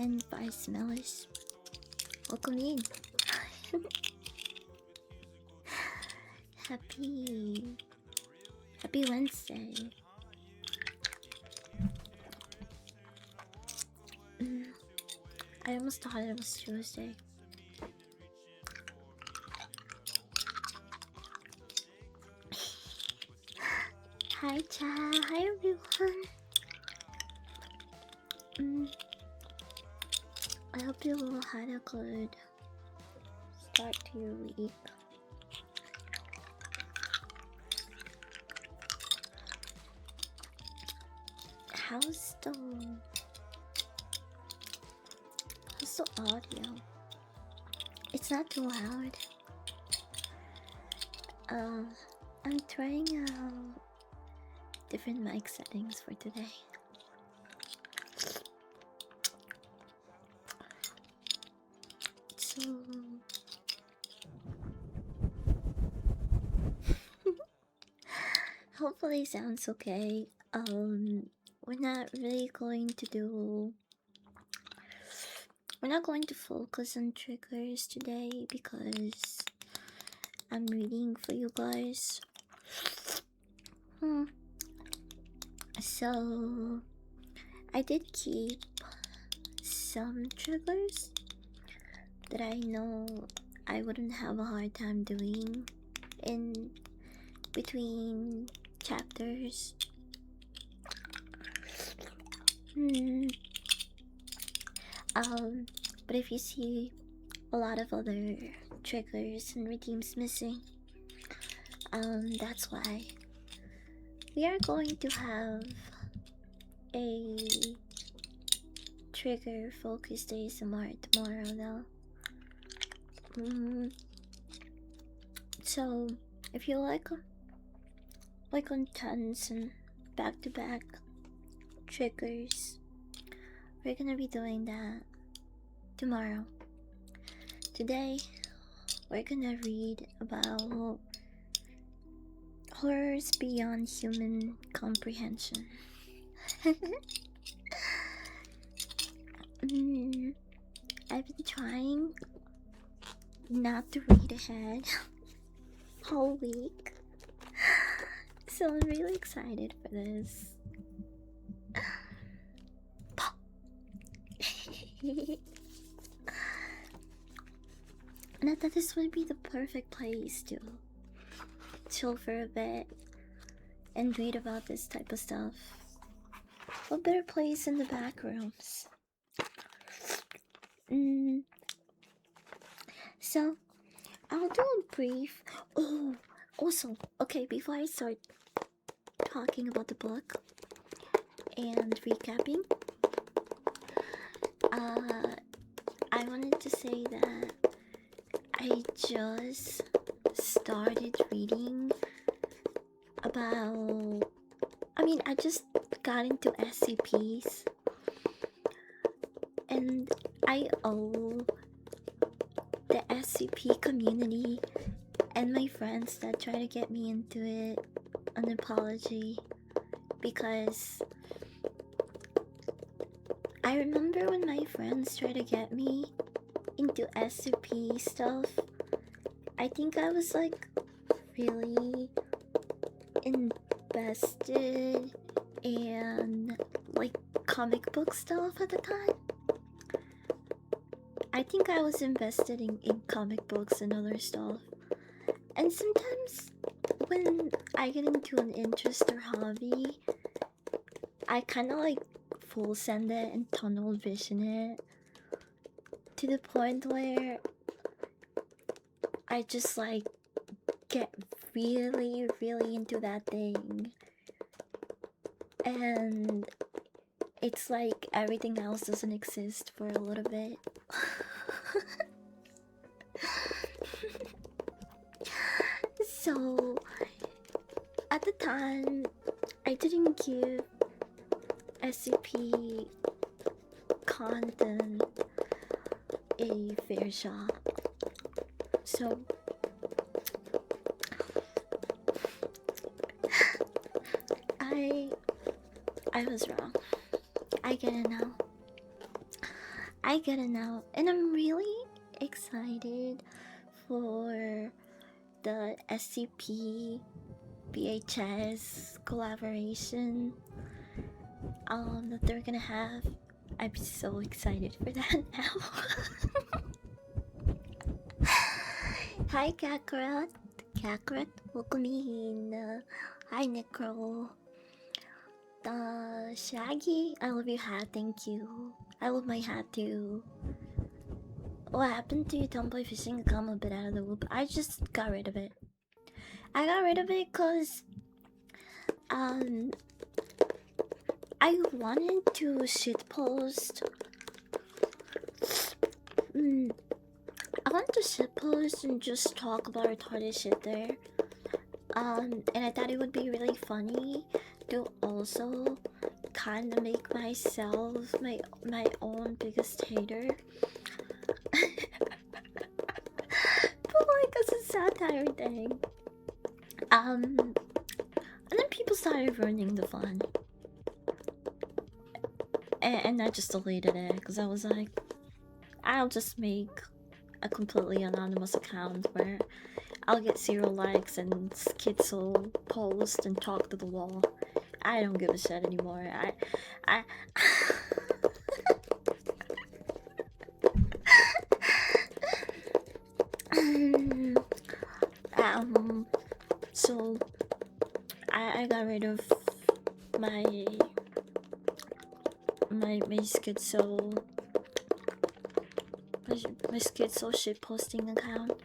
and Vice Mellis. Welcome in. Happy Wednesday. I almost thought it was Tuesday. Hi chat, hi everyone. I hope you all had a good start to your week. How's the audio? It's not too loud. I'm trying out different mic settings for today. So hopefully sounds okay. We're not going to focus on triggers today because I'm reading for you guys. So I did keep some triggers that I know I wouldn't have a hard time doing in between chapters. But if you see a lot of other triggers and redeems missing, that's why we are going to have a trigger focused ASMR tomorrow though. So if you like intense and back-to-back triggers, we're gonna be doing that tomorrow. Today we're gonna read about horrors beyond human comprehension. I've been trying not to read ahead whole week, so I'm really excited for this. And I thought this would be the perfect place to chill for a bit and read about this type of stuff. What better place in the back rooms? So I'll do a brief. Oh, also, okay, before I start talking about the book and recapping, I wanted to say that I just started reading about. I just got into SCPs, and I owe the SCP community and my friends that try to get me into it an apology, because I remember when my friends tried to get me into SCP stuff, I think I was like really invested in like comic book stuff at the time. I think I was invested in comic books and other stuff. And sometimes when I get into an interest or hobby, I kind of like full send it and tunnel vision it to the point where I just like get really, really into that thing. And it's like everything else doesn't exist for a little bit. So at the time, I didn't give SCP content a fair shot. So I was wrong. I get it now. I get it now, and I'm really excited for the SCP VHS collaboration that they're gonna have. I'm so excited for that now. Hi Kakarot. Kakarot, welcome in. Hi Necro. Shaggy, I love your hat, thank you. I love my hat too. What happened to your Tomboy fishing account? I'm a bit out of the loop. I just got rid of it. I got rid of it because I wanted to shitpost. I wanted to shitpost and just talk about retarded shit there. And I thought it would be really funny to also kind of make myself my own biggest hater. But like as a satire thing. And then people started ruining the fun. And I just deleted it because I was like, I'll just make a completely anonymous account where I'll get 0 likes and kids will post and talk to the wall. I don't give a shit anymore. I so I got rid of my schizo shit posting account.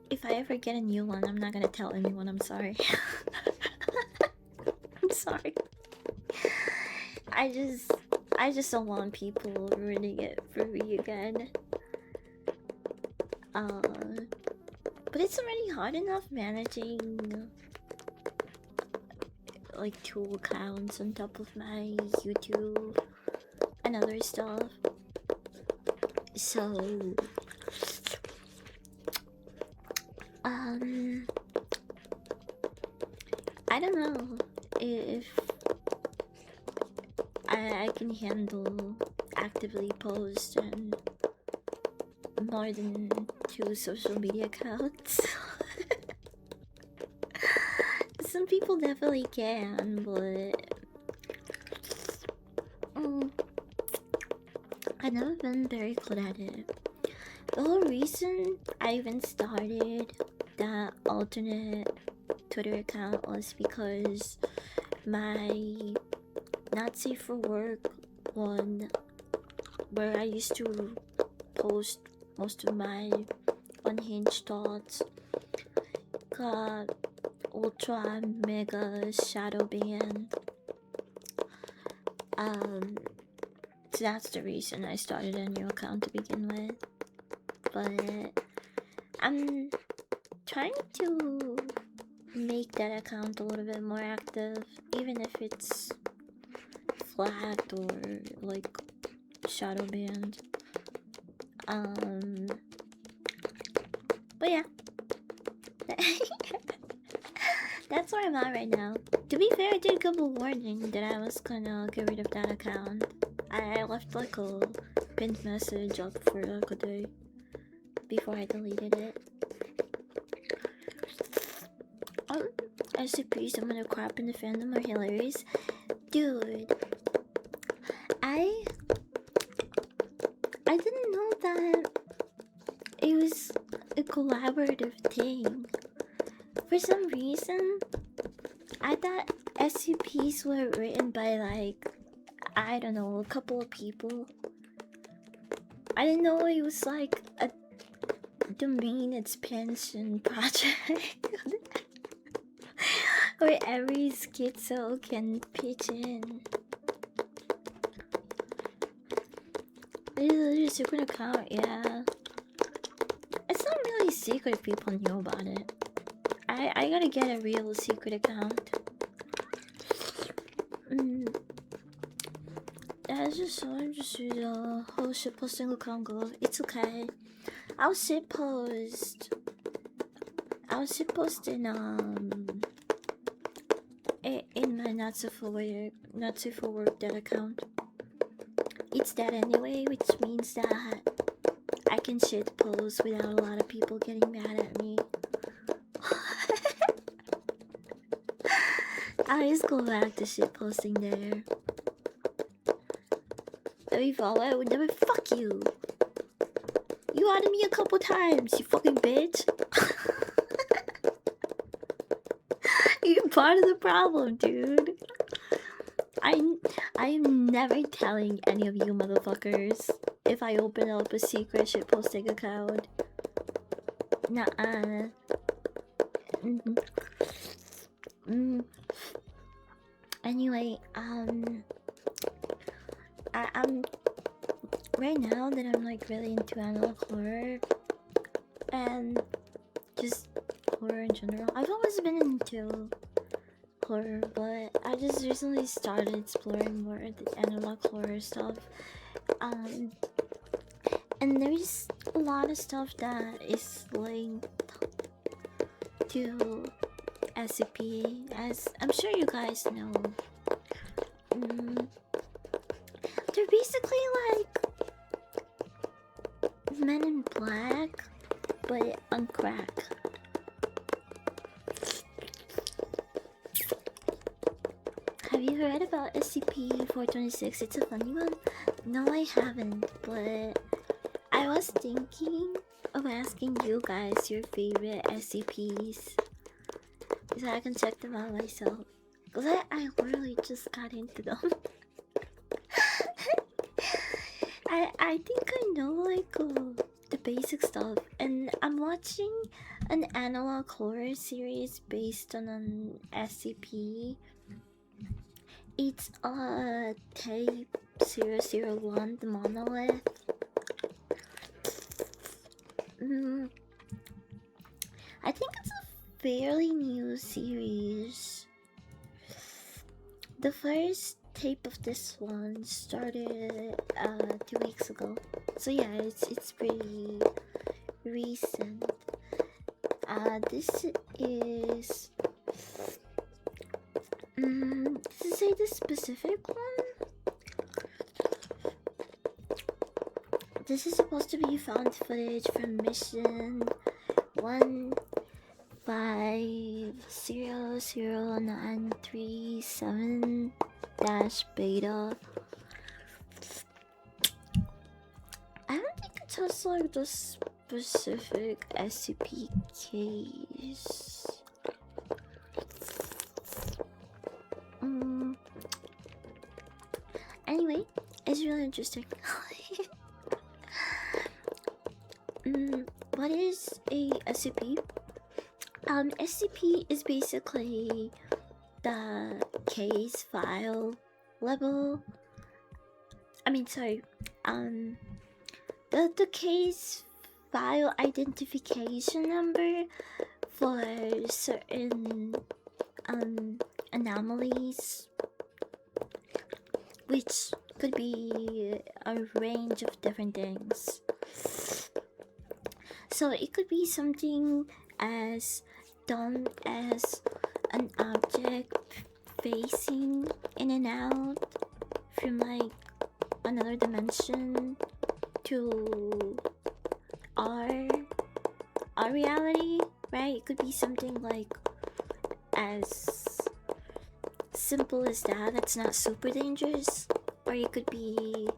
If I ever get a new one, I'm not gonna tell anyone. I'm sorry. I'm sorry. I just don't want people ruining it for me again. But it's already hard enough managing like 2 accounts on top of my YouTube and other stuff. So I don't know if I can handle actively post and more than 2 social media accounts. Some people definitely can, but I've never been very good at it. The whole reason I even started that alternate Twitter account was because my not safe for work one, where I used to post most of my unhinged thoughts, got ultra mega shadow banned. So that's the reason I started a new account to begin with. But I'm trying to make that account a little bit more active, even if it's flagged or like shadow banned. But yeah. That's where I'm at right now. To be fair, I did give a warning that I was gonna get rid of that account. I left like a pinned message up for like a day before I deleted it. SCP, some of the crap in the fandom are hilarious. Dude, I didn't know that it was a collaborative thing. For some reason, I thought SCPs were written by like, I don't know, a couple of people. I didn't know it was like a domain expansion project where every schizo can pitch in. It's a secret account, yeah. It's not really secret if people knew about it. I gotta get a real secret account. Yeah, it's just so interesting. The whole shitposting account go. It's okay. I'll shitpost in my not so for work dead account. It's dead anyway, which means that I can shit post without a lot of people getting mad at me. I always go back to shit posting there. Before I would never fuck you. You added me a couple times, you fucking bitch. You're part of the problem, dude. I am never telling any of you motherfuckers if I open up a secret shitposting account. Nuh-uh. Anyway, I'm right now that I'm like really into analog horror and just horror in general. I've always been into horror, but I just recently started exploring more of the analog horror stuff. And there's a lot of stuff that is linked to SCP, as I'm sure you guys know. They're basically like Men in Black, but on crack. Have you heard about SCP-426? It's a funny one. No, I haven't, but I was thinking of asking you guys your favorite SCPs so I can check them out myself. Cause I literally just got into them. I think I know like the basic stuff, and I'm watching an analog horror series based on an SCP. It's Tape 001, the Monolith. I think it's a fairly new series. The first tape of this one started 2 weeks ago, so yeah, it's pretty recent. This is does it say the specific one? This is supposed to be found footage from mission 1500937-beta. I don't think it has like the specific SCP case. Anyway, it's really interesting. What is a SCP? SCP is basically the case file level. The case file identification number for certain anomalies, which could be a range of different things. So it could be something as dumb as an object facing in and out from like another dimension to our reality, right? It could be something like as simple as that. That's not super dangerous, or it could be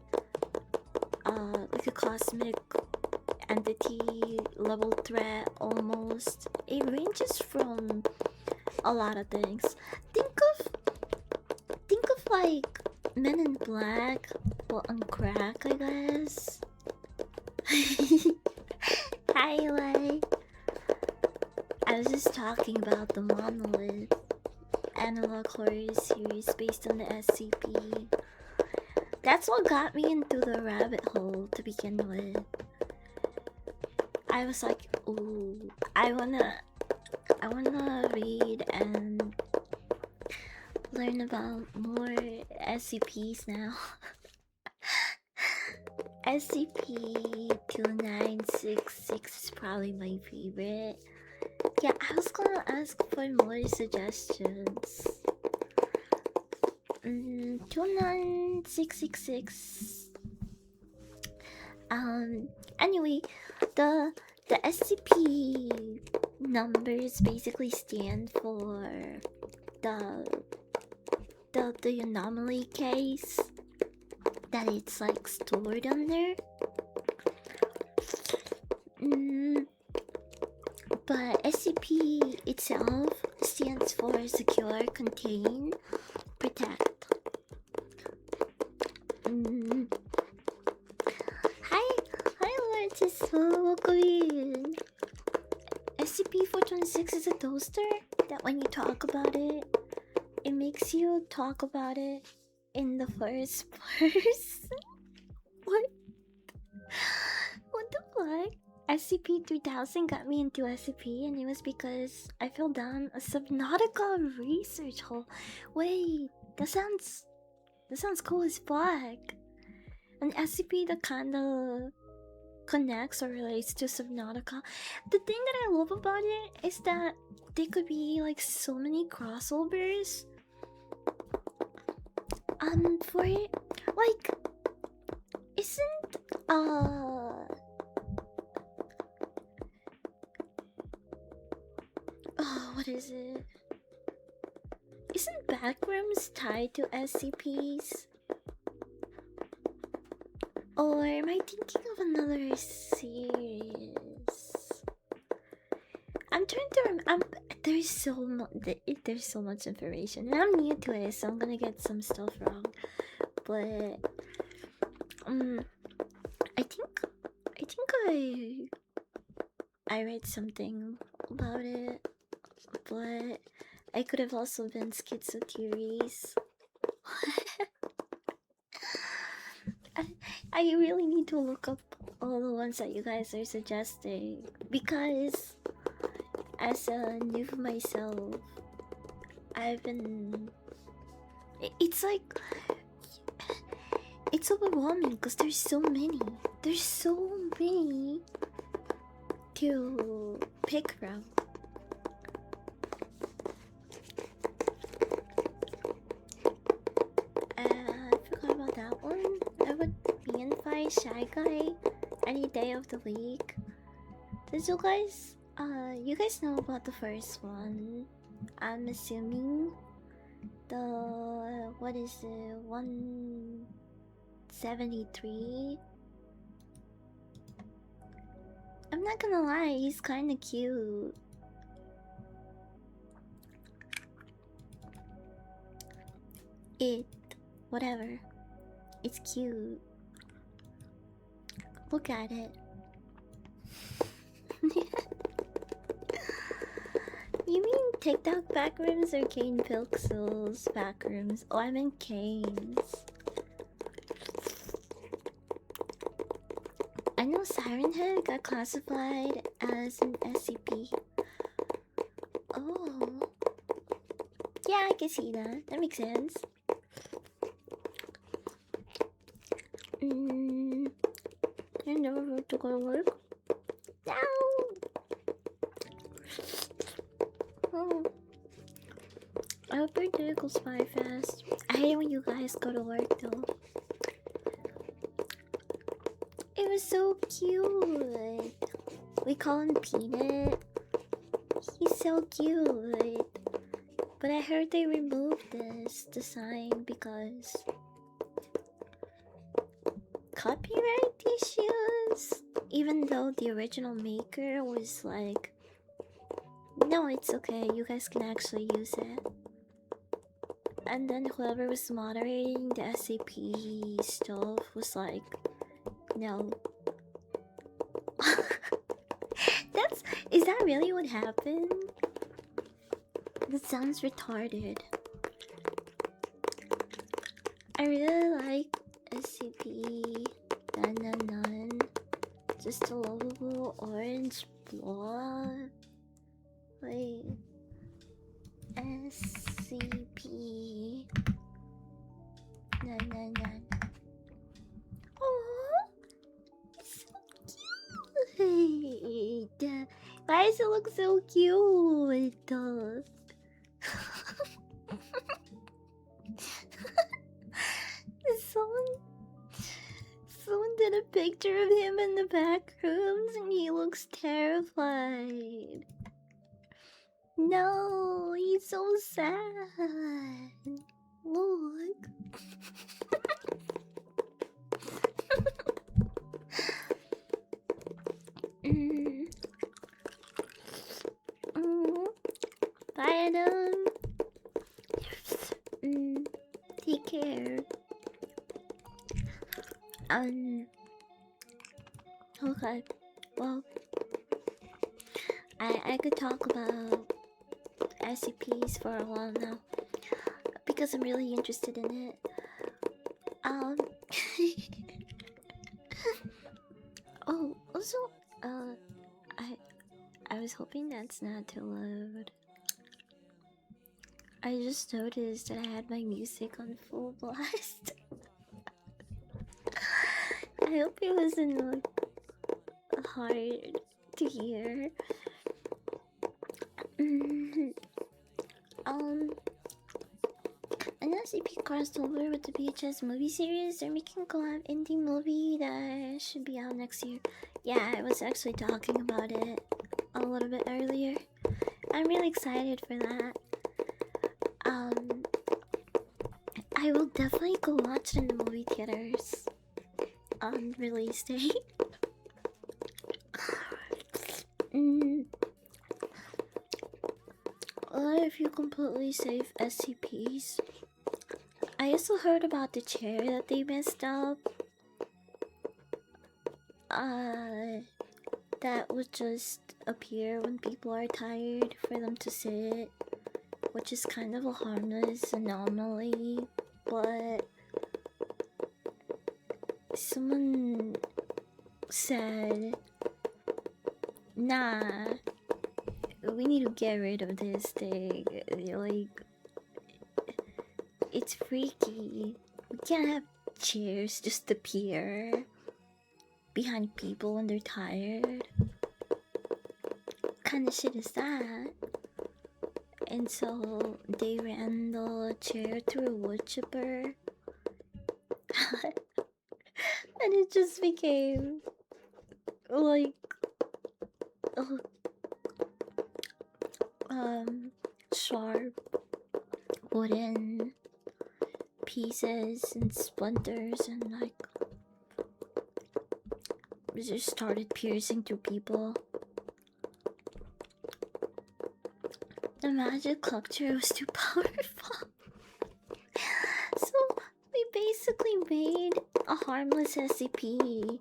like a cosmic entity level threat almost. It ranges from a lot of things. Think of like Men in Black but on crack, I guess. Hi, Eli. I was just talking about the Monolith analog horror series based on the SCP. That's what got me into the rabbit hole to begin with. I was like, ooh, I wanna read and learn about more SCPs now. SCP-2966 is probably my favorite. Yeah, I was gonna ask for more suggestions. 29666. Anyway, the SCP numbers basically stand for the the anomaly case that it's like stored under. But SCP itself stands for Secure, Contain, Protect. Hi, Lortis. Welcome in. SCP-426 is a toaster that when you talk about it, it makes you talk about it in the first person. What? What the fuck? SCP-3000 got me into SCP, and it was because I fell down a Subnautica research hole. Wait, that sounds cool as fuck. An SCP that kinda connects or relates to Subnautica. The thing that I love about it is that there could be like so many crossovers. For it, like, isn't oh, what is it? Isn't Backrooms tied to SCPs? Or am I thinking of another series? I'm trying to there's so much information, and I'm new to it, so I'm gonna get some stuff wrong. But I think I read something about it, but I could have also been schizo-theories. I really need to look up all the ones that you guys are suggesting, because as a noob myself, I've been... It's like... It's overwhelming because there's so many. There's so many to pick from. I forgot about that one. I would be in fight Shy Guy any day of the week. Did you guys know about the first one? I'm assuming the what is it, 173? I'm not gonna lie, he's kinda cute. Whatever. It's cute. Look at it. You mean TikTok backrooms or Kane Pixels backrooms? Oh, I meant Kane's. I know Siren Head got classified as an SCP. Oh. Yeah, I can see that. That makes sense. I never have to go to work. No! Oh. I hope your day goes by fast. I hate when you guys go to work though. It was so cute. We call him Peanut. He's so cute. But I heard they removed this design because copyright issues. Even though the original maker was like, no, it's okay, you guys can actually use it. And then whoever was moderating the SCP stuff was like, no. Is that really what happened? That sounds retarded. I really like SCP-999. Just a lovable orange blob. Wait. SCP-999. Oh, it's so cute. Why does it look so cute? posted a picture of him in the back rooms and he looks terrified. No, he's so sad. Look. mm. Mm. Bye, Adam. Take care. Okay. Well, I could talk about SCPs for a while now because I'm really interested in it. Oh, also, I was hoping that's not too loud. I just noticed that I had my music on full blast. I hope it wasn't like hard to hear. An SCP crossed over with the VHS movie series. They're making a collab indie movie that should be out next year. Yeah, I was actually talking about it a little bit earlier. I'm really excited for that. I will definitely go watch it in the movie theaters on release date. What if you completely save SCPs? I also heard about the chair that they messed up. That would just appear when people are tired for them to sit, which is kind of a harmless anomaly, but someone said, nah, we need to get rid of this thing. Like, it's freaky. We can't have chairs just appear behind people when they're tired. What kind of shit is that? And so they ran the chair through a wood chipper. And it just became like sharp wooden pieces and splinters, and like it just started piercing through people. The magic clock chair was too powerful. So we basically made a harmless SCP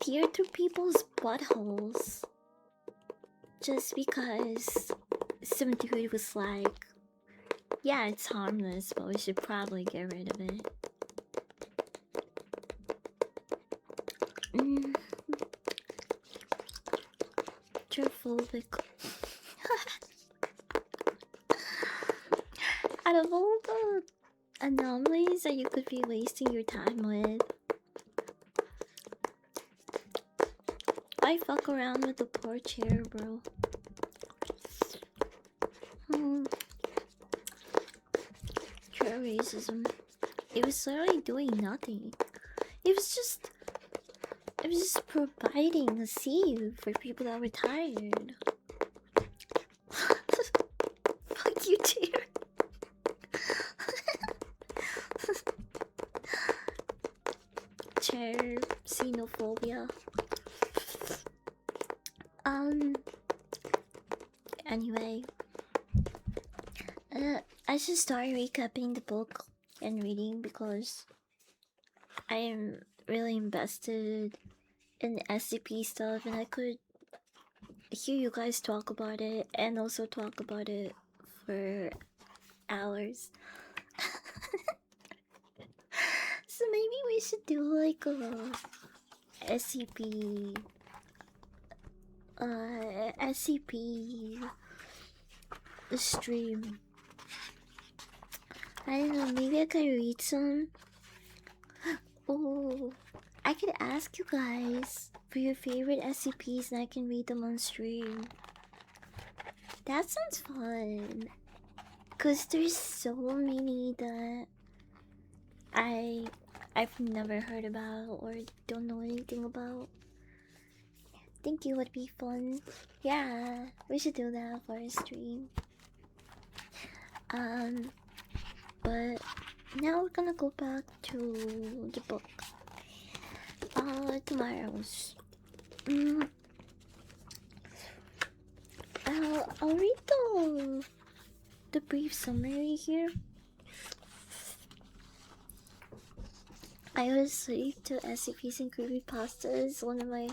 peer through people's buttholes just because some dude was like, yeah, it's harmless, but we should probably get rid of it. Gerphobic. Out of all the anomalies that you could be wasting your time with, I fuck around with the poor chair, bro. Chair racism. It was literally doing nothing. It was just providing a seat for people that were tired. Fuck you, chair. Chair xenophobia. Anyway, I should start recapping the book and reading because I am really invested in SCP stuff, and I could hear you guys talk about it and also talk about it for hours. So maybe we should do like a SCP stream. I don't know, maybe I could read some. Oh, I could ask you guys for your favorite SCPs and I can read them on stream. That sounds fun. Cause there's so many that I I've never heard about or don't know anything about. Think it would be fun. Yeah, we should do that for a stream. But now we're gonna go back to the book. Tomorrow's. I'll read the brief summary here. I was asleep to SCPs and creepypastas. One of my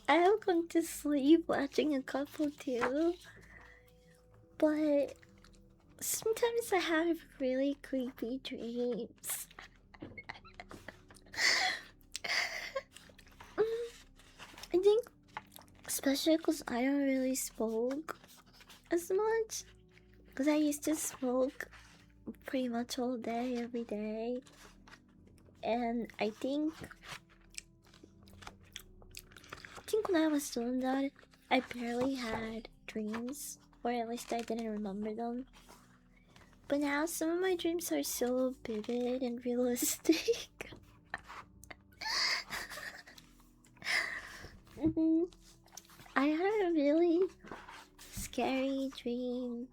I have gone to sleep watching a couple too, but sometimes I have really creepy dreams. I think, especially because I don't really smoke as much, because I used to smoke pretty much all day, every day, and I think when I was doing that, I barely had dreams, or at least I didn't remember them. But now some of my dreams are so vivid and realistic. I had a really scary dream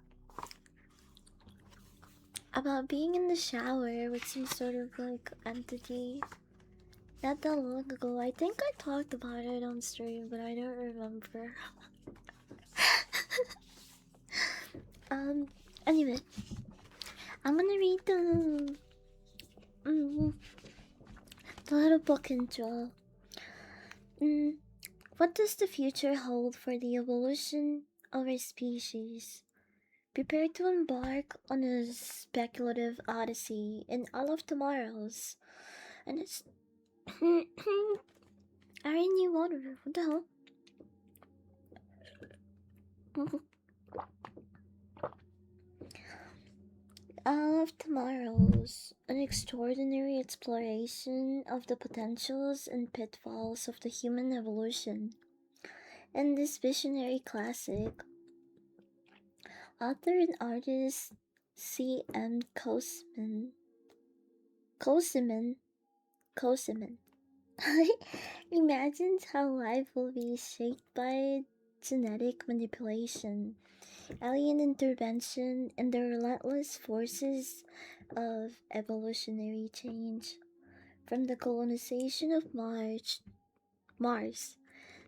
about being in the shower with some sort of like entity. Not that long ago. I think I talked about it on stream, but I don't remember. Anyway, I'm gonna read the little book intro. What does the future hold for the evolution of our species? Prepare to embark on a speculative odyssey in all of tomorrows. And it's I already need water. What the hell? All of tomorrows, an extraordinary exploration of the potentials and pitfalls of the human evolution. In this visionary classic, author and artist C.M. Kösemen imagines how life will be shaped by genetic manipulation, alien intervention, and the relentless forces of evolutionary change. From the colonization of Mars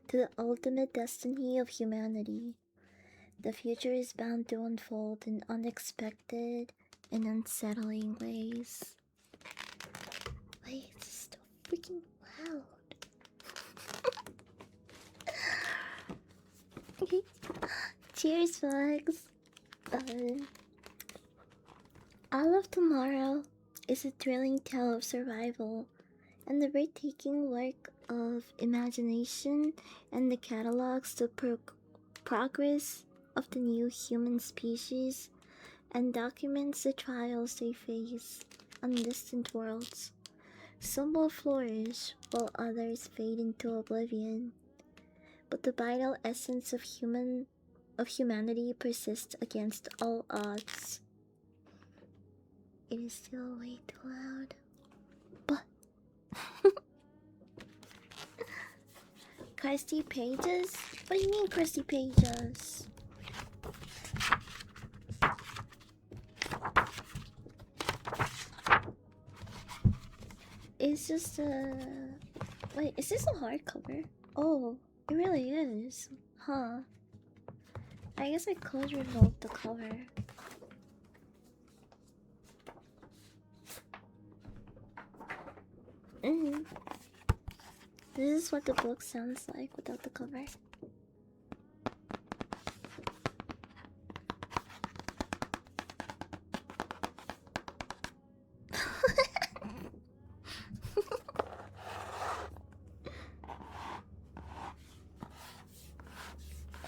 to the ultimate destiny of humanity, the future is bound to unfold in unexpected and unsettling ways. Wait, it's so freaking loud. Okay. Cheers, folks. All of Tomorrow is a thrilling tale of survival and the breathtaking work of imagination and the catalogs the progress of the new human species and documents the trials they face on distant worlds. Some will flourish while others fade into oblivion, but the vital essence of humanity persists against all odds. It is still way too loud. But crusty pages? What do you mean crusty pages? It's just a... Wait, is this a hardcover? Oh, it really is. Huh. I guess I could remove the cover. This is what the book sounds like without the cover.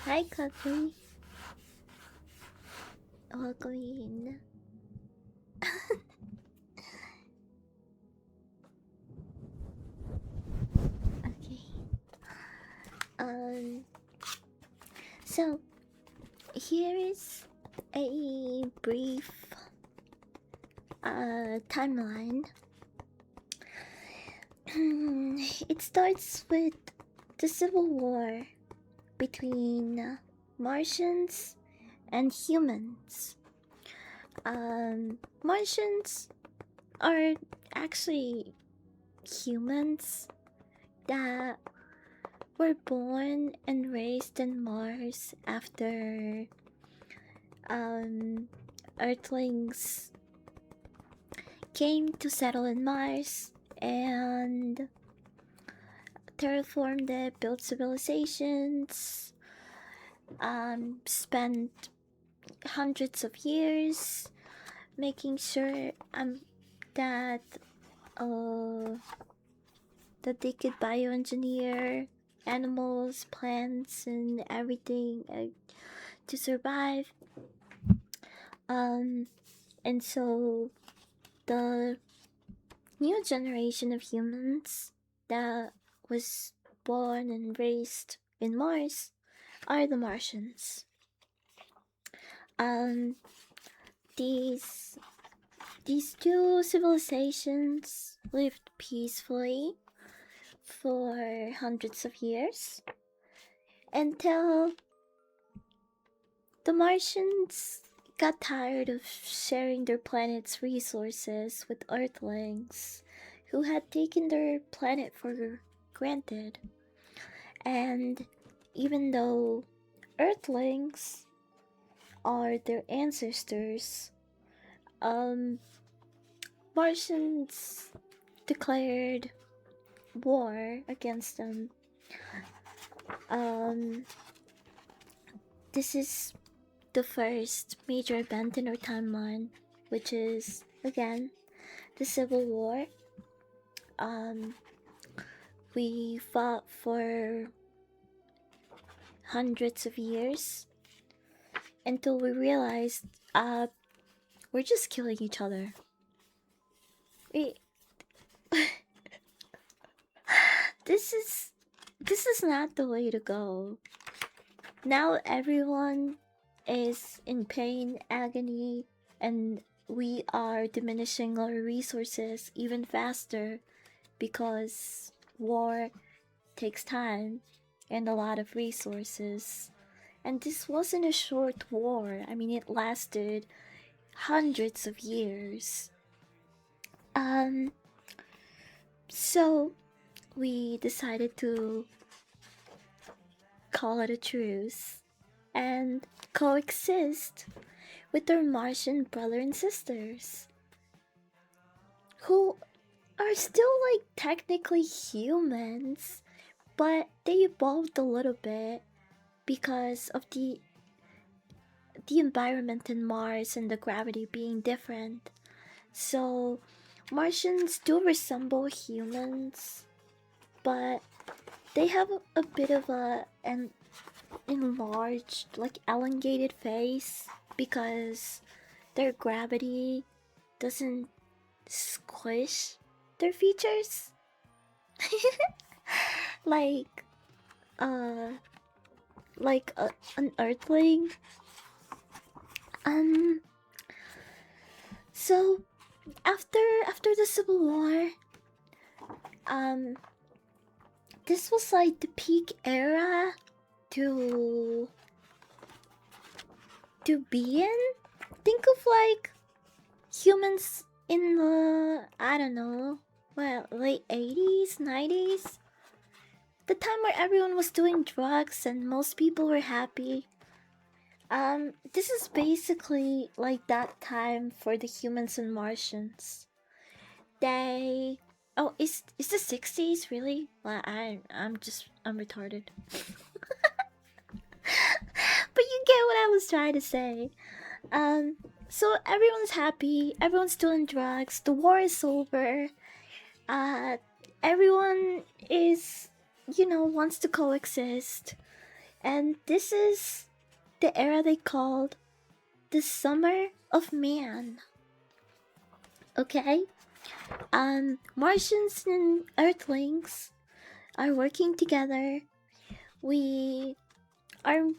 Hi, Coffee. Welcome in. So here is a brief timeline. It starts with the Civil War between Martians and humans. Martians are actually humans that were born and raised in Mars after Earthlings came to settle in Mars and terraformed it, built civilizations, spent hundreds of years making sure that uh that they could bioengineer animals, plants, and everything to survive. Um, and so the new generation of humans that was born and raised in Mars are the Martians. Um, these these two civilizations lived peacefully for hundreds of years until the Martians got tired of sharing their planet's resources with Earthlings who had taken their planet for granted. And even though Earthlings are their ancestors, um, Martians declared war against them. Um, this is the first major event in our timeline, which is again the Civil War. We fought for hundreds of years until we realized we're just killing each other. We this is not the way to go. Now everyone is in pain, agony, and we are diminishing our resources even faster because war takes time and a lot of resources. And this wasn't a short war. I mean, it lasted hundreds of years. So we decided to call it a truce and coexist with our Martian brother and sisters, who are still like technically humans, but they evolved a little bit because of the environment in Mars and the gravity being different. So Martians do resemble humans, but they have a bit of an enlarged, like elongated face because their gravity doesn't squish their features. like uh an earthling. Um so after the Civil War, um this was like the peak era to be in. Think of like humans in the, I don't know, well, late 80s, 90s. The time where everyone was doing drugs and most people were happy. This is basically like that time for the humans and Martians. They, oh, is the 60s really? Well, I'm retarded. But you get what I was trying to say. So everyone's happy, everyone's doing drugs, the war is over. Uh, Everyone is, wants to coexist. And this is the era they called the Summer of Man. Okay? Martians and Earthlings are working together. We are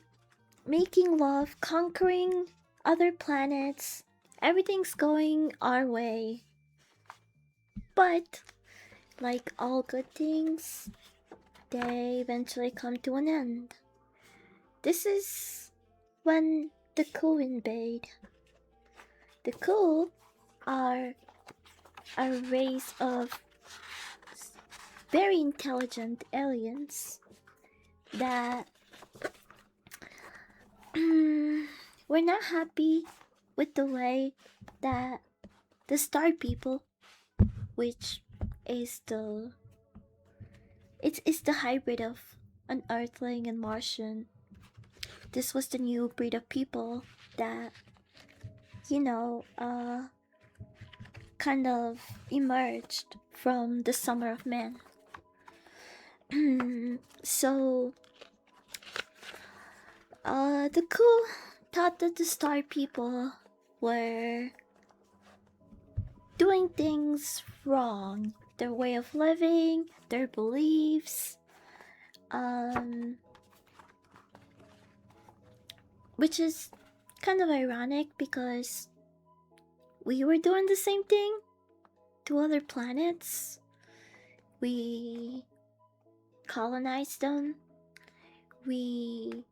making love, conquering other planets, everything's going our way. But, like all good things, they eventually come to an end. This is when the Ku invade. The Ku are a race of very intelligent aliens that we're not happy with the way that the Star People, which is it's the hybrid of an Earthling and Martian. This was the new breed of people that you know kind of emerged from the summer of man. So the Ku thought that the Star People were doing things wrong. Their way of living, their beliefs, which is kind of ironic because we were doing the same thing to other planets. We colonized them. We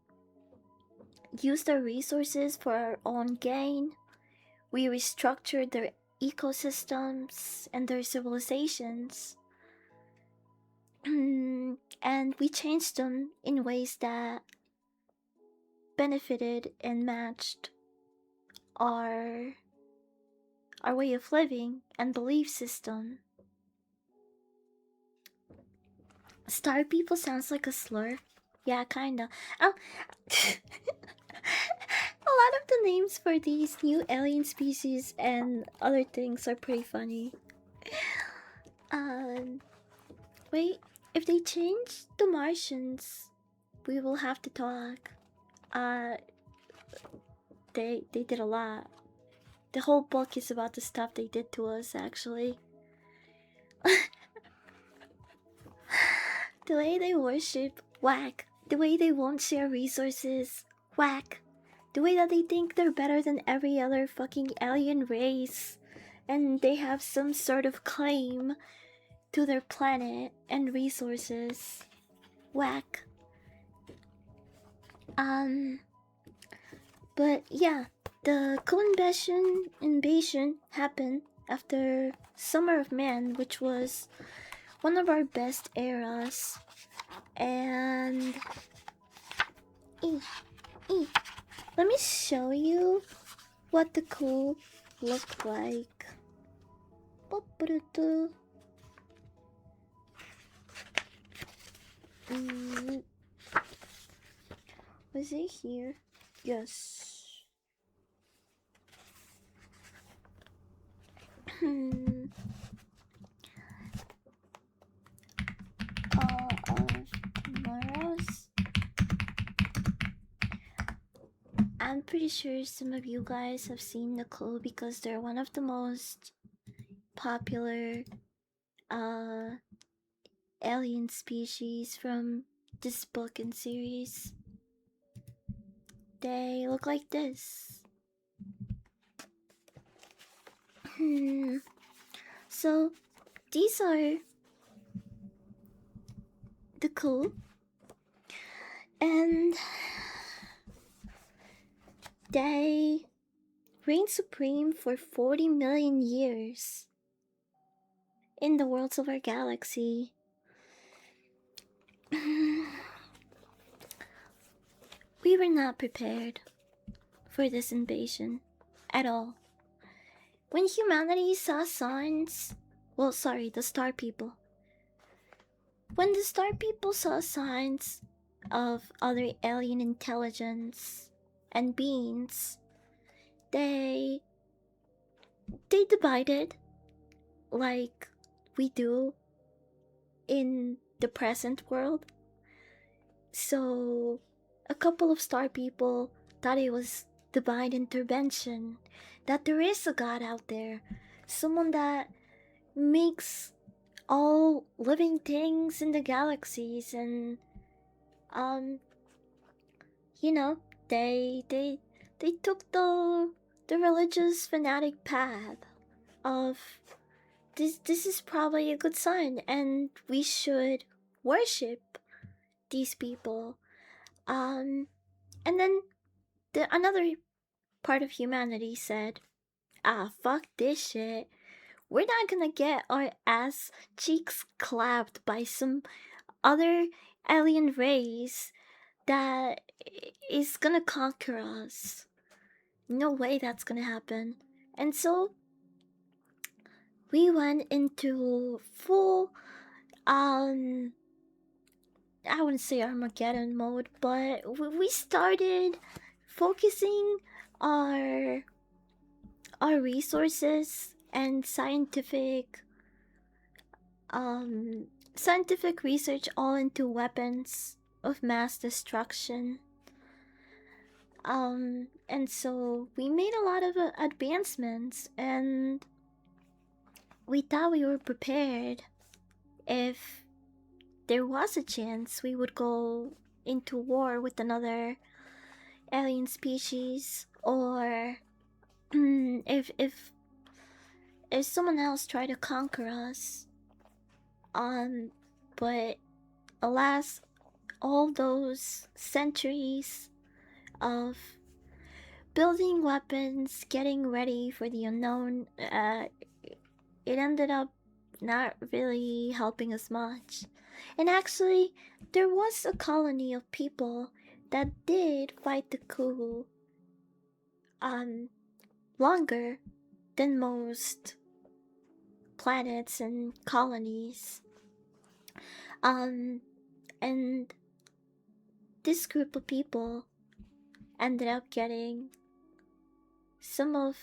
used our resources for our own gain. We restructured their ecosystems and their civilizations. And we changed them in ways that benefited and matched our way of living and belief system. Star people sounds like a slur. Yeah, kinda. Oh, a lot of the names for these new alien species and other things are pretty funny. Wait, if they change the Martians, we will have to talk. They did a lot. The whole book is about the stuff they did to us, actually. The way they worship, whack. The way they won't share resources, whack. The way that they think they're better than every other fucking alien race, and they have some sort of claim to their planet and resources, whack. But yeah, the invasion happened after Summer of Man, which was one of our best eras. And let me show you what the Ku looked like. Was it here? Yes. Moros. I'm pretty sure some of you guys have seen the Ku because they're one of the most popular alien species from this book and series. They look like this. So these are the Ku, and they reigned supreme for 40 million years in the worlds of our galaxy. We were not prepared for this invasion at all. When humanity saw signs, the Star People. When the Star People saw signs of other alien intelligence and beings, they divided like we do in the present world. So a couple of Star People thought it was divine intervention, that there is a God out there, someone that makes all living things in the galaxies, and they took the the religious fanatic path of this is probably a good sign and we should worship these people. And then another part of humanity said, ah, fuck this shit. We're not gonna get our ass cheeks clapped by some other alien race that is gonna conquer us. No way that's gonna happen. And so we went into full I wouldn't say Armageddon mode, but we started focusing our our resources and scientific research all into weapons of mass destruction. And so we made a lot of advancements, and we thought we were prepared. If there was a chance, we would go into war with another alien species, or if someone else tried to conquer us. But alas, all those centuries of building weapons, getting ready for the unknown, it ended up not really helping us much. And actually, there was a colony of people that did fight the coup longer than most planets and colonies. And this group of people ended up getting some of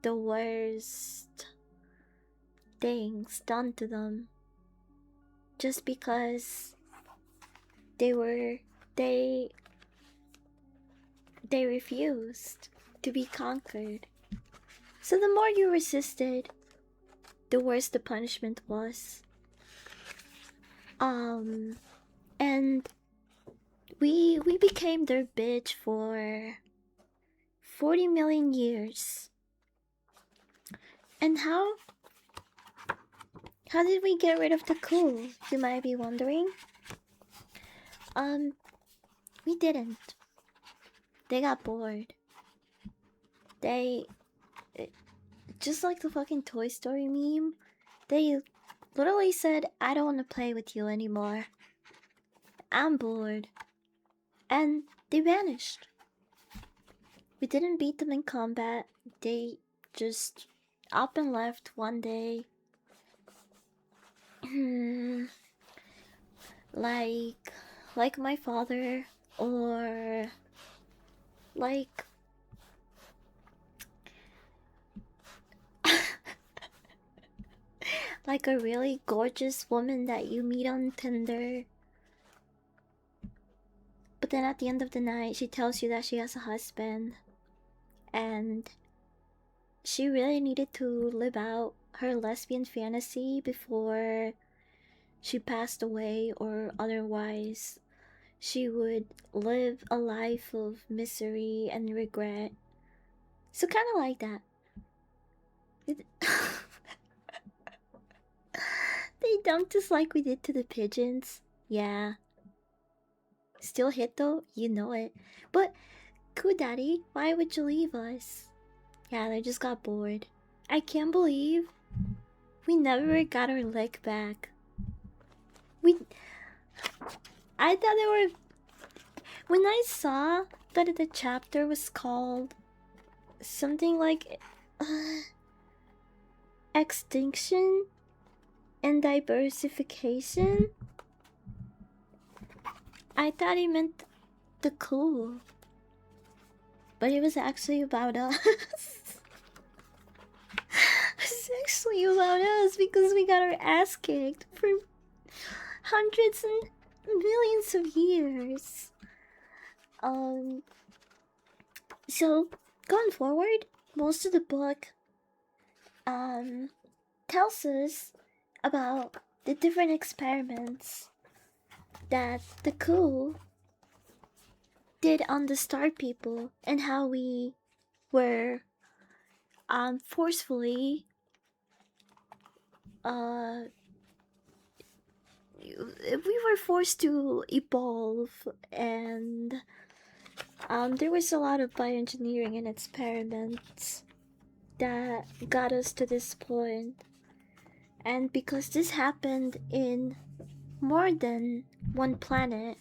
the worst things done to them just because they refused to be conquered. So the more you resisted, the worse the punishment was. And we became their bitch for 40 million years. And how did we get rid of the coup, you might be wondering? We didn't. They got bored. They, just like the fucking Toy Story meme, they literally said, I don't want to play with you anymore. I'm bored. And they vanished. We didn't beat them in combat. They just up and left one day. like my father, or like like a really gorgeous woman that you meet on Tinder, but then at the end of the night she tells you that she has a husband and she really needed to live out her lesbian fantasy before she passed away, or otherwise she would live a life of misery and regret. So kind of like that. They dumped us like we did to the pigeons. Yeah. Still hit though, you know it. But, Cool Daddy, why would you leave us? Yeah, they just got bored. I can't believe we never got our leg back. I thought they were... When I saw that the chapter was called something like Extinction and Diversification, I thought it meant the coup. But it was actually about us. It's actually about us because we got our ass kicked for hundreds and millions of years. So going forward, most of the book tells us about the different experiments that the coup did on the star people and how we were forcefully uh we were forced to evolve, and there was a lot of bioengineering and experiments that got us to this point. And because this happened in more than one planet,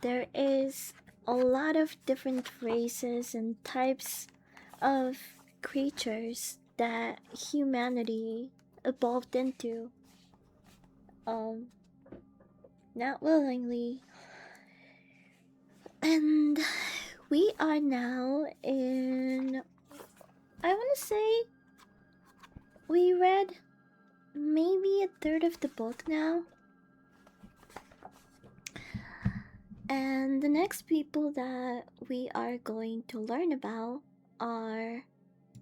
there is a lot of different races and types of creatures that humanity evolved into. Um, Not willingly. And we are now in. I want to say we read maybe a third of the book now. And the next people that we are going to learn about are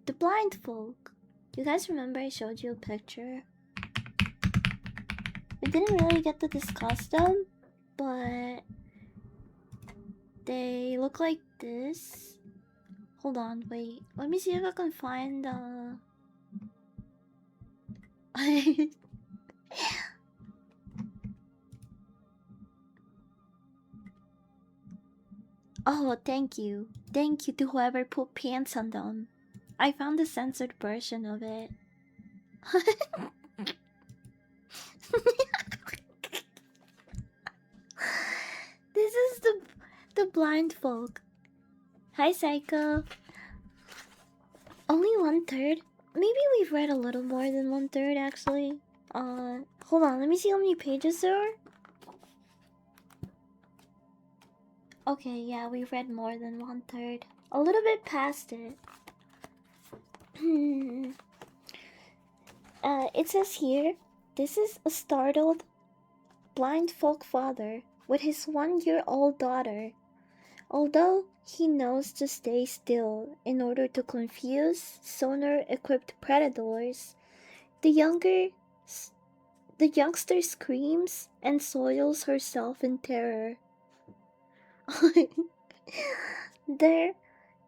the blind folk. You guys remember I showed you a picture? We didn't really get to discuss them, but they look like this. Hold on, wait. Let me see if I can find Oh, thank you. Thank you to whoever put pants on them. I found the censored version of it. This is the blind folk. Hi, Psycho. Only 1/3? Maybe we've read a little more than 1/3 actually. Hold on, let me see how many pages there are. Okay, yeah, we read more than 1/3. A little bit past it. It says here, this is a startled blind folk father with his 1-year-old daughter. Although he knows to stay still in order to confuse sonar-equipped predators, the youngster screams and soils herself in terror. Their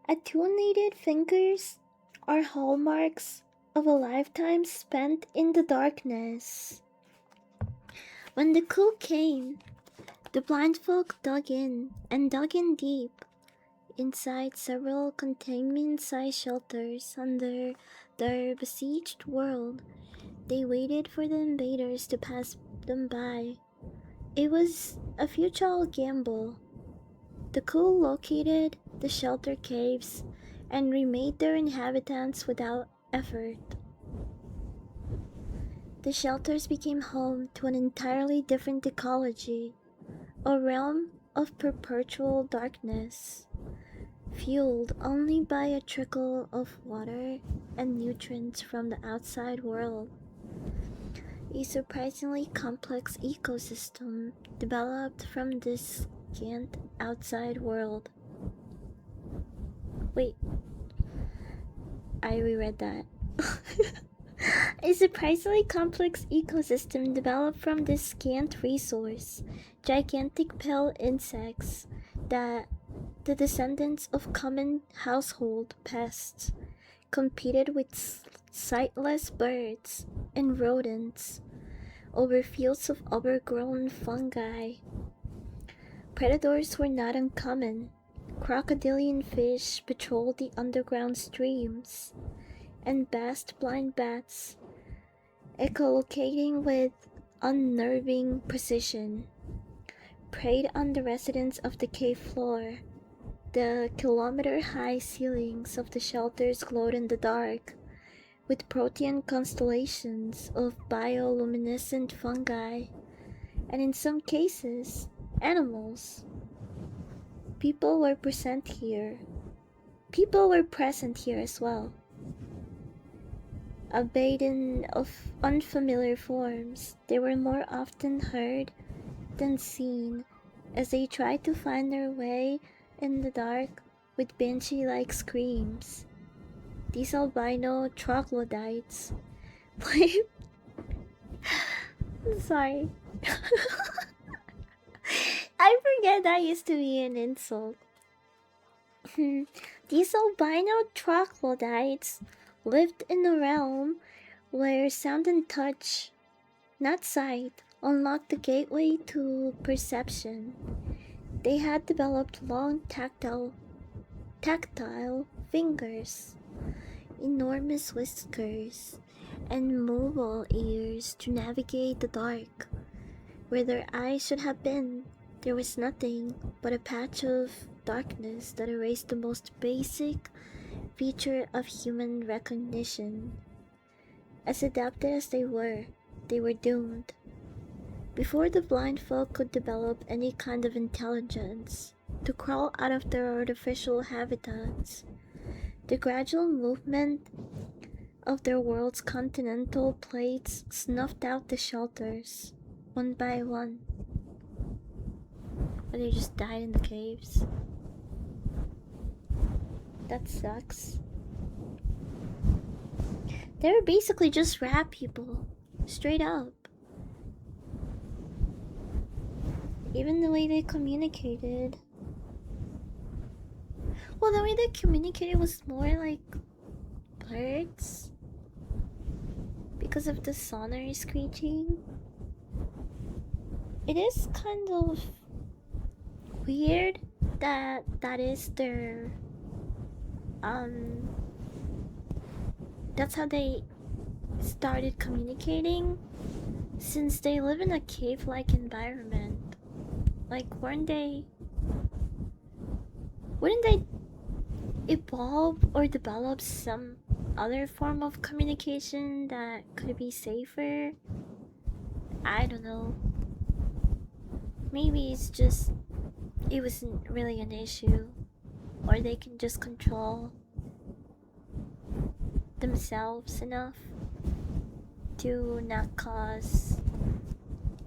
attenuated fingers are hallmarks of a lifetime spent in the darkness. When the coup came, the blind folk dug in deep. Inside several containment-sized shelters under their besieged world, they waited for the invaders to pass them by. It was a futile gamble. The coup located the shelter caves and remade their inhabitants without effort. The shelters became home to an entirely different ecology, a realm of perpetual darkness, fueled only by a trickle of water and nutrients from the outside world. A surprisingly complex ecosystem developed from this scant outside world. Wait, I reread that. A surprisingly complex ecosystem developed from this scant resource. Gigantic pale insects that the descendants of common household pests competed with sightless birds and rodents over fields of overgrown fungi. Predators were not uncommon. Crocodilian fish patrolled the underground streams, and vast blind bats, echolocating with unnerving precision, preyed on the residents of the cave floor. The kilometer-high ceilings of the shelters glowed in the dark, with protean constellations of bioluminescent fungi, and in some cases, animals. People were present here. People were present here as well. A maiden of unfamiliar forms, they were more often heard than seen as they tried to find their way in the dark with banshee-like screams. These albino troglodytes. Sorry. I forget that used to be an insult. These albino troglodytes lived in a realm where sound and touch, not sight, unlocked the gateway to perception. They had developed long tactile fingers, enormous whiskers, and mobile ears to navigate the dark. Where their eyes should have been, there was nothing but a patch of darkness that erased the most basic feature of human recognition. As adapted as they were doomed. Before the blind folk could develop any kind of intelligence, to crawl out of their artificial habitats, the gradual movement of their world's continental plates snuffed out the shelters, one by one. Or they just died in the caves. That sucks. They were basically just rat people. Straight up. Even the way they communicated. Well, the way they communicated was more like birds. Because of the sonar screeching. It is kind of weird that is their that's how they started communicating, since they live in a cave-like environment. Like, wouldn't they evolve or develop some other form of communication that could be safer? I don't know. Maybe it's just it wasn't really an issue, or they can just control themselves enough to not cause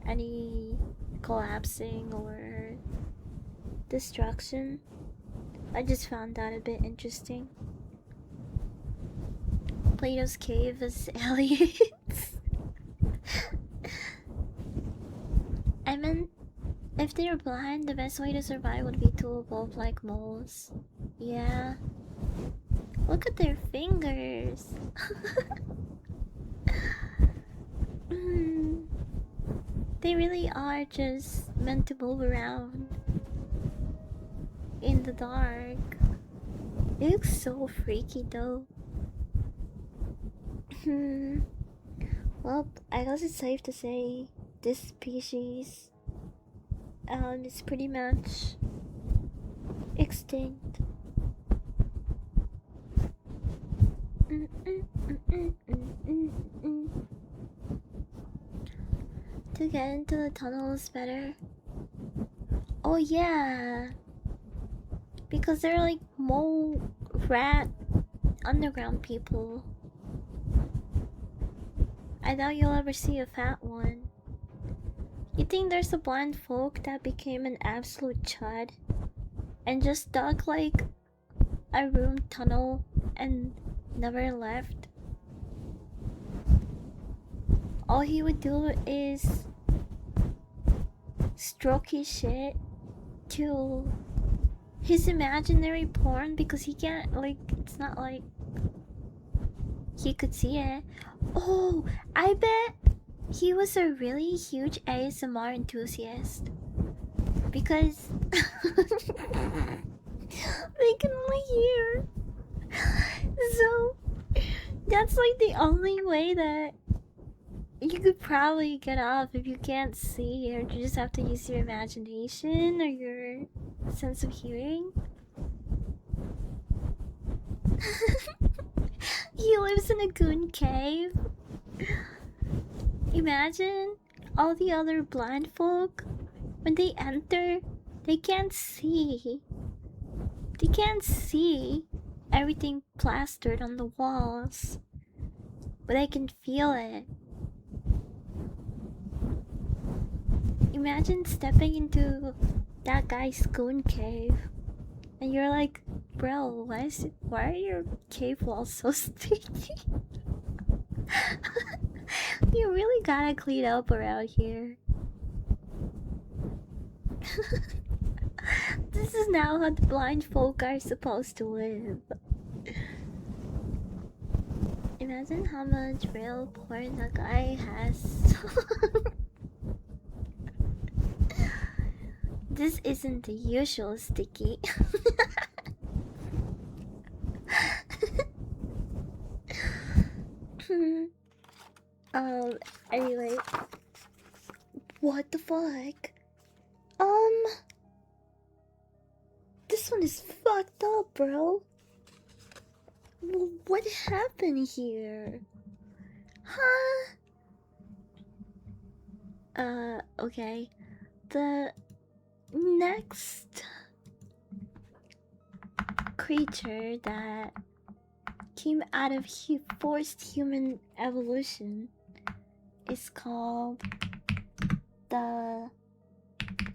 any collapsing or destruction. I just found that a bit interesting. Plato's cave is aliens. I mean, if they're blind, the best way to survive would be to evolve like moles. Yeah. Look at their fingers. They really are just meant to move around in the dark. It looks so freaky though. Well, I guess it's safe to say this species is pretty much extinct. To get into the tunnels better. Oh yeah, because they're like mole rat underground people. I doubt you'll ever see a fat one. You think there's a blind folk that became an absolute chud and just dug like a room tunnel and never left? All he would do is stroke his shit to his imaginary porn, because he can't, like, it's not like he could see it. Oh, I bet he was a really huge ASMR enthusiast, because they can only hear. So that's like the only way that you could probably get off if you can't see, or you just have to use your imagination or your sense of hearing. He lives in a goon cave. Imagine all the other blind folk, when they enter, they can't see. They can't see everything plastered on the walls, but they can feel it. Imagine stepping into that guy's goon cave and you're like, bro, why are your cave walls so sticky? You really gotta clean up around here. This is now how the blind folk are supposed to live. Imagine how much real porn a guy has. This isn't the usual sticky. um, anyway. What the fuck? This one is fucked up, bro. What happened here? Huh? Okay. The next creature that came out of forced human evolution is called the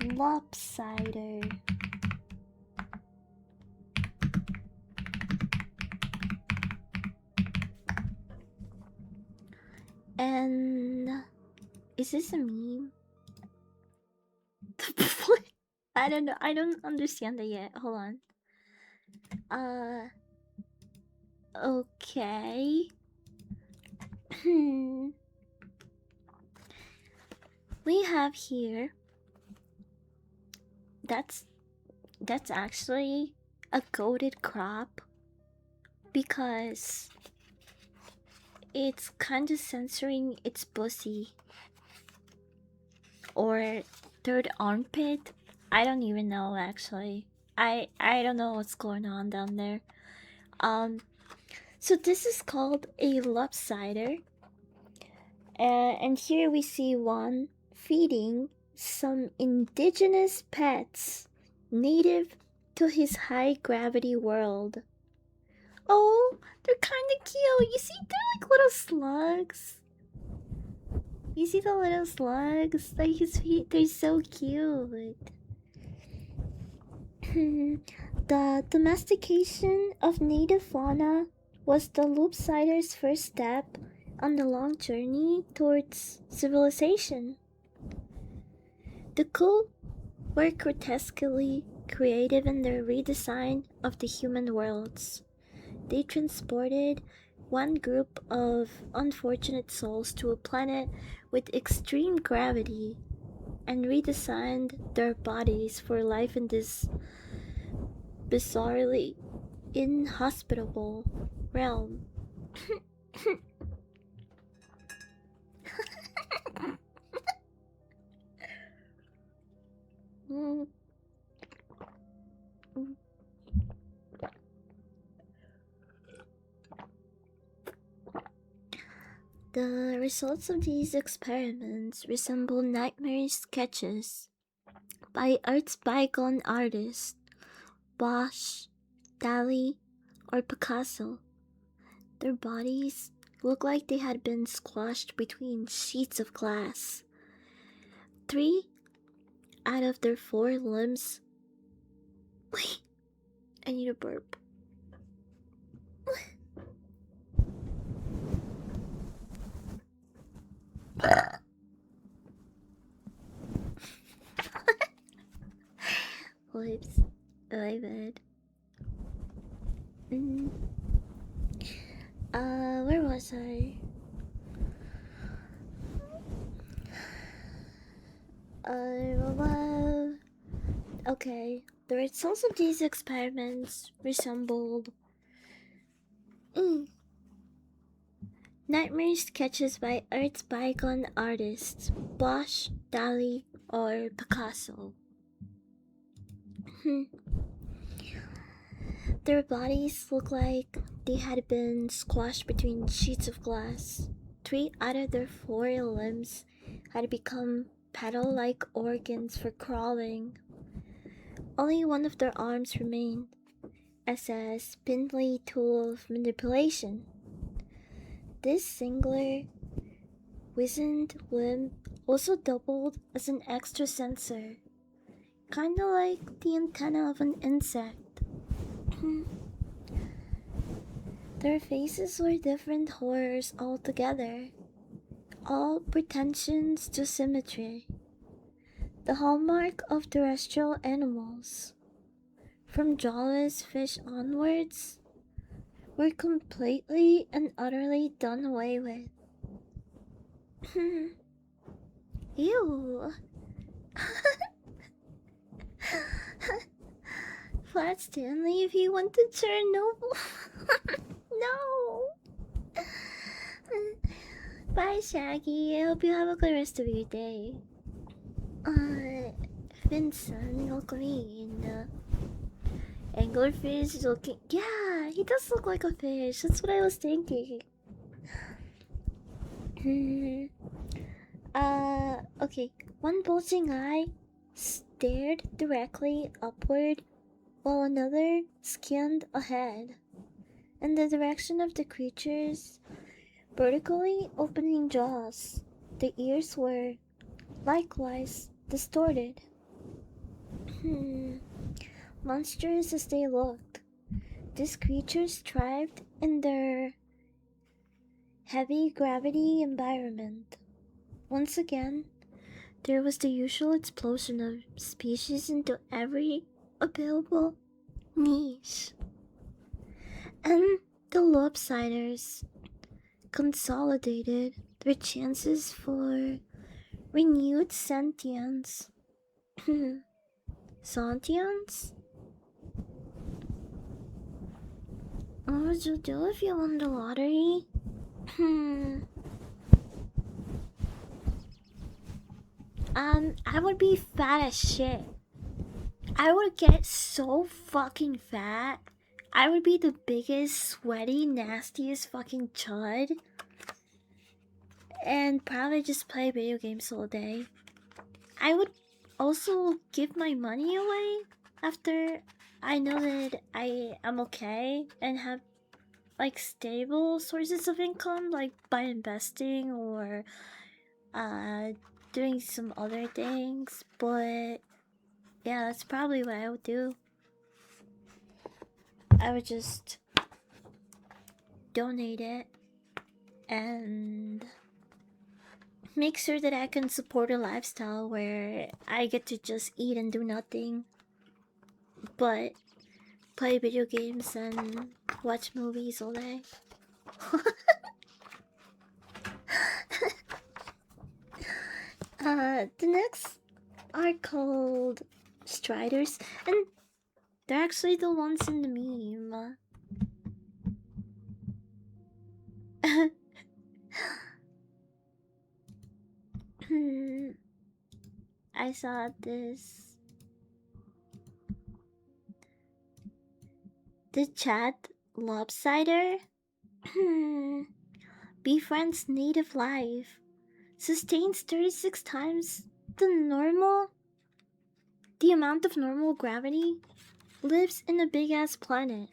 lopsider. And is this a meme? I don't know. I don't understand it yet. Hold on. Okay. We have here. That's actually a goated crop because it's kind of censoring its pussy or third armpit. I don't even know actually. I don't know what's going on down there. So this is called a lopsider. And here we see one feeding some indigenous pets native to his high gravity world. Oh, they're kind of cute. You see, they're like little slugs. You see the little slugs? Like his feet, they're so cute. The domestication of native fauna was the loopsider's first step on the long journey towards civilization. The Ku were grotesquely creative in their redesign of the human worlds. They transported one group of unfortunate souls to a planet with extreme gravity and redesigned their bodies for life in this bizarrely inhospitable realm. The results of these experiments resemble nightmare sketches by Art's bygone artists Bosch, Dali, or Picasso. Their bodies look like they had been squashed between sheets of glass. 3 out of their 4 limbs. Wait, I need a burp. Whoops, my bad. Where was I? Okay, the results of these experiments resembled nightmare sketches by Earth's bygone artists Bosch, Dali, or Picasso. Their bodies look like they had been squashed between sheets of glass. 3 out of their 4 limbs had become paddle-like organs for crawling. Only one of their arms remained as a spindly tool of manipulation. This singular, wizened limb also doubled as an extra sensor, kinda like the antenna of an insect. Their faces were different horrors altogether, all pretensions to symmetry. the hallmark of terrestrial animals. From jawless fish onwards, were completely and utterly done away with. Ew. Flat Stanley, if you want to Chernobyl. No. Bye, Shaggy. I hope you have a good rest of your day. Vincent, look mean. Anglerfish looking. Yeah, he does look like a fish. That's what I was thinking. Okay. One bulging eye stared directly upward while another scanned ahead in the direction of the creature's vertically opening jaws. The ears were likewise distorted. Monstrous as they looked, these creatures thrived in their heavy gravity environment. Once again, there was the usual explosion of species into every available niche. And the lopsiders consolidated their chances for renewed sentience. Sentience? What would you do if you won the lottery? I would be fat as shit. I would get so fucking fat. I would be the biggest, sweaty, nastiest fucking chud. And probably just play video games all day. I would also give my money away after I know that I am okay and have like stable sources of income, like by investing or doing some other things. But yeah, that's probably what I would do. I would just donate it and make sure that I can support a lifestyle where I get to just eat and do nothing but play video games and watch movies all day. The next are called Striders, and they're actually the ones in the meme. I saw this. The chat lopsider befriends native life, sustains 36 times the amount of normal gravity, lives in a big ass planet,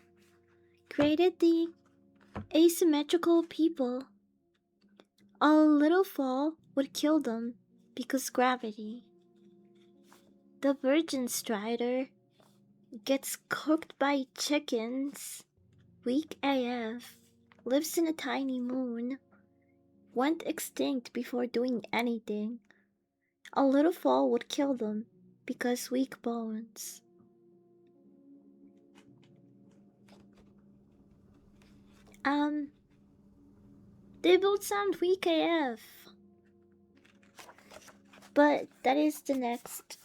created the asymmetrical people. A little fall would kill them because gravity. The virgin strider gets cooked by chickens, weak AF, lives in a tiny moon, went extinct before doing anything. A little fall would kill them because weak bones. They both sound weak AF. But that is the next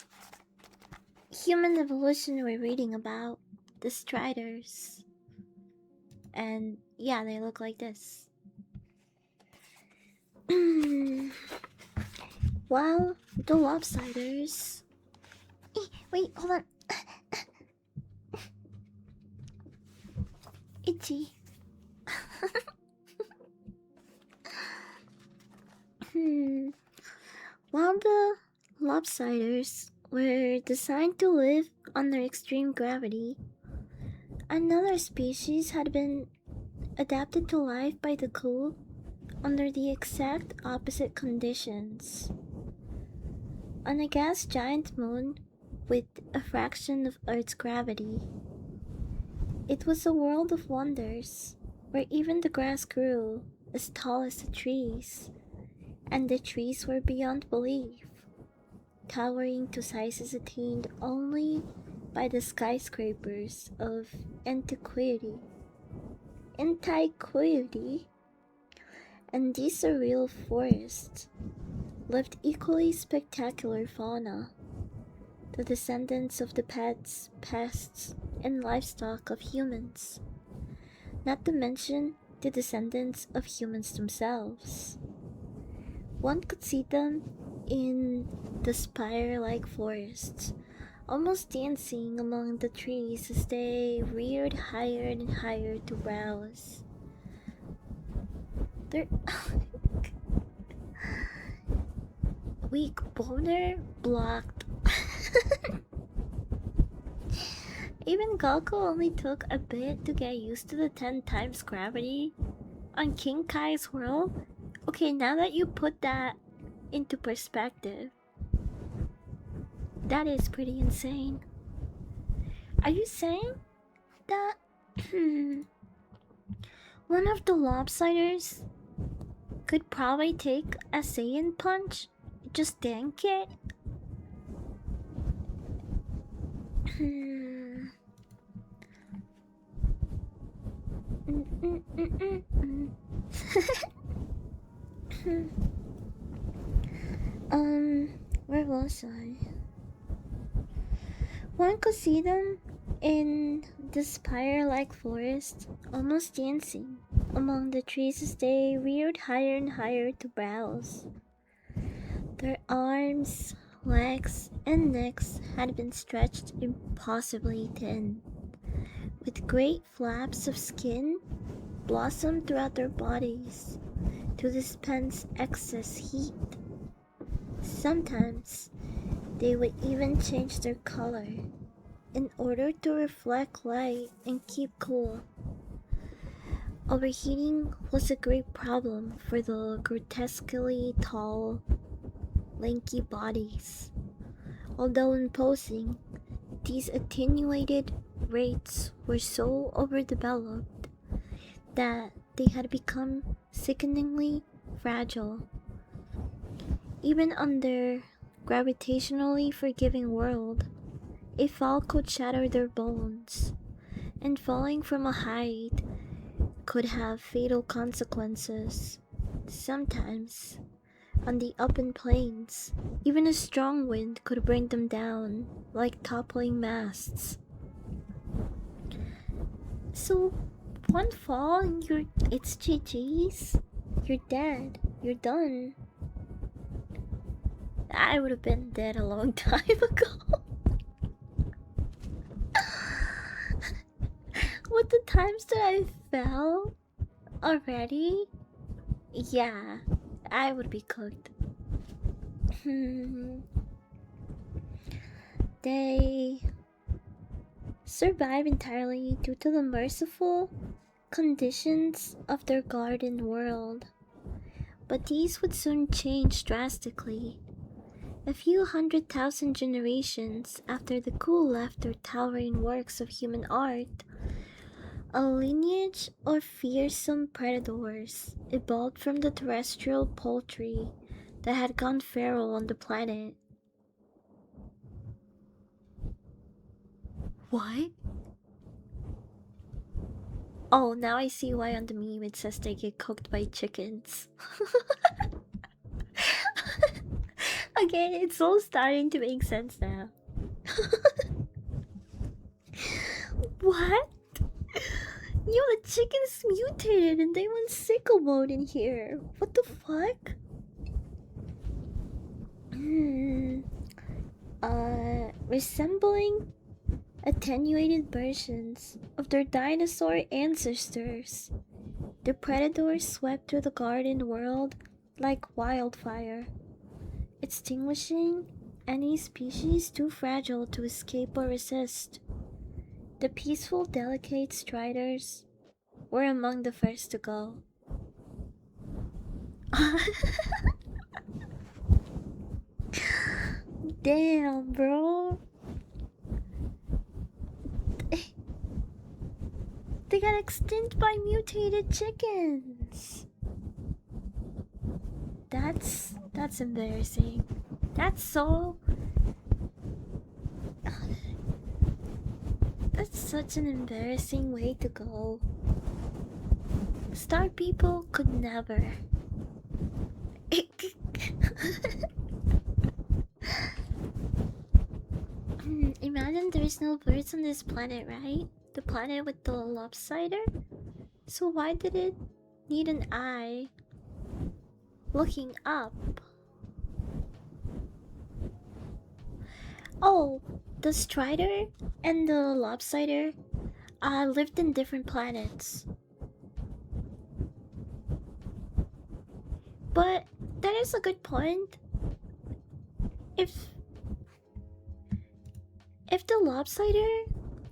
human evolution we're reading about. The Striders. And yeah, they look like this. While the lopsiders. Wait, hold on. Itchy. While the lopsiders were designed to live under extreme gravity, another species had been adapted to life by the cool under the exact opposite conditions. On a gas giant moon with a fraction of Earth's gravity, it was a world of wonders where even the grass grew as tall as the trees, and the trees were beyond belief. towering to sizes attained only by the skyscrapers of antiquity. Antiquity? And these surreal forests lived equally spectacular fauna, the descendants of the pets, pests, and livestock of humans, not to mention the descendants of humans themselves. One could see them in the spire like forests, almost dancing among the trees as they reared higher and higher to browse. Their weak boner blocked. Even Galko only took a bit to get used to the 10 times gravity on King Kai's world. Okay, now that you put that into perspective, that is pretty insane. Are you saying that one of the lopsiders could probably take a Saiyan punch? Just dank it? Where was I? One could see them in the spire-like forest, almost dancing among the trees as they reared higher and higher to browse. Their arms, legs, and necks had been stretched impossibly thin, with great flaps of skin blossomed throughout their bodies to dispense excess heat. Sometimes they would even change their color in order to reflect light and keep cool. Overheating was a great problem for the grotesquely tall, lanky bodies. Although imposing, these attenuated rates were so overdeveloped that they had become sickeningly fragile. Even on their gravitationally forgiving world, a fall could shatter their bones, and falling from a height could have fatal consequences. Sometimes, on the open plains, even a strong wind could bring them down like toppling masts. So, one fall and it's GG's. You're dead. You're done. I would have been dead a long time ago. With the times that I fell already, yeah, I would be cooked. They survive entirely due to the merciful conditions of their garden world. But these would soon change drastically. A few 100,000 generations after the Ku left their towering works of human art, a lineage of fearsome predators evolved from the terrestrial poultry that had gone feral on the planet. What? Oh, now I see why on the meme it says they get cooked by chickens. Okay, it's all starting to make sense now. What? Yo, the chickens mutated and they went sicko mode in here. What the fuck? Resembling attenuated versions of their dinosaur ancestors, the predators swept through the garden world like wildfire, extinguishing any species too fragile to escape or resist. The peaceful, delicate striders were among the first to go. Damn, bro. They got extinct by mutated chickens. That's embarrassing. That's so That's such an embarrassing way to go. Star people could never. Imagine there's no birds on this planet, right? The planet with the lopsider? So why did it need an eye looking up? Oh, the strider and the lopsider lived in different planets. But that is a good point. If the lopsider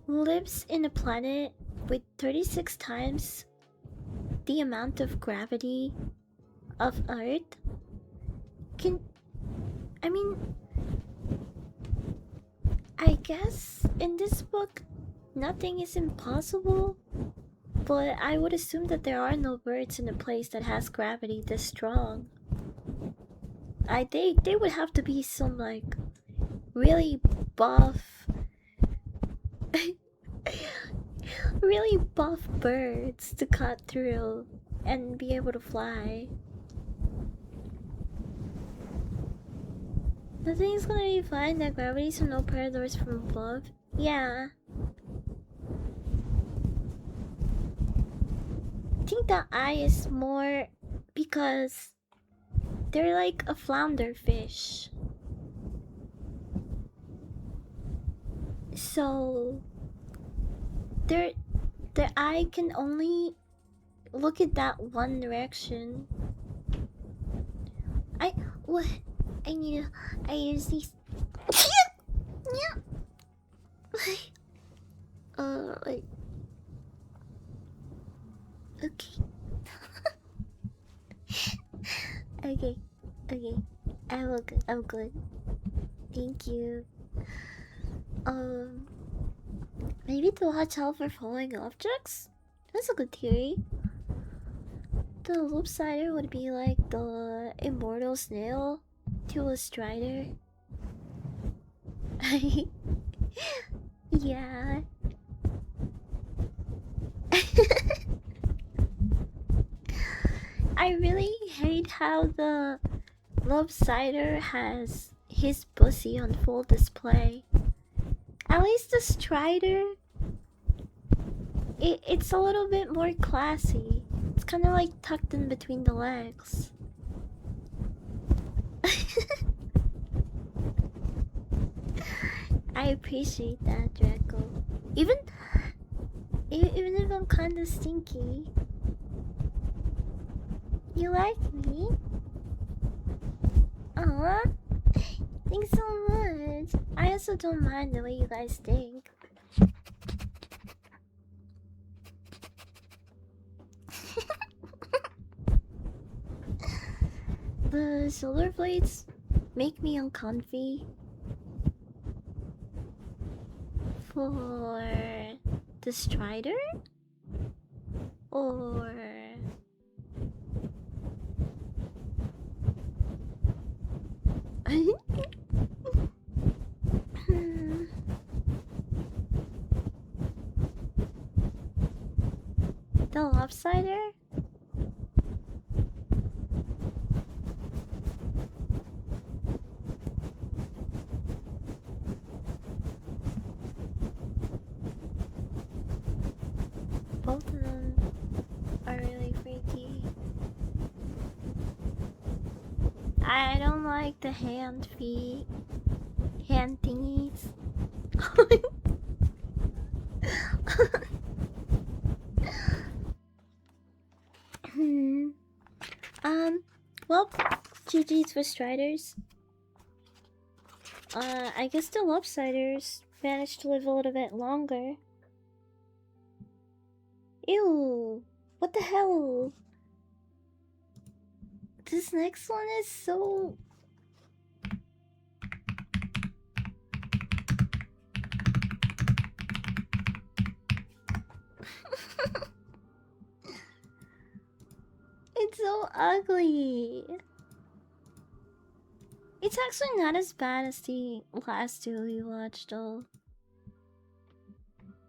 lives in a planet with 36 times the amount of gravity of Earth, I mean, I guess in this book nothing is impossible, but I would assume that there are no birds in a place that has gravity this strong. They would have to be some like really buff really buff birds to cut through and be able to fly. Nothing's gonna be fine. That gravity, so no paradox from above. Yeah. I think the eye is more because they're like a flounder fish. So their eye can only look at that one direction. What? I use these. Like. Okay. Okay. I'm good. Thank you. Maybe to watch out for falling objects? That's a good theory. The loopsider would be like the immortal snail to a strider. Yeah. I really hate how the lopsider has his pussy on full display. At least the strider, it's a little bit more classy. It's kind of like tucked in between the legs. I appreciate that, Draco. Even if I'm kind of stinky, you like me? Aw, thanks so much. I also don't mind the way you guys think. The shoulder blades make me uncomfy. For the strider? Or the lopsider? Both of them are really freaky. I don't like the hand thingies. Well, GG's for Striders. I guess the Lopsiders managed to live a little bit longer. Ew! What the hell? This next one is so... It's so ugly. It's actually not as bad as the last two we watched, though.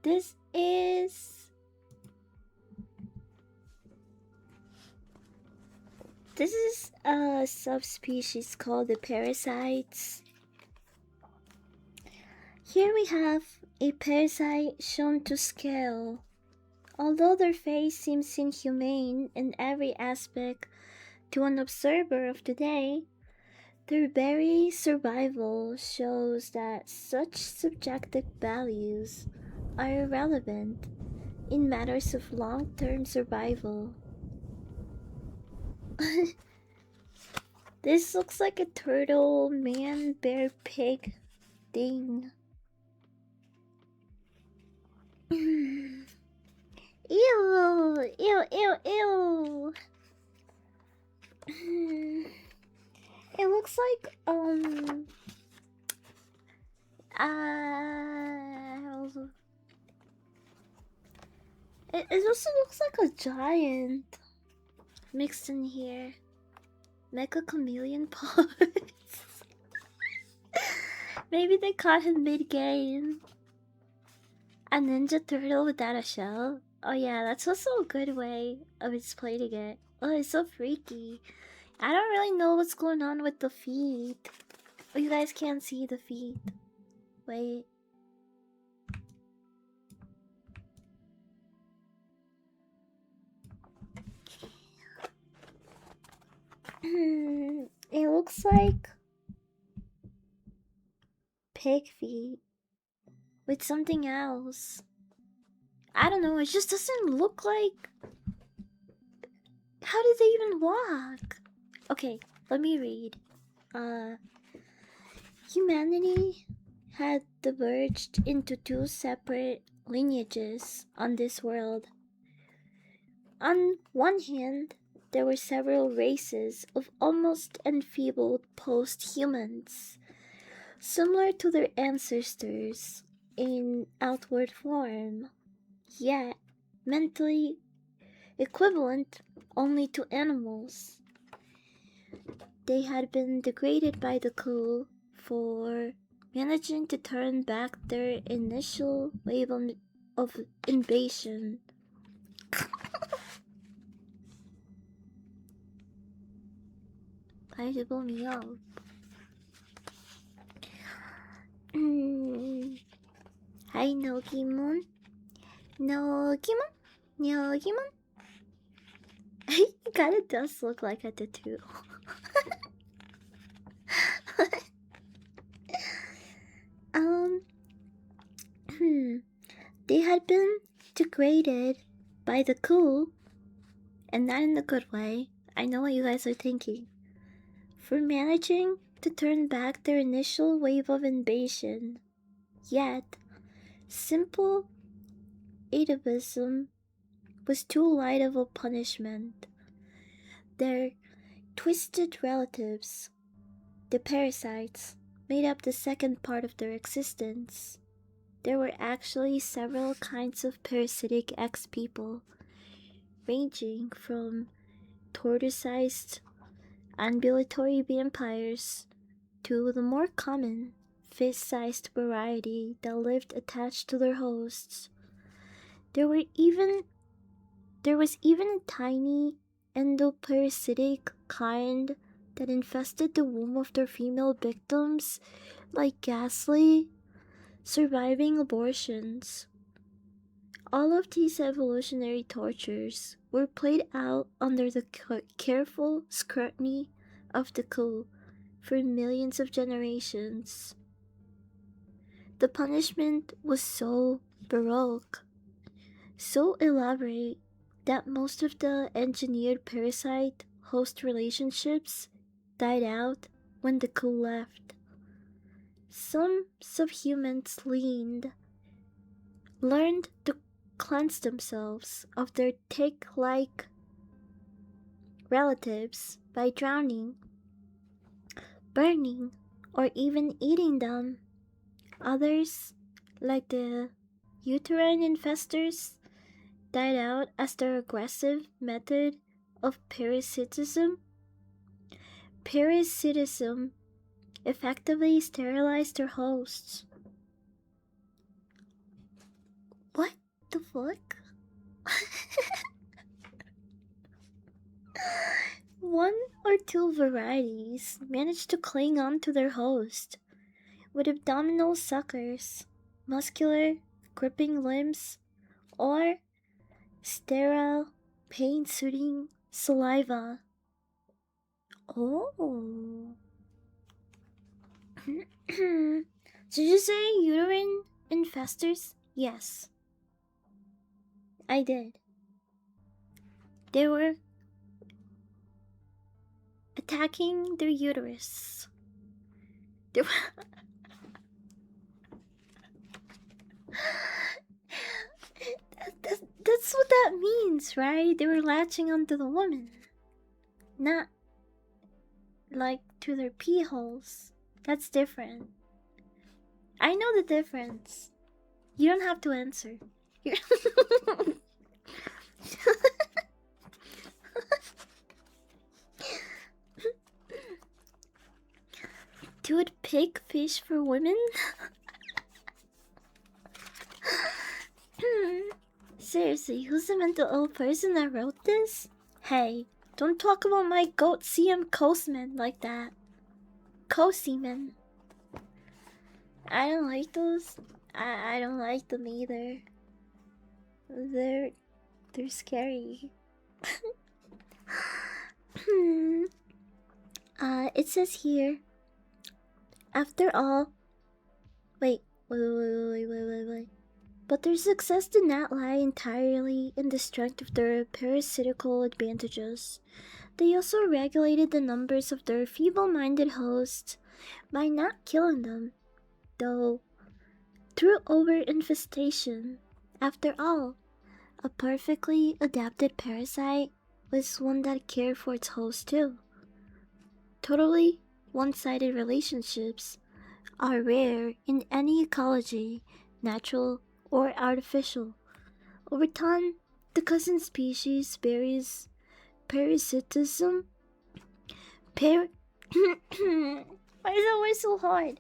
This is. This is a subspecies called the parasites. Here we have a parasite shown to scale. Although their face seems inhumane in every aspect to an observer of the day, their very survival shows that such subjective values are irrelevant in matters of long-term survival. This looks like a turtle, man, bear, pig thing. Ew, ew, ew, ew. It looks like, it also looks like a giant mixed in here. Mecha chameleon paws. Maybe they caught him mid-game. A ninja turtle without a shell? Oh yeah, that's also a good way of explaining it. Oh, it's so freaky. I don't really know what's going on with the feet. Oh, you guys can't see the feet. Wait. It looks like pig feet with something else. I don't know, it just doesn't look like... How did they even walk? Okay, let me read. Humanity had diverged into two separate lineages on this world. On one hand, there were several races of almost enfeebled post-humans, similar to their ancestors in outward form, yet mentally equivalent only to animals. They had been degraded by the coup for managing to turn back their initial wave of invasion. Why did you blow me up? Hi, Nogimon. Nogimon? Nogimon? It kinda does look like a tattoo. They had been degraded by the coup, and not in a good way. I know what you guys are thinking. For managing to turn back their initial wave of invasion. Yet, simple atavism was too light of a punishment. Their twisted relatives, the parasites, made up the second part of their existence. There were actually several kinds of parasitic ex-people, ranging from tortoise-sized ambulatory vampires to the more common fist-sized variety that lived attached to their hosts. There was even a tiny endoparasitic kind that infested the womb of their female victims, like ghastly, surviving abortions. All of these evolutionary tortures were played out under the careful scrutiny of the coup for millions of generations. The punishment was so baroque, so elaborate, that most of the engineered parasite host relationships died out when the coup left. Some subhumans learned to cleanse themselves of their tick-like relatives by drowning, burning, or even eating them. Others, like the uterine infestors, died out as their aggressive method of parasitism. Parasitism effectively sterilize their hosts. What the fuck? One or two varieties manage to cling on to their host with abdominal suckers, muscular, gripping limbs, or sterile, pain-soothing saliva. Oh. Did you say uterine infestors? Yes, I did. They were attacking their uterus. They were that's what that means, right? They were latching onto the woman. Not like to their pee holes. That's different. I know the difference. You don't have to answer. Dude, pig fish for women? Seriously, who's the mental ill person that wrote this? Hey, don't talk about my goat CM Kösemen like that. Kösemen. I don't like those. I don't like them either. They're scary. It says here. After all, wait. But their success did not lie entirely in the strength of their parasitical advantages. They also regulated the numbers of their feeble-minded hosts by not killing them, though, through over-infestation. After all, a perfectly adapted parasite was one that cared for its host too. Totally one-sided relationships are rare in any ecology, natural or artificial. Over time, the cousin species varies parasitism. Why is that word so hard?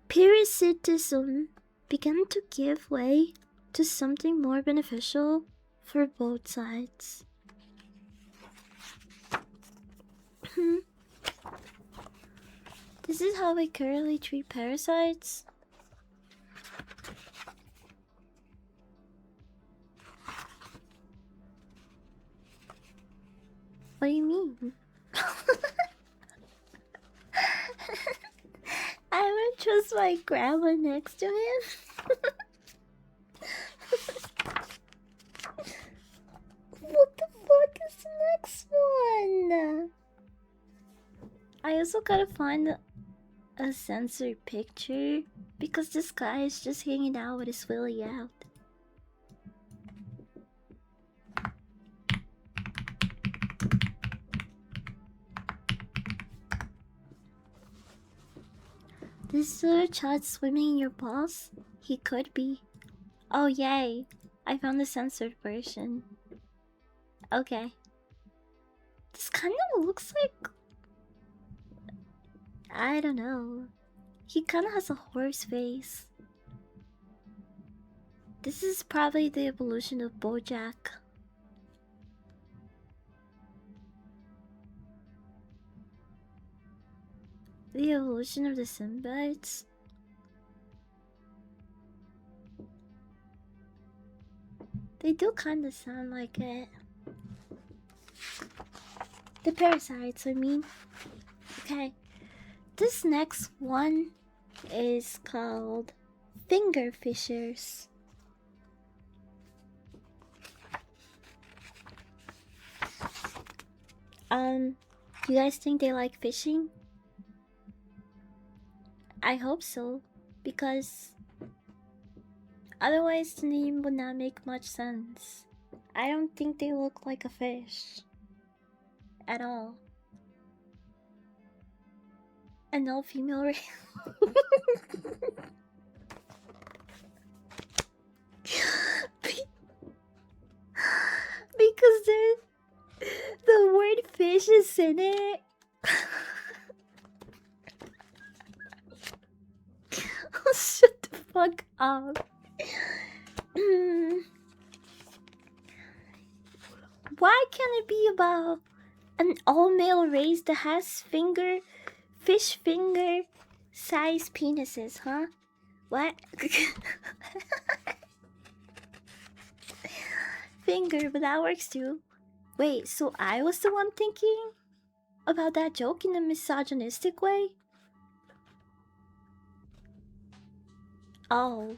Parasitism began to give way to something more beneficial for both sides. This is how we currently treat parasites. What do you mean? I would trust my grandma next to him. What the fuck is the next one? I also gotta find a censored picture because this guy is just hanging out with his willy out. This little child swimming in your balls? He could be. Oh yay! I found the censored version. Okay. This kind of looks like... I don't know. He kind of has a horse face. This is probably the evolution of BoJack. The evolution of the symbiotes? They do kind of sound like it. The parasites, I mean. Okay. This next one is called finger fishers. Do you guys think they like fishing? I hope so, because otherwise the name would not make much sense. I don't think they look like a fish at all. And no female race. Because the word fish is in it. fuck up. Why can't it be about an all-male race that has fish finger size penises, huh? What? Finger, but that works too. Wait, so I was the one thinking about that joke in a misogynistic way? Oh.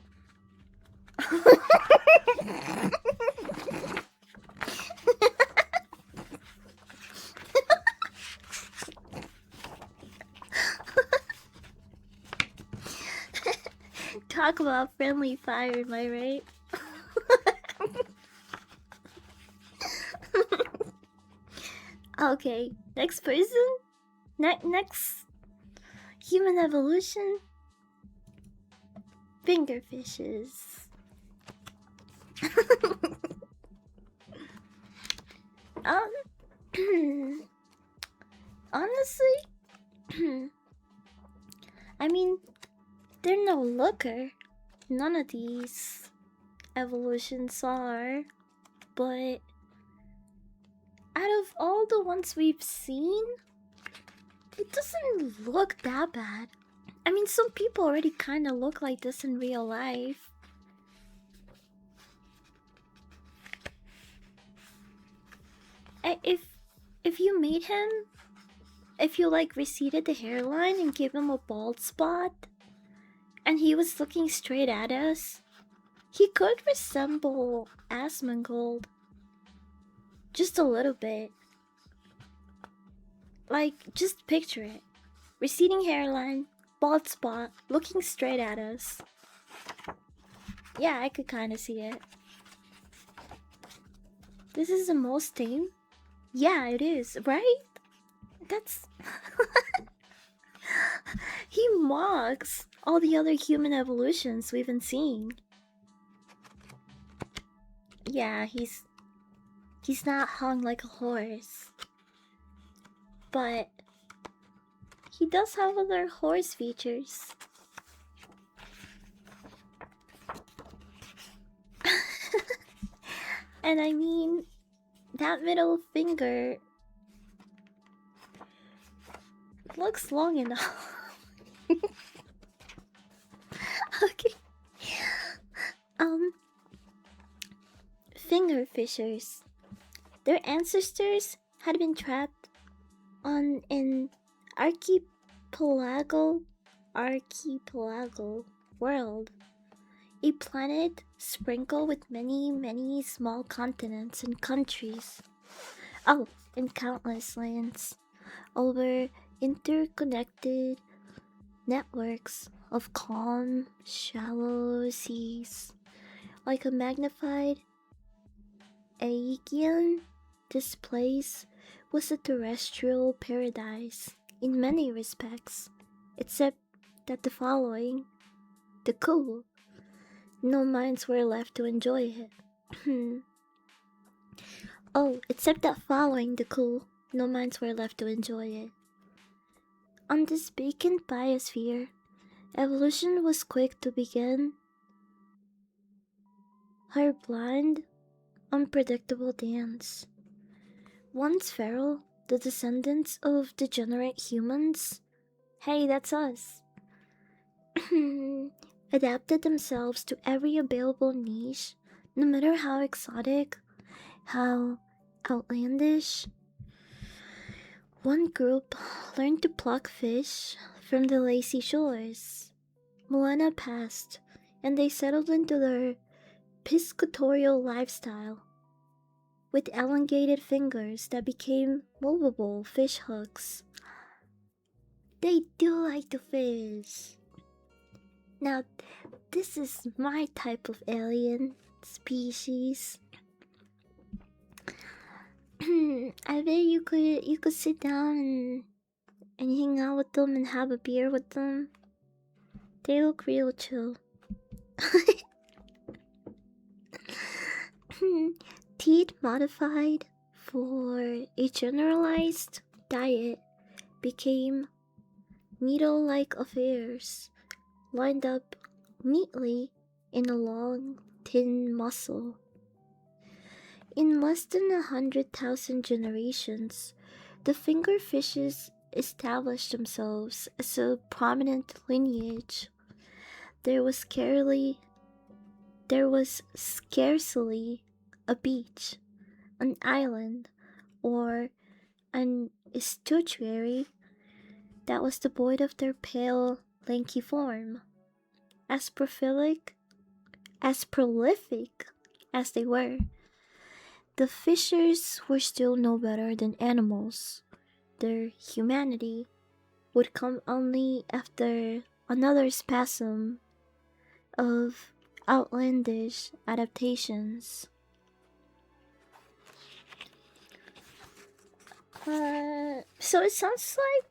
Talk about friendly fire, am I right? Okay, next person? Next human evolution? Fingerfishes. Honestly, I mean, they're no looker. None of these evolutions are, but out of all the ones we've seen, it doesn't look that bad. I mean, some people already kind of look like this in real life. If you made him, if you like receded the hairline and gave him a bald spot, and he was looking straight at us, he could resemble Asmongold. Just a little bit. Like, just picture it. Receding hairline, bald spot, looking straight at us. Yeah, I could kind of see it. This is the most tame? Yeah, it is, right? That's... He mocks all the other human evolutions we've been seeing. Yeah, he's not hung like a horse. But he does have other horse features. And I mean, that middle finger looks long enough. Okay. Finger fishers. Their ancestors had been trapped on an archipelago world. A planet sprinkled with many small continents and countries. Oh, and countless lands. Over interconnected networks of calm, shallow seas. Like a magnified Aegean, this place was a terrestrial paradise in many respects, except that the following, the cool, no minds were left to enjoy it. Oh, except that following the cool, no minds were left to enjoy it. On this vacant biosphere, evolution was quick to begin her blind, unpredictable dance. Once feral, the descendants of degenerate humans, hey, that's us, adapted themselves to every available niche, no matter how exotic, how outlandish. One group learned to pluck fish from the lazy shores. Millennia passed, and they settled into their piscatorial lifestyle, with elongated fingers that became movable fish hooks. They do like to fish. Now, this is my type of alien species. I bet you could sit down and hang out with them and have a beer with them. They look real chill. Teeth modified for a generalized diet became needle-like affairs lined up neatly in a long, thin muscle. In less than 100,000 generations, the fingerfishes established themselves as a prominent lineage. There was scarcely a beach, an island, or an estuary that was devoid of their pale, lanky form. As prolific as they were, the fishers were still no better than animals. Their humanity would come only after another spasm of outlandish adaptations. So it sounds like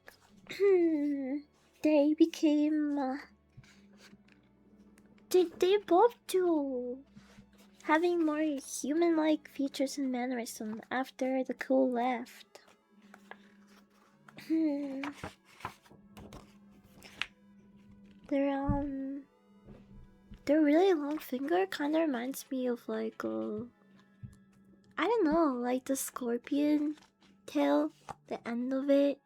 they became. They evolved to having more human like features and mannerism after the cool left. Their their really long finger kind of reminds me of like I don't know, like the scorpion tail, the end of it.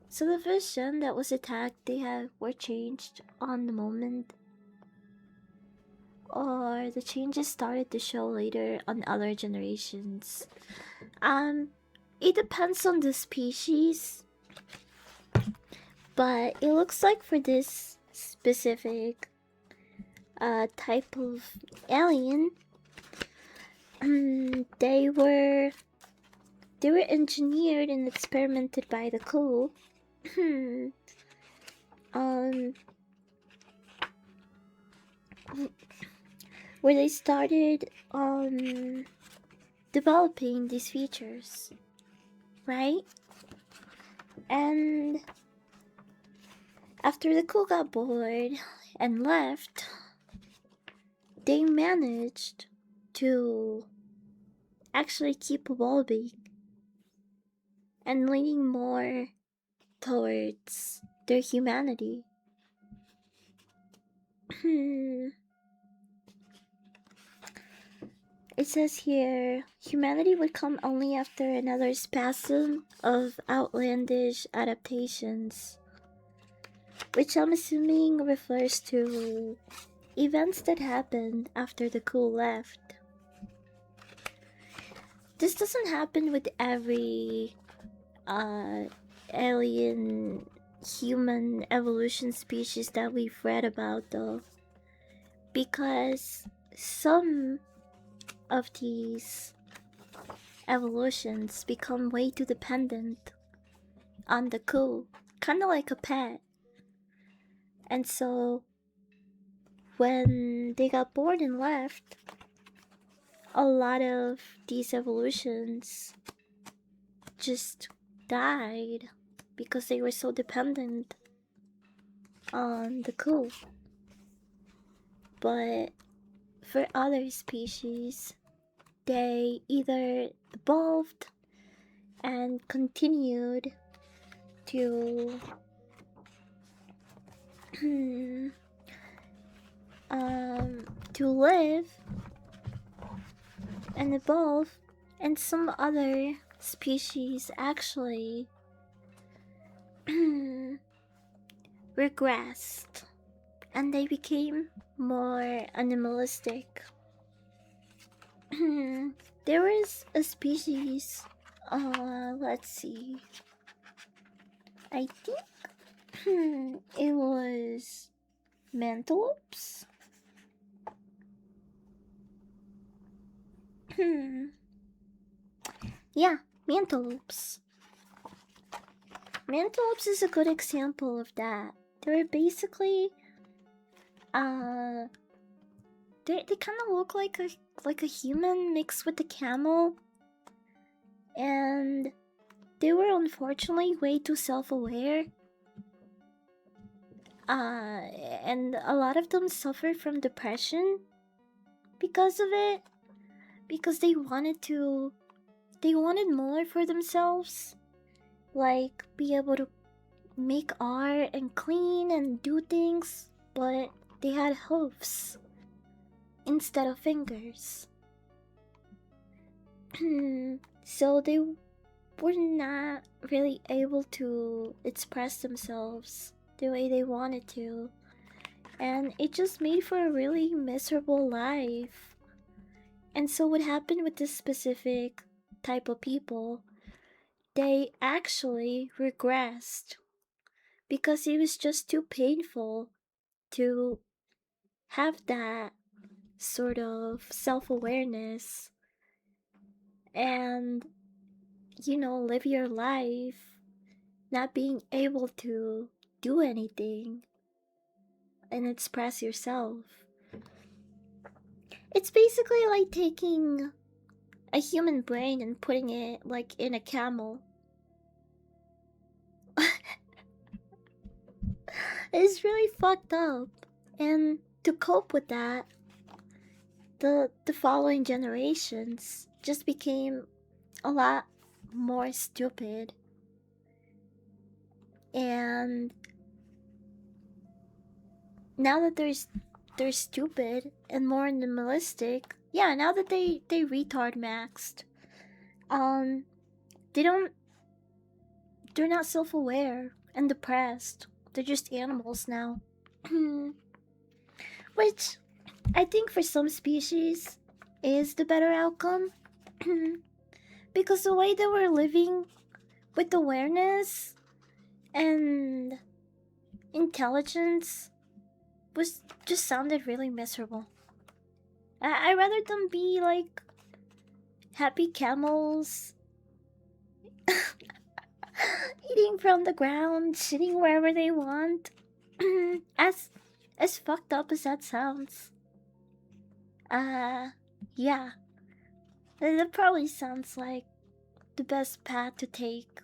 So the first gen that was attacked, were changed on the moment, or the changes started to show later on other generations. It depends on the species, but it looks like for this specific type of alien, they were engineered and experimented by the crew. Where they started developing these features, right? And after the crew got bored and left, they managed to actually keep evolving and leaning more towards their humanity. It says here, humanity would come only after another spasm of outlandish adaptations, which I'm assuming refers to events that happened after the crew left. This doesn't happen with every alien human evolution species that we've read about though, because some of these evolutions become way too dependent on the crew, kind of like a pet. And so when they got bored and left, a lot of these evolutions just died because they were so dependent on the crew. But for other species, they either evolved and continued to to live and evolve, and some other species actually regressed and they became more animalistic. There was a species, let's see, I think it was mantlepes. Yeah, mantlepes. Mantlepes is a good example of that. They're basically, they kind of look like a human mixed with a camel, and they were unfortunately way too self-aware. And a lot of them suffered from depression because of it, because they wanted more for themselves, like be able to make art and clean and do things, but they had hooves instead of fingers. So they were not really able to express themselves the way they wanted to. And it just made for a really miserable life. And so, what happened with this specific type of people, they actually regressed because it was just too painful to have that sort of self awareness and, live your life not being able to do anything and express yourself. It's basically like taking a human brain and putting it like in a camel. It's really fucked up. And to cope with that, the following generations just became a lot more stupid. And now that they're stupid and more minimalistic, yeah, now that they retard maxed, um, they don't they're not self-aware and depressed. They're just animals now. Which I think for some species is the better outcome. Because the way that we're living with awareness and intelligence was just sounded really miserable. I rather them be like happy camels eating from the ground, sitting wherever they want. as as fucked up as that sounds. Yeah. That probably sounds like the best path to take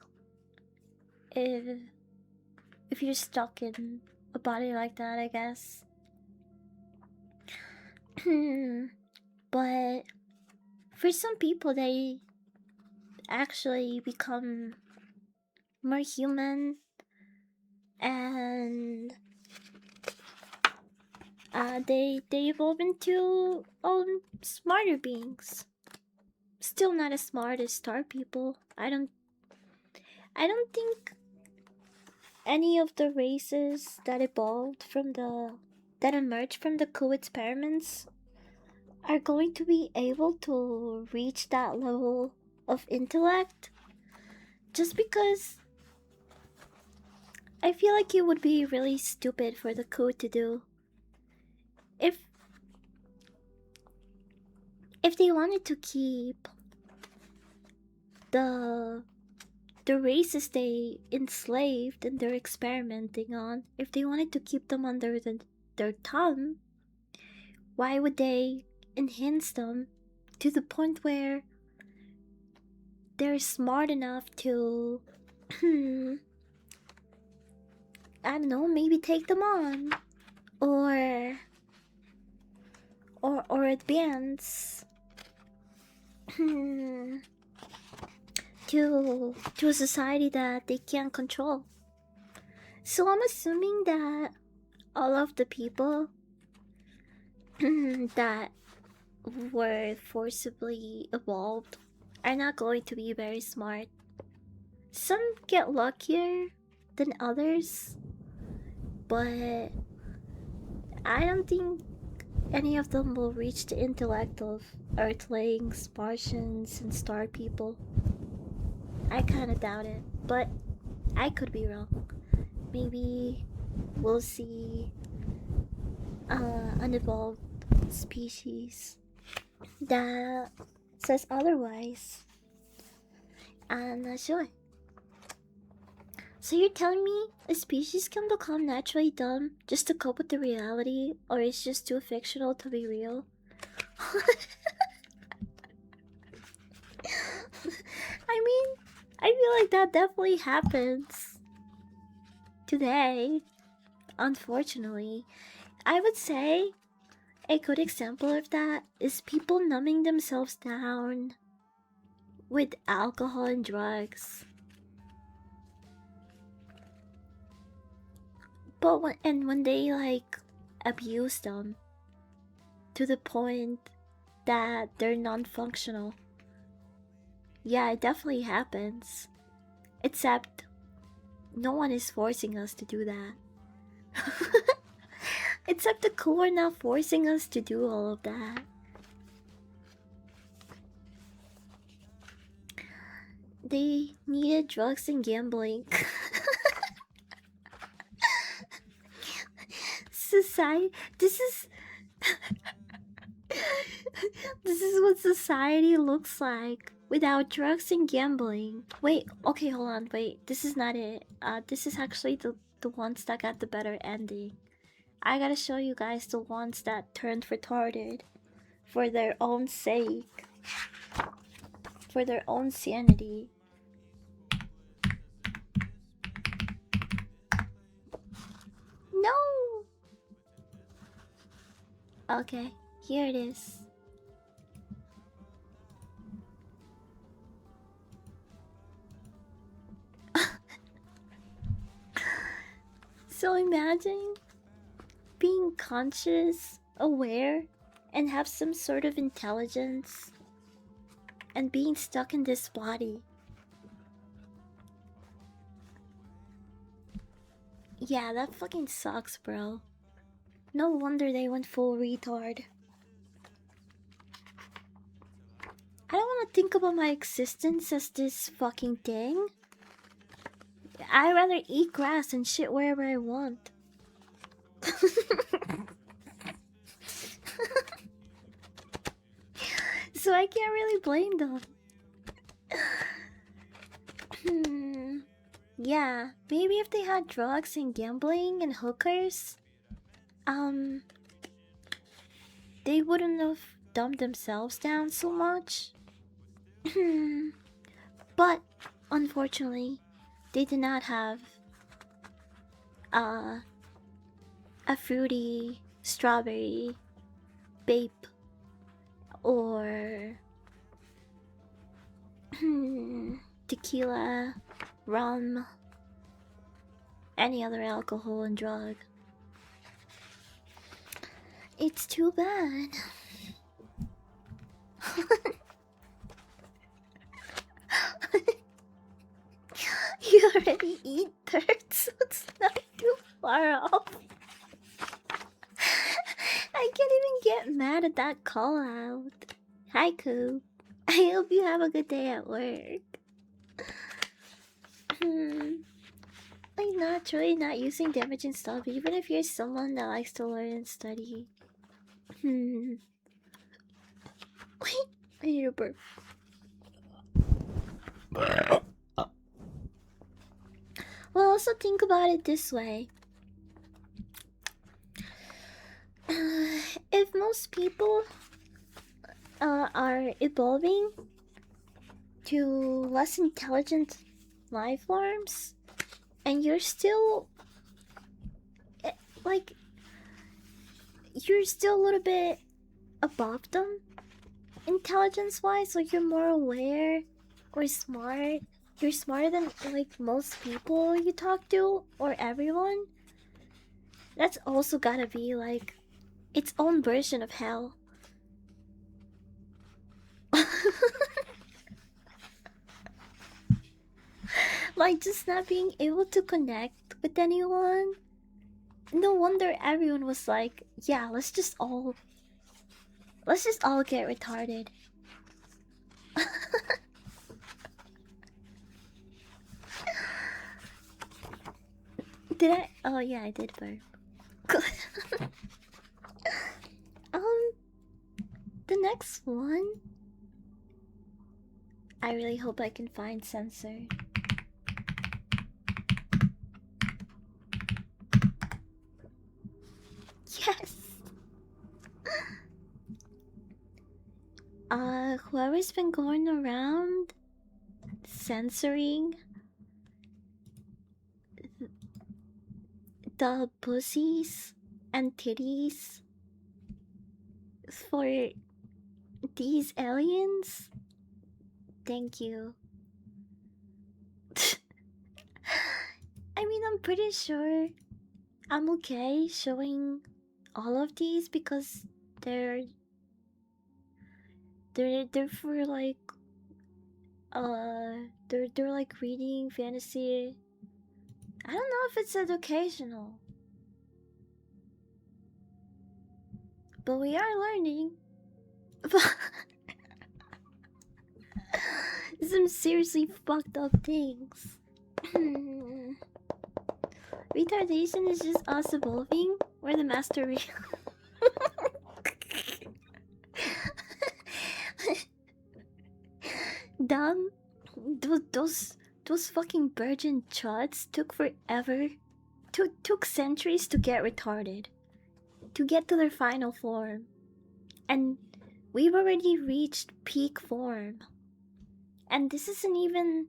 if you're stuck in a body like that, I guess. But for some people, they actually become more human and they evolve into smarter beings. Still not as smart as star people. I don't think any of the races that emerged from the coup experiments are going to be able to reach that level of intellect, just because I feel like it would be really stupid for the coup to do. If they wanted to keep the races they enslaved and they're experimenting on, if they wanted to keep them under their thumb, why would they enhance them to the point where they're smart enough to I don't know, maybe take them on or advance to a society that they can't control. So I'm assuming that all of the people that were forcibly evolved are not going to be very smart. Some get luckier than others, but I don't think any of them will reach the intellect of Earthlings, Martians, and Star people. I kinda doubt it, but I could be wrong. Maybe we'll see an evolved species that says otherwise. I'm not sure. So you're telling me a species can become naturally dumb just to cope with the reality, or it's just too fictional to be real? I mean, I feel like that definitely happens today, unfortunately. I would say a good example of that is people numbing themselves down with alcohol and drugs. But when they like abuse them to the point that they're non-functional, yeah, it definitely happens. Except no one is forcing us to do that. Except the crew are not forcing us to do all of that. They needed drugs and gambling. Society. This is. This is what society looks like without drugs and gambling. Wait, okay, hold on, wait. This is not it. This is actually the ones that got the better ending. I gotta show you guys the ones that turned retarded for their own sake, for their own sanity. No! Okay, here it is. So imagine being conscious, aware, and have some sort of intelligence, and being stuck in this body. Yeah, that fucking sucks, bro. No wonder they went full retard. I don't want to think about my existence as this fucking thing. I'd rather eat grass and shit wherever I want. So I can't really blame them. Yeah, maybe if they had drugs and gambling and hookers, they wouldn't have dumbed themselves down so much. But unfortunately, they did not have a fruity strawberry vape or tequila, rum, any other alcohol and drug. It's too bad. You already eat dirt, so it's not too far off. I can't even get mad at that call out. Hi, Coop. I hope you have a good day at work. Like, naturally not using damage and stuff, even if you're someone that likes to learn and study. Wait, I need a burp. Well, also think about it this way. If most people are evolving to less intelligent life forms, and you're still like you're still a little bit above them intelligence wise, like you're more aware or smart, you're smarter than like most people you talk to or everyone, that's also gotta be like its own version of hell. Like just not being able to connect with anyone. No wonder everyone was like, yeah, let's just all get retarded. Did I? Oh yeah, I did burp. The next one, I really hope I can find censor. Yes. Whoever's been going around censoring the pussies and titties for these aliens, thank you. I mean, I'm pretty sure I'm okay showing all of these because they're they're for like they're like reading fantasy. I don't know if it's educational, but we are learning. Some seriously fucked up things. Retardation is just us evolving. We're the master Dumb. Those fucking virgin chuds took forever. Took centuries to get retarded. To get to their final form. And we've already reached peak form. And this isn't even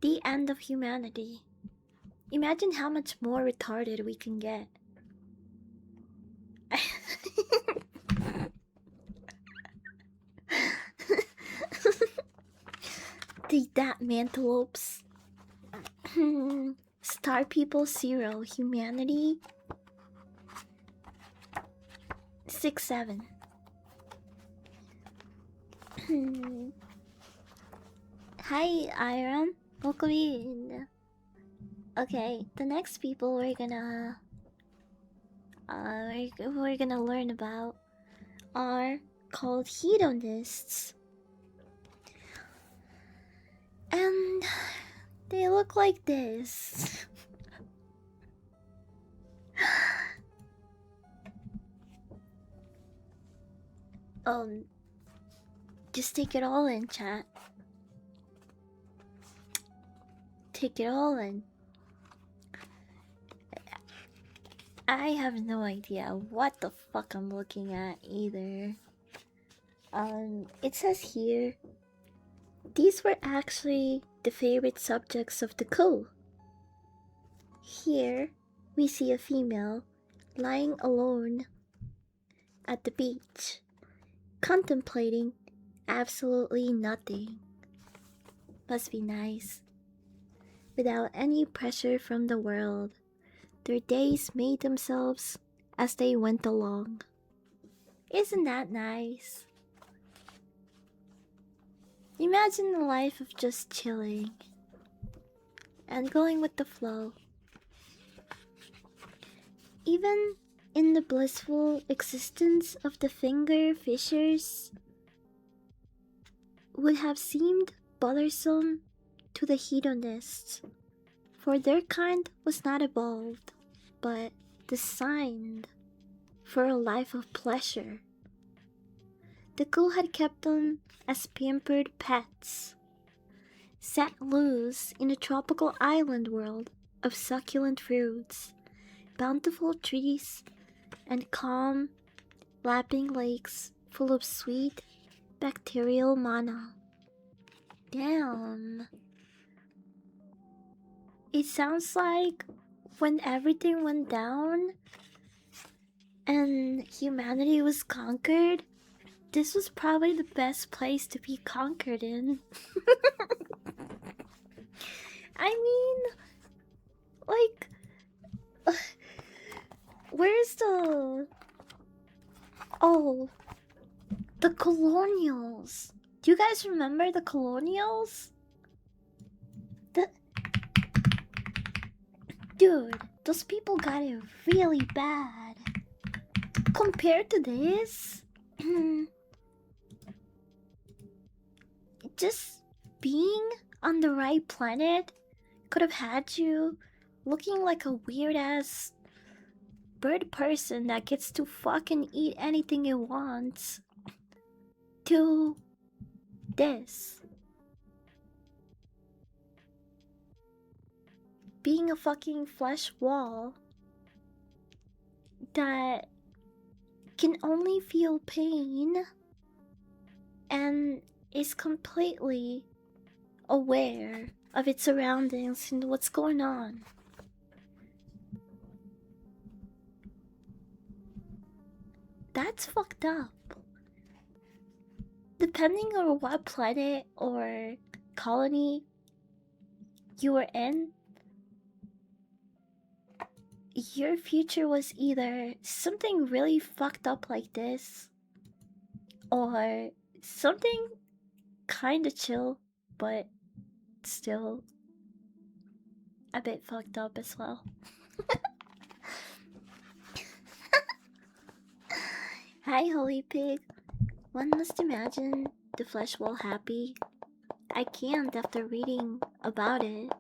the end of humanity. Imagine how much more retarded we can get. Take that, mantellopes. Star People 0, humanity 6-7. Hi, Iron. Welcome in. Okay, the next people we're gonna learn about are called hedonists, and they look like this. Just take it all in, chat. Take it all in. I have no idea what the fuck I'm looking at either. It says here, these were actually the favorite subjects of the coup. Here, we see a female lying alone at the beach, contemplating absolutely nothing. Must be nice. Without any pressure from the world, their days made themselves as they went along. Isn't that nice? Imagine a life of just chilling and going with the flow. Even in the blissful existence of the finger fishers would have seemed bothersome to the hedonists, for their kind was not evolved, but designed for a life of pleasure. The ghoul had kept them as pampered pets, set loose in a tropical island world of succulent fruits, bountiful trees, and calm, lapping lakes full of sweet, bacterial mana. Damn. It sounds like when everything went down and humanity was conquered, this was probably the best place to be conquered in. I mean, like, where's the... Oh, the colonials. Do you guys remember the colonials? Dude, those people got it really bad. Compared to this, just being on the right planet could have had you looking like a weird ass bird person that gets to fucking eat anything it wants, to this. Being a fucking flesh wall that can only feel pain and is completely aware of its surroundings and what's going on. That's fucked up. Depending on what planet or colony you were in, your future was either something really fucked up like this, or something kinda chill, but still a bit fucked up as well. Hi, Holy Pig. One must imagine the flesh wall happy. I can't after reading about it.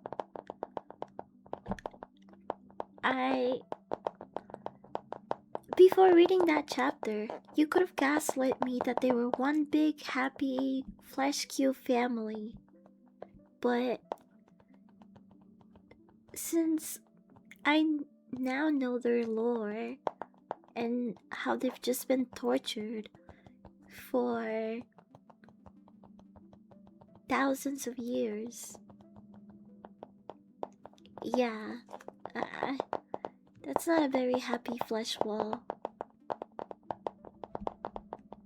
Before reading that chapter, you could have gaslit me that they were one big, happy, flesh cube family. But since I now know their lore and how they've just been tortured for thousands of years, yeah, that's not a very happy flesh wall.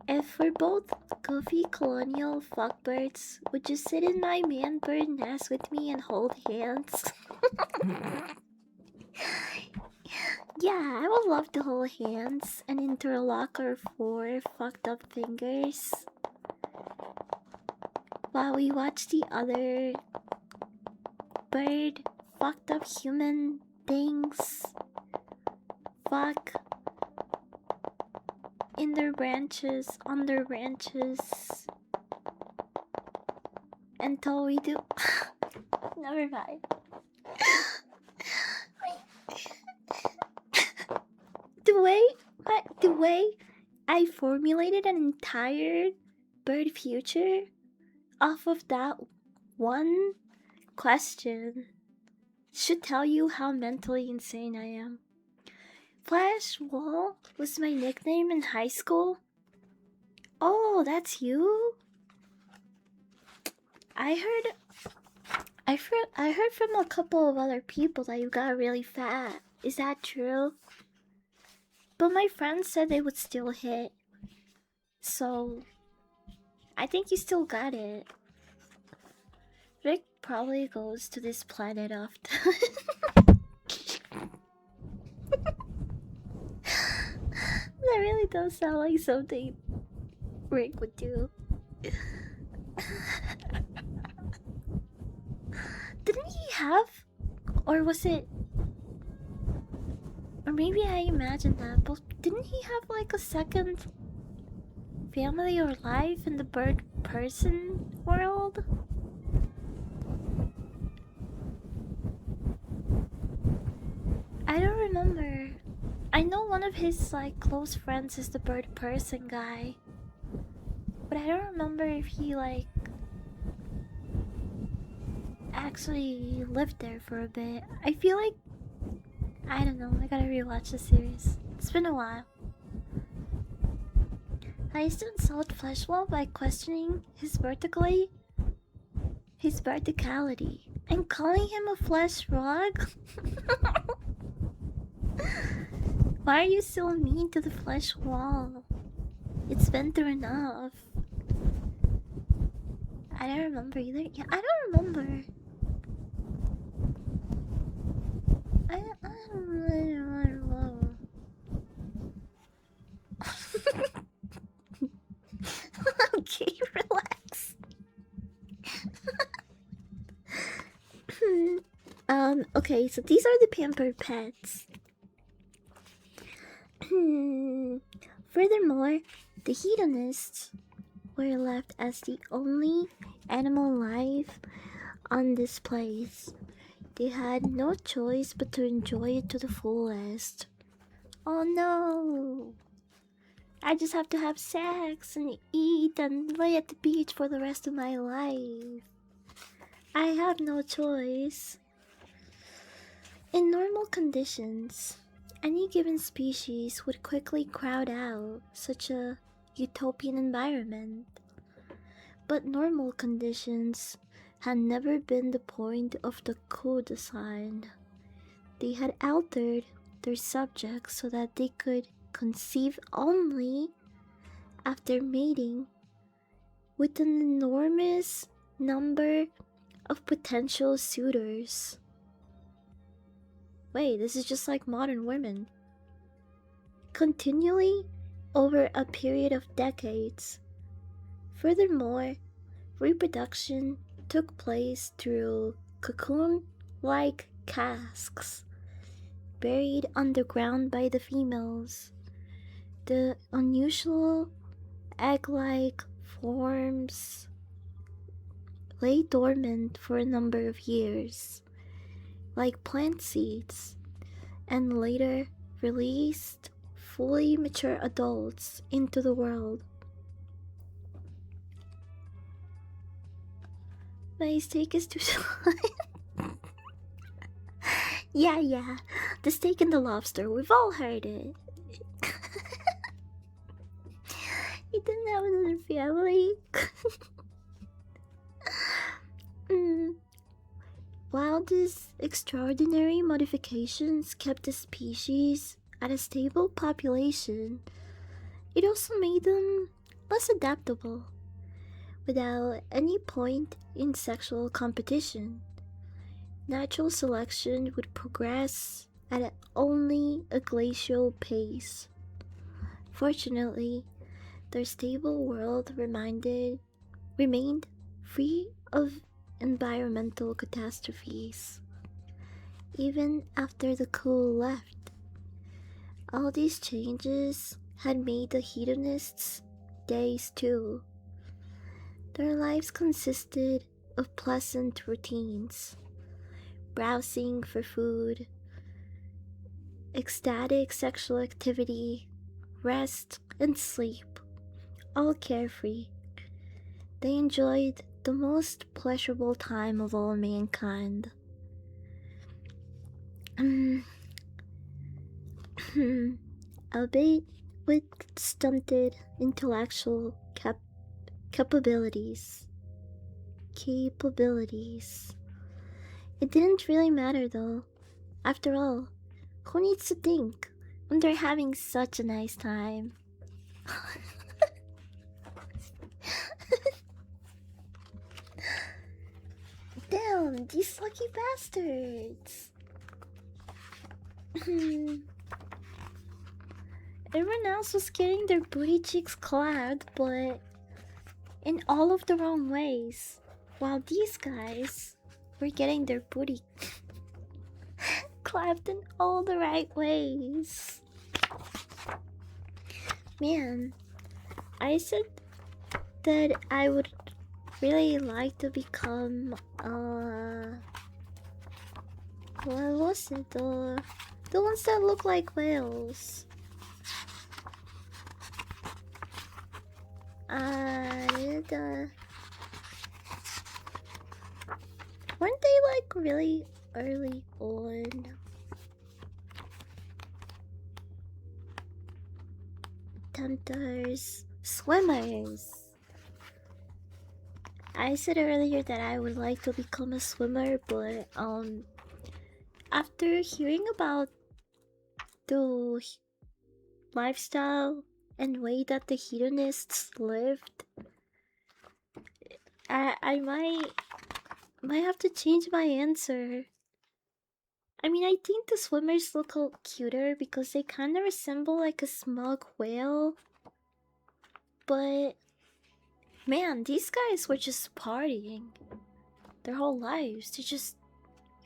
If we're both goofy colonial fuckbirds, would you sit in my man bird nest with me and hold hands? Yeah, I would love to hold hands and interlock our 4 fucked up fingers while we watch the other bird fucked up human things fuck in their branches, on their branches, until we do. Never mind. The way I formulated an entire bird future off of that one question should tell you how mentally insane I am. Flash Wall was my nickname in high school. Oh, that's you? I heard from a couple of other people that you got really fat. Is that true? But my friends said they would still hit. So I think you still got it. Rick probably goes to this planet often. That really does sound like something Rick would do. Didn't he have? Or was it? Or maybe I imagined that, but didn't he have like a second family or life in the bird person world? I don't remember. I know one of his like close friends is the bird person guy, but I don't remember if he like actually lived there for a bit. I feel like, I don't know, I gotta rewatch the series. It's been a while. I used to insult Fleshwall by questioning his verticality, and calling him a flesh rug. Why are you so mean to the flesh wall? It's been through enough. I don't remember either. Yeah, I don't remember. I don't know. Okay, relax. Okay, so these are the pampered pets. Furthermore, the hedonists were left as the only animal life on this place. They had no choice but to enjoy it to the fullest. Oh no! I just have to have sex and eat and lay at the beach for the rest of my life. I have no choice. In normal conditions, any given species would quickly crowd out such a utopian environment. But normal conditions had never been the point of the co-design. They had altered their subjects so that they could conceive only after mating with an enormous number of potential suitors. wait, this is just like modern women. Continually over a period of decades. Furthermore, reproduction took place through cocoon like casks buried underground by the females. The unusual egg like forms lay dormant for a number of years, like plant seeds, and later released fully mature adults into the world. My steak is too small. Yeah, the steak and the lobster, we've all heard it. He didn't have another family. mm. While these extraordinary modifications kept the species at a stable population, it also made them less adaptable, without any point in sexual competition. Natural selection would progress at only a glacial pace. Fortunately, their stable world remained free of environmental catastrophes. Even after the cool left, all these changes had made the hedonists' days too. Their lives consisted of pleasant routines, browsing for food, ecstatic sexual activity, rest, and sleep, all carefree. They enjoyed the most pleasurable time of all mankind. Albeit with stunted intellectual capabilities. Capabilities. It didn't really matter though. After all, who needs to think when they're having such a nice time? Damn, these lucky bastards. Everyone else was getting their booty cheeks clapped, but in all of the wrong ways. While these guys were getting their booty clapped in all the right ways. Man, I said that I would really like to become what was it? The ones that look like whales. Weren't they like really early on? Tempters, swimmers. I said earlier that I would like to become a swimmer, but after hearing about the lifestyle and way that the hedonists lived, I might have to change my answer. I mean, I think the swimmers look a cuter because they kind of resemble like a smug whale. But man, these guys were just partying their whole lives. They just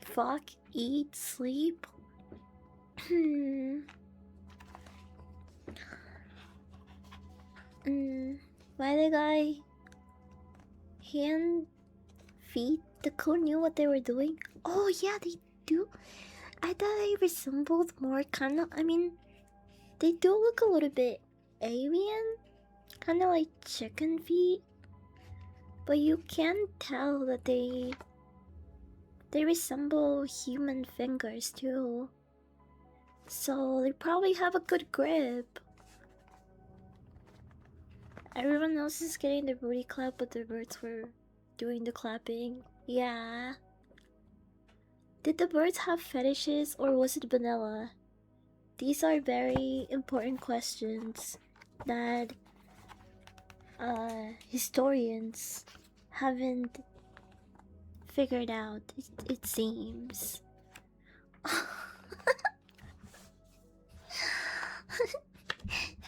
fuck, eat, sleep. Why the guy hand feet? The crew knew what they were doing. Oh yeah, they do. I thought they resembled more kind of. I mean, they do look a little bit alien, kind of like chicken feet. But you can tell that they resemble human fingers too. So they probably have a good grip. Everyone else is getting their booty clap, but the birds were doing the clapping. Yeah. Did the birds have fetishes or was it vanilla? These are very important questions that historians haven't figured out, it seems.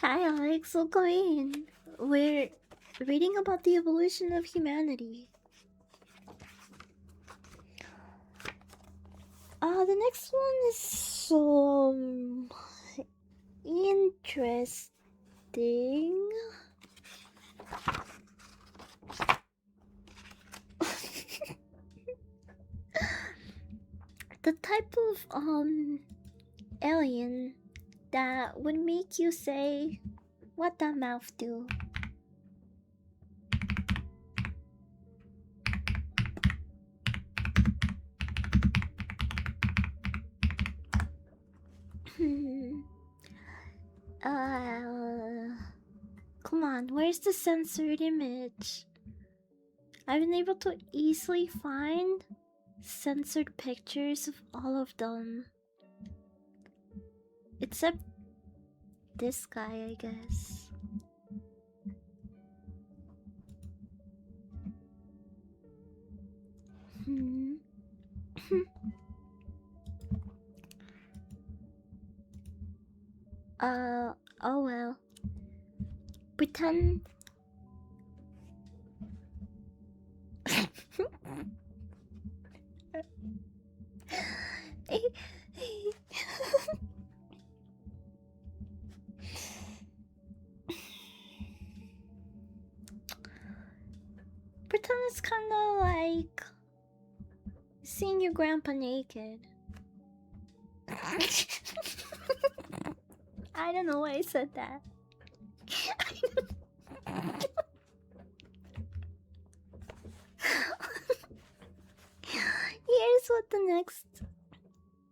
Hi Alex, welcome in. We're reading about the evolution of humanity. The next one is so interesting. The type of alien that would make you say, "What that mouth do?" Come on, where's the censored image? I've been able to easily find censored pictures of all of them. Except this guy, I guess. Oh well. Pretend. Pretend it's kinda like seeing your grandpa naked. I don't know why I said that. Here's what the next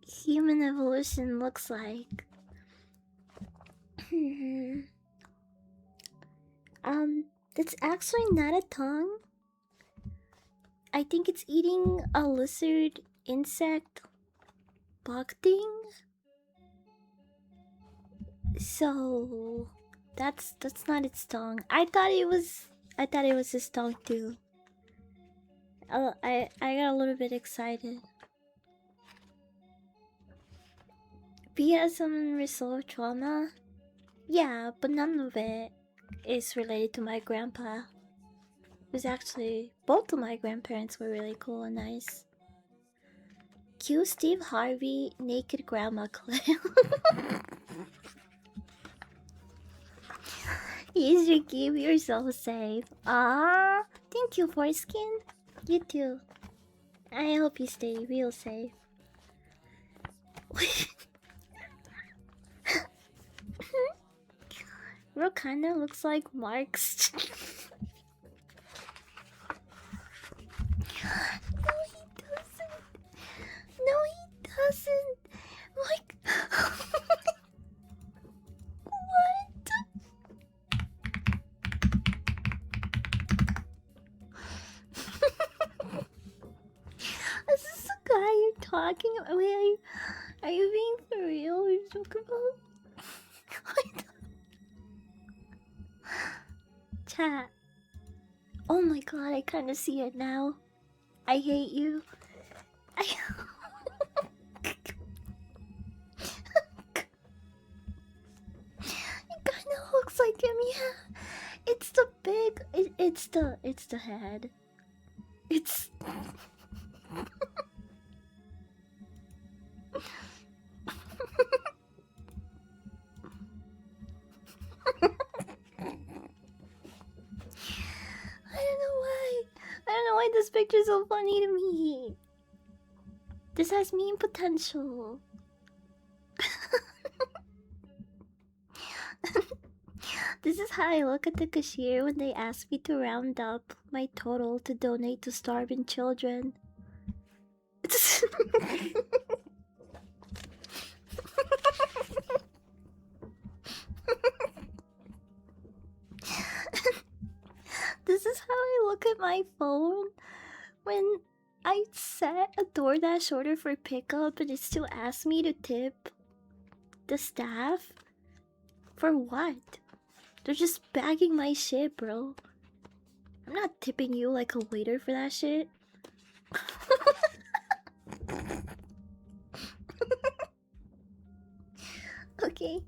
human evolution looks like. It's actually not a tongue. I think it's eating a lizard insect bug thing. So that's not its tongue. I thought it was his tongue too. I got a little bit excited. He has some unresolved trauma. Yeah, but none of it is related to my grandpa. It was actually both of my grandparents were really cool and nice. Cue Steve Harvey naked grandma clip. You should keep yourself safe. Ah, thank you, Foreskin. You too. I hope you stay real safe. Bro kinda looks like Mark's. No, he doesn't. No, he doesn't. Like, what? Is this the guy you're talking about? Wait, are you being for real or joking about? Chat. Oh my god, I kind of see it now. I hate you. It kind of looks like him, yeah. It's the big. It's the head. It's. I don't know why this picture's so funny to me. This has meme potential. This is how I look at the cashier when they ask me to round up my total to donate to starving children. This is how I look at my phone when I set a DoorDash order for pickup and it still asks me to tip the staff. For what? They're just bagging my shit, bro. I'm not tipping you like a waiter for that shit. Okay,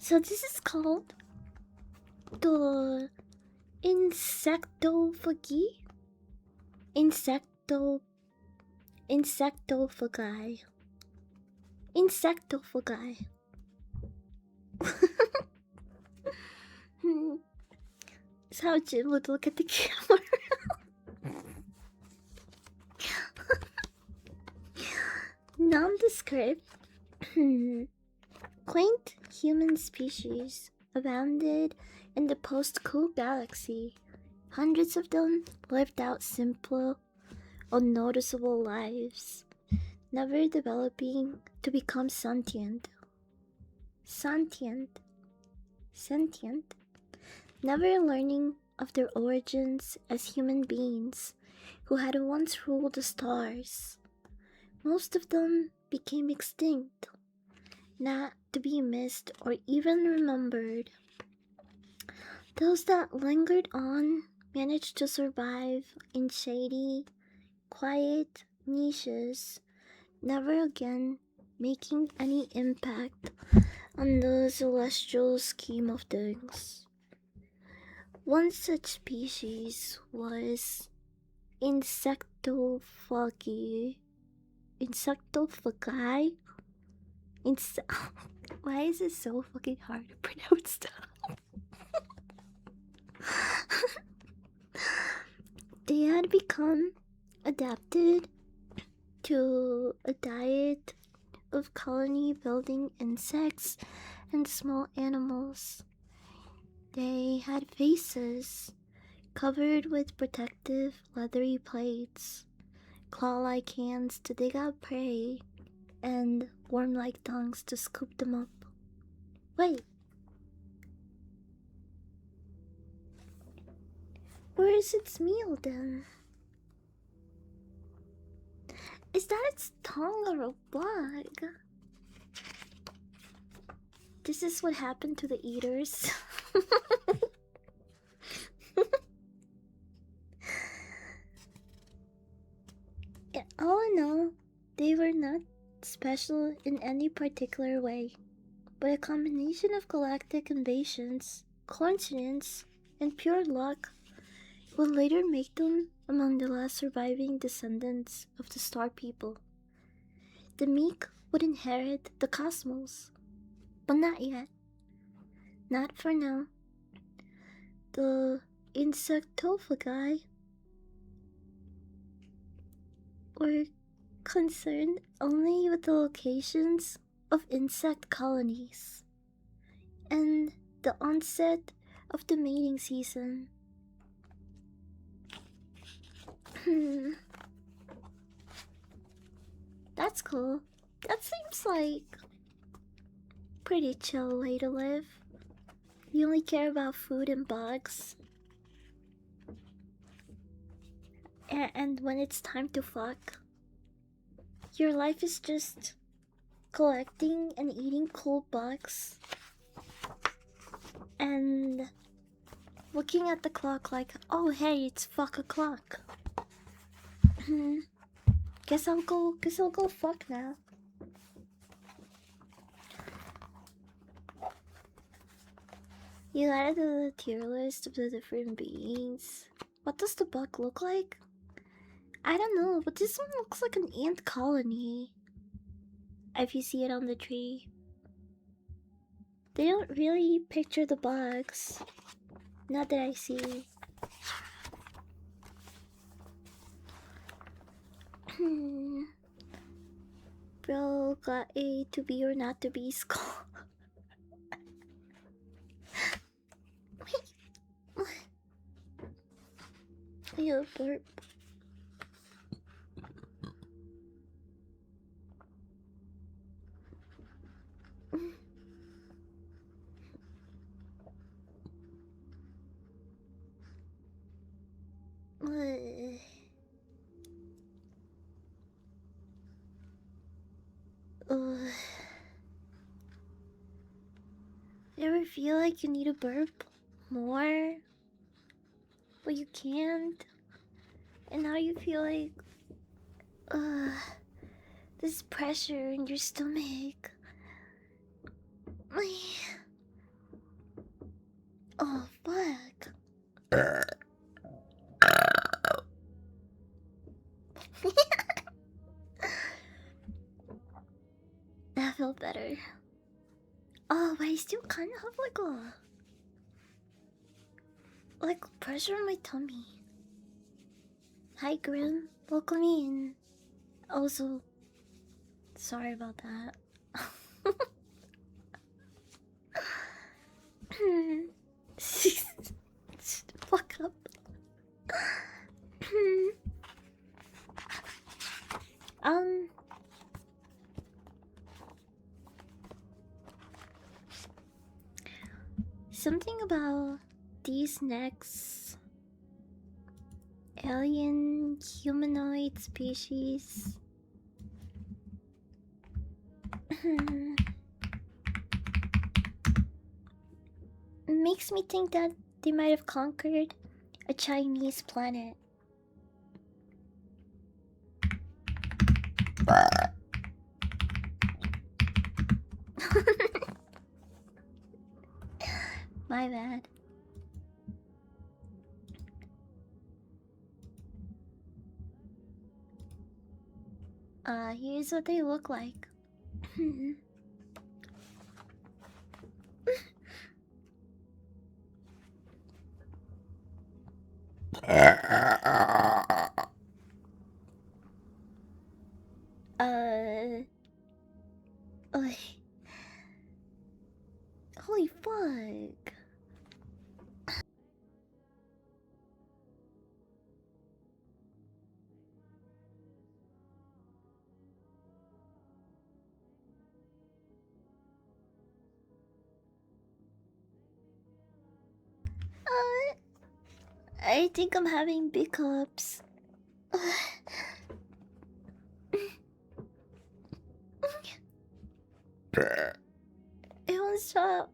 So this is called the insectophagy? Insecto... Insectophagy. Insectophagy. It's how Jim would look at the camera. Nondescript. Quaint human species abounded in the post-cool galaxy. Hundreds of them lived out simple, unnoticeable lives, never developing to become sentient. Sentient. Sentient. Never learning of their origins as human beings who had once ruled the stars. Most of them became extinct, not to be missed or even remembered. Those that lingered on managed to survive in shady, quiet niches, never again making any impact on the celestial scheme of things. One such species was Insectophagy. Insectophagy? Why is it so fucking hard to pronounce that? They had become adapted to a diet of colony building insects and small animals. They had faces covered with protective leathery plates, claw-like hands to dig out prey, and worm-like tongues to scoop them up. Wait. Where is its meal then? Is that its tongue or a bug? This is what happened to the eaters. Yeah, all in all, they were not special in any particular way, but a combination of galactic invasions, coincidence, and pure luck would later make them among the last surviving descendants of the Star People. The meek would inherit the cosmos, but not yet. Not for now. The insectophagi were concerned only with the locations of insect colonies and the onset of the mating season. That's cool. That seems like pretty chill way to live. You only care about food and bugs. And when it's time to fuck, your life is just collecting and eating cool bugs and looking at the clock like, oh hey, it's fuck o'clock. Guess I'll go fuck now. You added the tier list of the different beings. What does the bug look like? I don't know, but this one looks like an ant colony. If you see it on the tree. They don't really picture the bugs. Not that I see. Bro got a to be or not to be skull. You burp. Ever feel like you need to burp more, but you can't? And now you feel like, this pressure in your stomach. Oh, fuck. I feel better. Oh, but I still kind of have like pressure on my tummy. Hi, Grim. Welcome in. Also, sorry about that. Fuck up. um, something about these next alien humanoid species. Makes me think that they might have conquered a Chinese planet. My bad. Here's what they look like. uh, holy fuck. I think I'm having hiccups. It won't stop.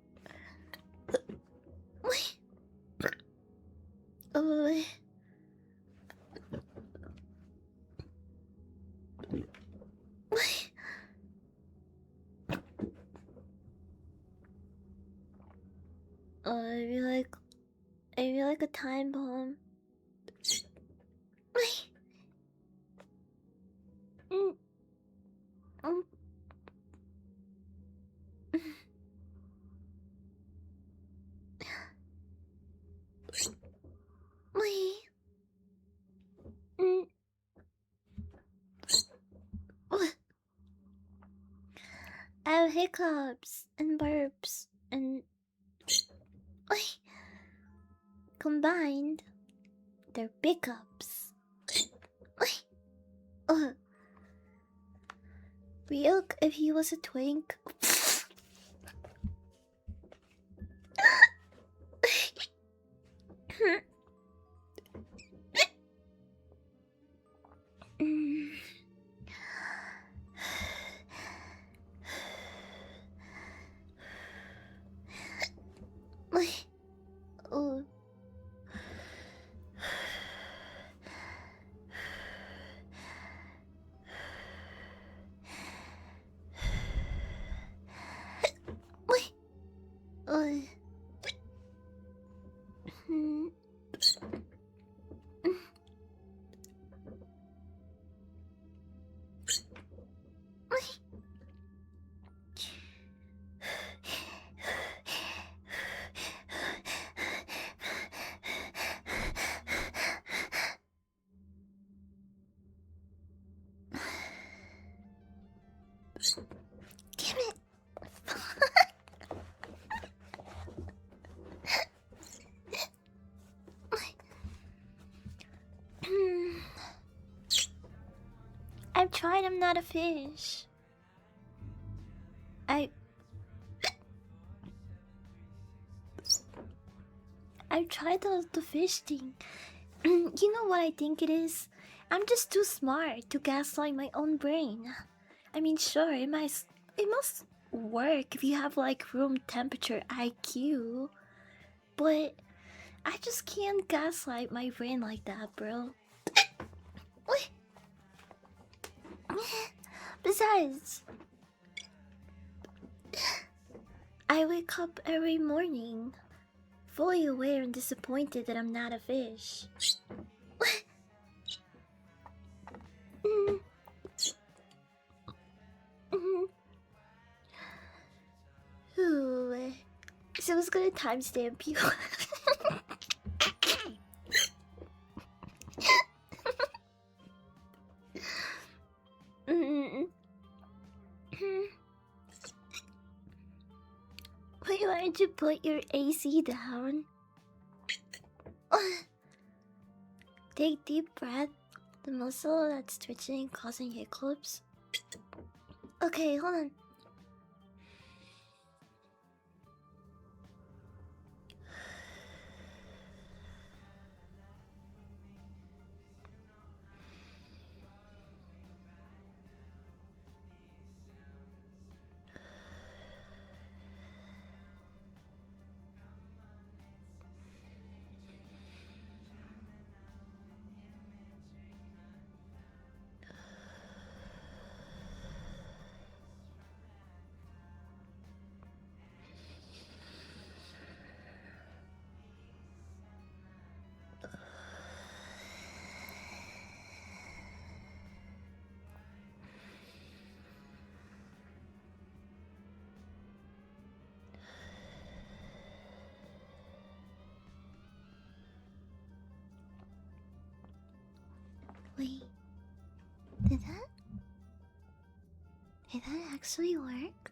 Uh, I feel like a time bomb. Mm, mm, mm. I have hiccups and burps and combined, they're pickups. Ryuk, if he was a twink. Oh. Damn it. I've tried, I'm not a fish. I've tried the fish thing. You know what I think it is? I'm just too smart to gaslight my own brain. I mean, sure, it must work if you have like room temperature IQ, but I just can't gaslight my brain like that, bro. Besides, I wake up every morning fully aware and disappointed that I'm not a fish. Mm, mm. Ooh, so it's gonna timestamp you. Mm. Wait, why don't you put your AC down? Take deep breath. The muscle that's twitching causing hiccups. Okay, hold on. Wait, did that actually work?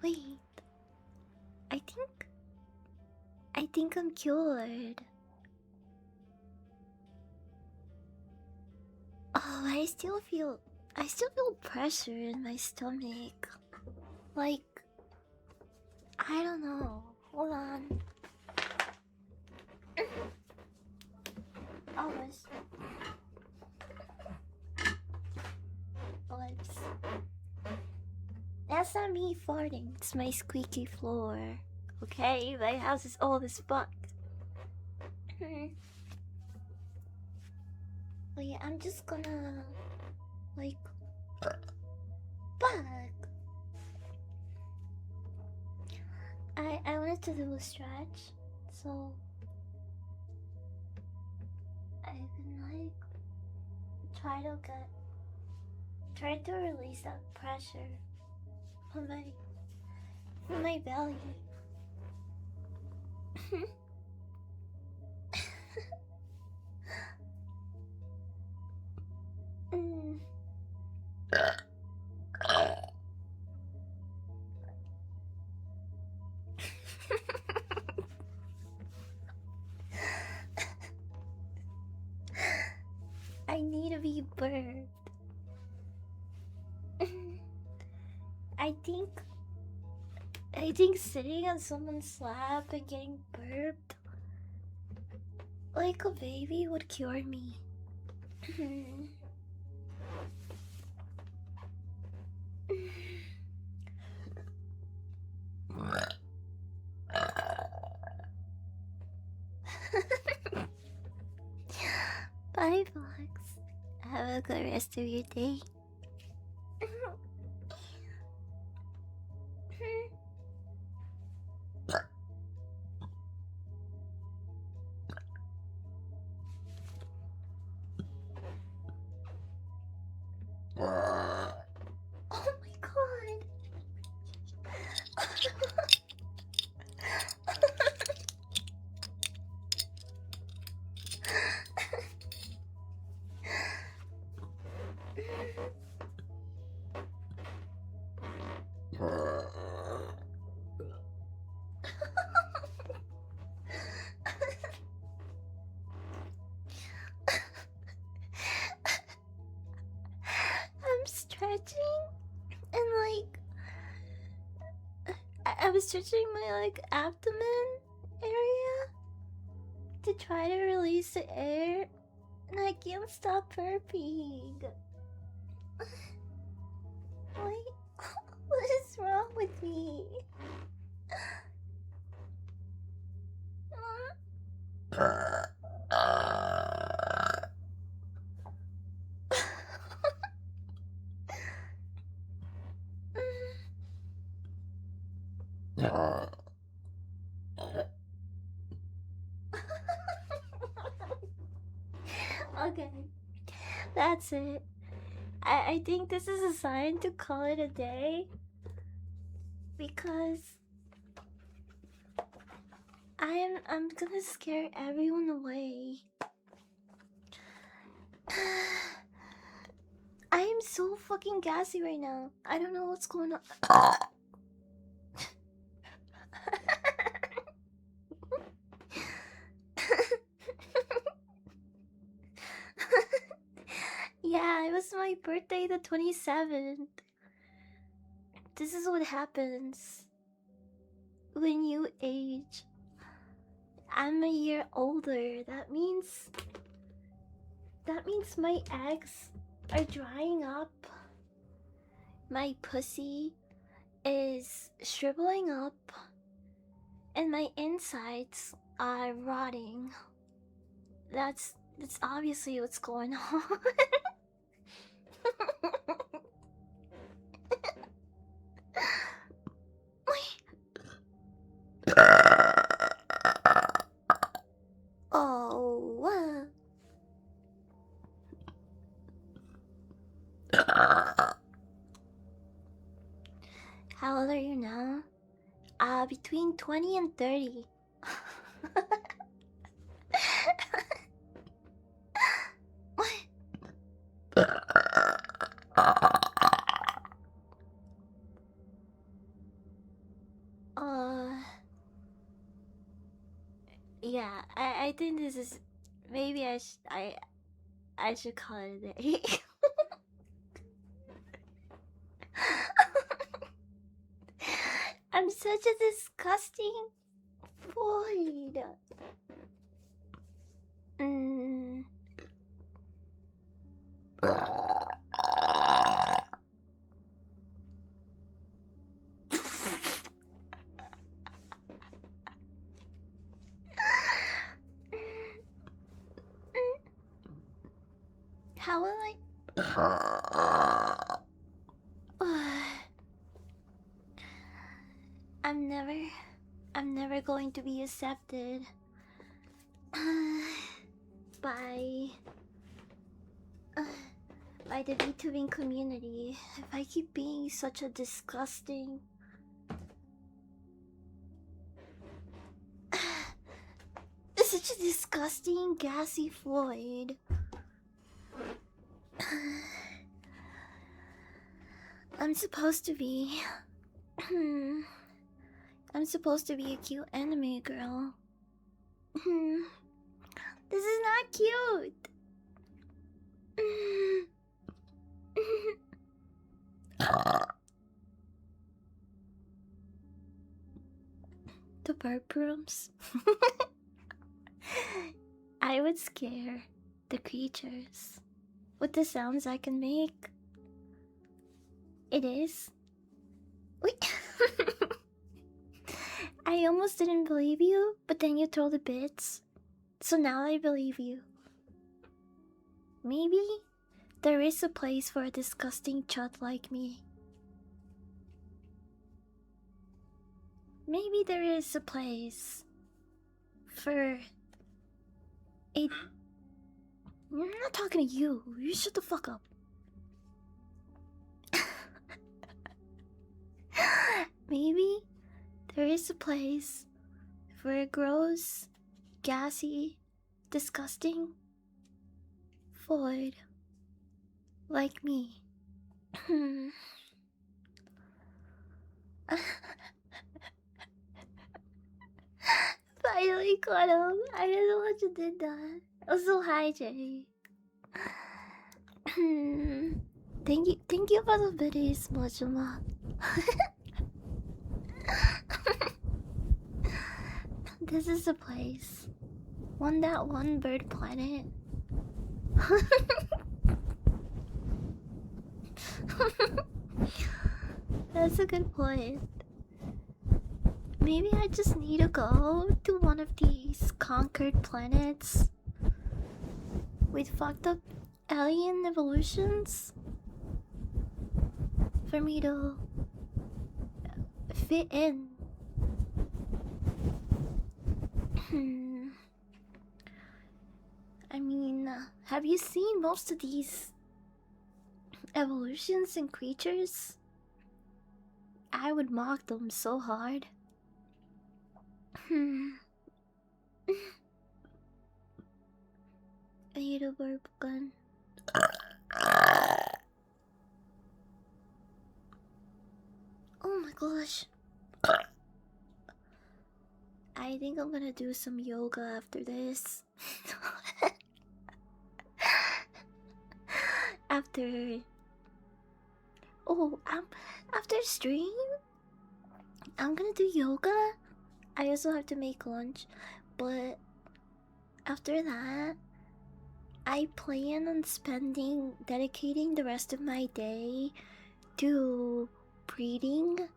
Wait, I think I'm cured. Oh, I still feel pressure in my stomach. Like, I don't know. Hold on. Oh, whoops. That's not me farting. It's my squeaky floor. Okay, my house is old as fuck. Wait, I'm just gonna like fuck. I wanted to do a stretch, so I can like try to release that pressure on my belly. Mm. I need to be burped. I think sitting on someone's lap and getting burped like a baby would cure me. Bye, Fox. Have a good rest of your day. Oh my god. I'm stretching and I was stretching my like abdomen area to try to release the air, and I can't stop burping. Wait, what is wrong with me? Okay, that's it. I think this is a sign to call it a day because I'm gonna scare everyone away. I am so fucking gassy right now. I don't know what's going on. Yeah, it was my birthday the 27th. This is what happens when you age. I'm a year older. That means my eggs are drying up. My pussy is shriveling up. And my insides are rotting. That's obviously what's going on. Oh. How old are you now? Between 20 and 30. Yeah, I think this is maybe I should call it a day. I'm such a disgusting void. How will I? I'm never going to be accepted by the VTubing community if I keep being such a disgusting such a disgusting gassy void. I'm supposed to be I'm supposed to be a cute anime girl. This is not cute. The burp rooms. I would scare the creatures with the sounds I can make. It is. Wait. I almost didn't believe you, but then you throw the bits. So now I believe you. Maybe there is a place for a disgusting chud like me. Maybe there is a place for a... I'm not talking to you. You shut the fuck up. Maybe there is a place for a gross, gassy, disgusting void like me. Finally caught him. I didn't know what you did that. Also, hi Jay. Thank you for the biddies, Mojima. This is the place. One bird planet. That's a good point. Maybe I just need to go to one of these conquered planets with fucked up alien evolutions for me to fit in. Hmm. I mean, have you seen most of these evolutions and creatures? I would mock them so hard. Hmm. I need a burp gun. Oh my gosh. I think I'm gonna do some yoga after this. after. Oh, after stream, I'm gonna do yoga. I also have to make lunch, but after that, I plan on dedicating the rest of my day to breeding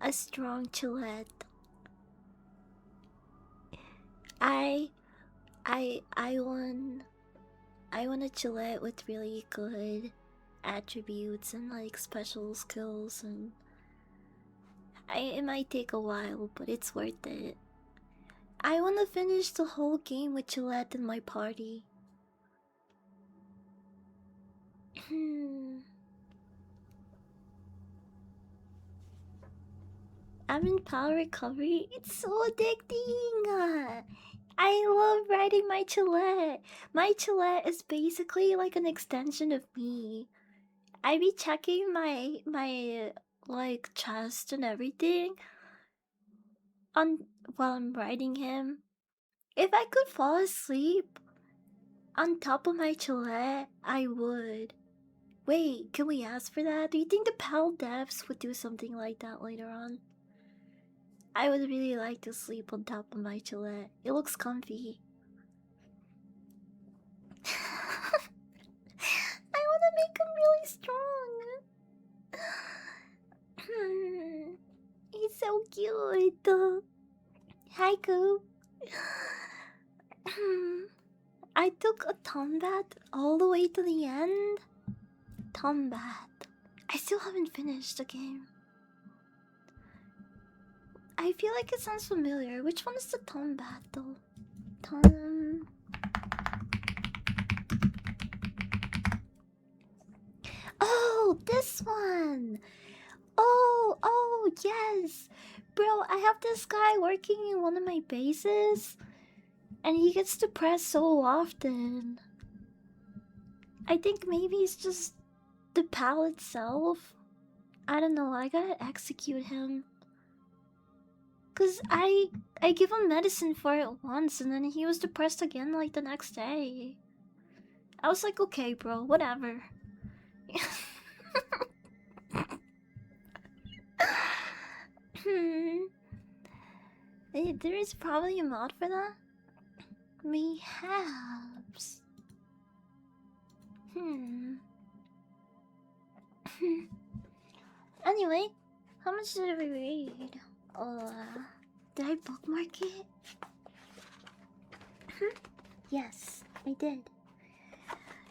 a strong Chillette. I, I want a Chillette with really good attributes and like special skills, and it might take a while, but it's worth it. I want to finish the whole game with Chillette in my party. I'm in power recovery. It's so addicting. I love riding my Chillette. My Chillette is basically like an extension of me. I be checking my like chest and everything on while I'm riding him. If I could fall asleep on top of my Chillette, I would. Wait, can we ask for that? Do you think the Pal devs would do something like that later on? I would really like to sleep on top of my Chillette. It looks comfy. I want to make him really strong. He's so cute. Hi, Coop. I took a Tombat all the way to the end. Tombat. I still haven't finished the game. I feel like it sounds familiar. Which one is the Tombat though? Tom. Oh, this one. Oh, yes. Bro, I have this guy working in one of my bases, and he gets depressed so often. I think maybe it's just the pal itself. I don't know, I gotta execute him. Cause I give him medicine for it once, and then he was depressed again like the next day. I was like, okay, bro, whatever. There is probably a mod for that. Mayhaps. Anyway, how much did we read? Did I bookmark it? Yes, I did.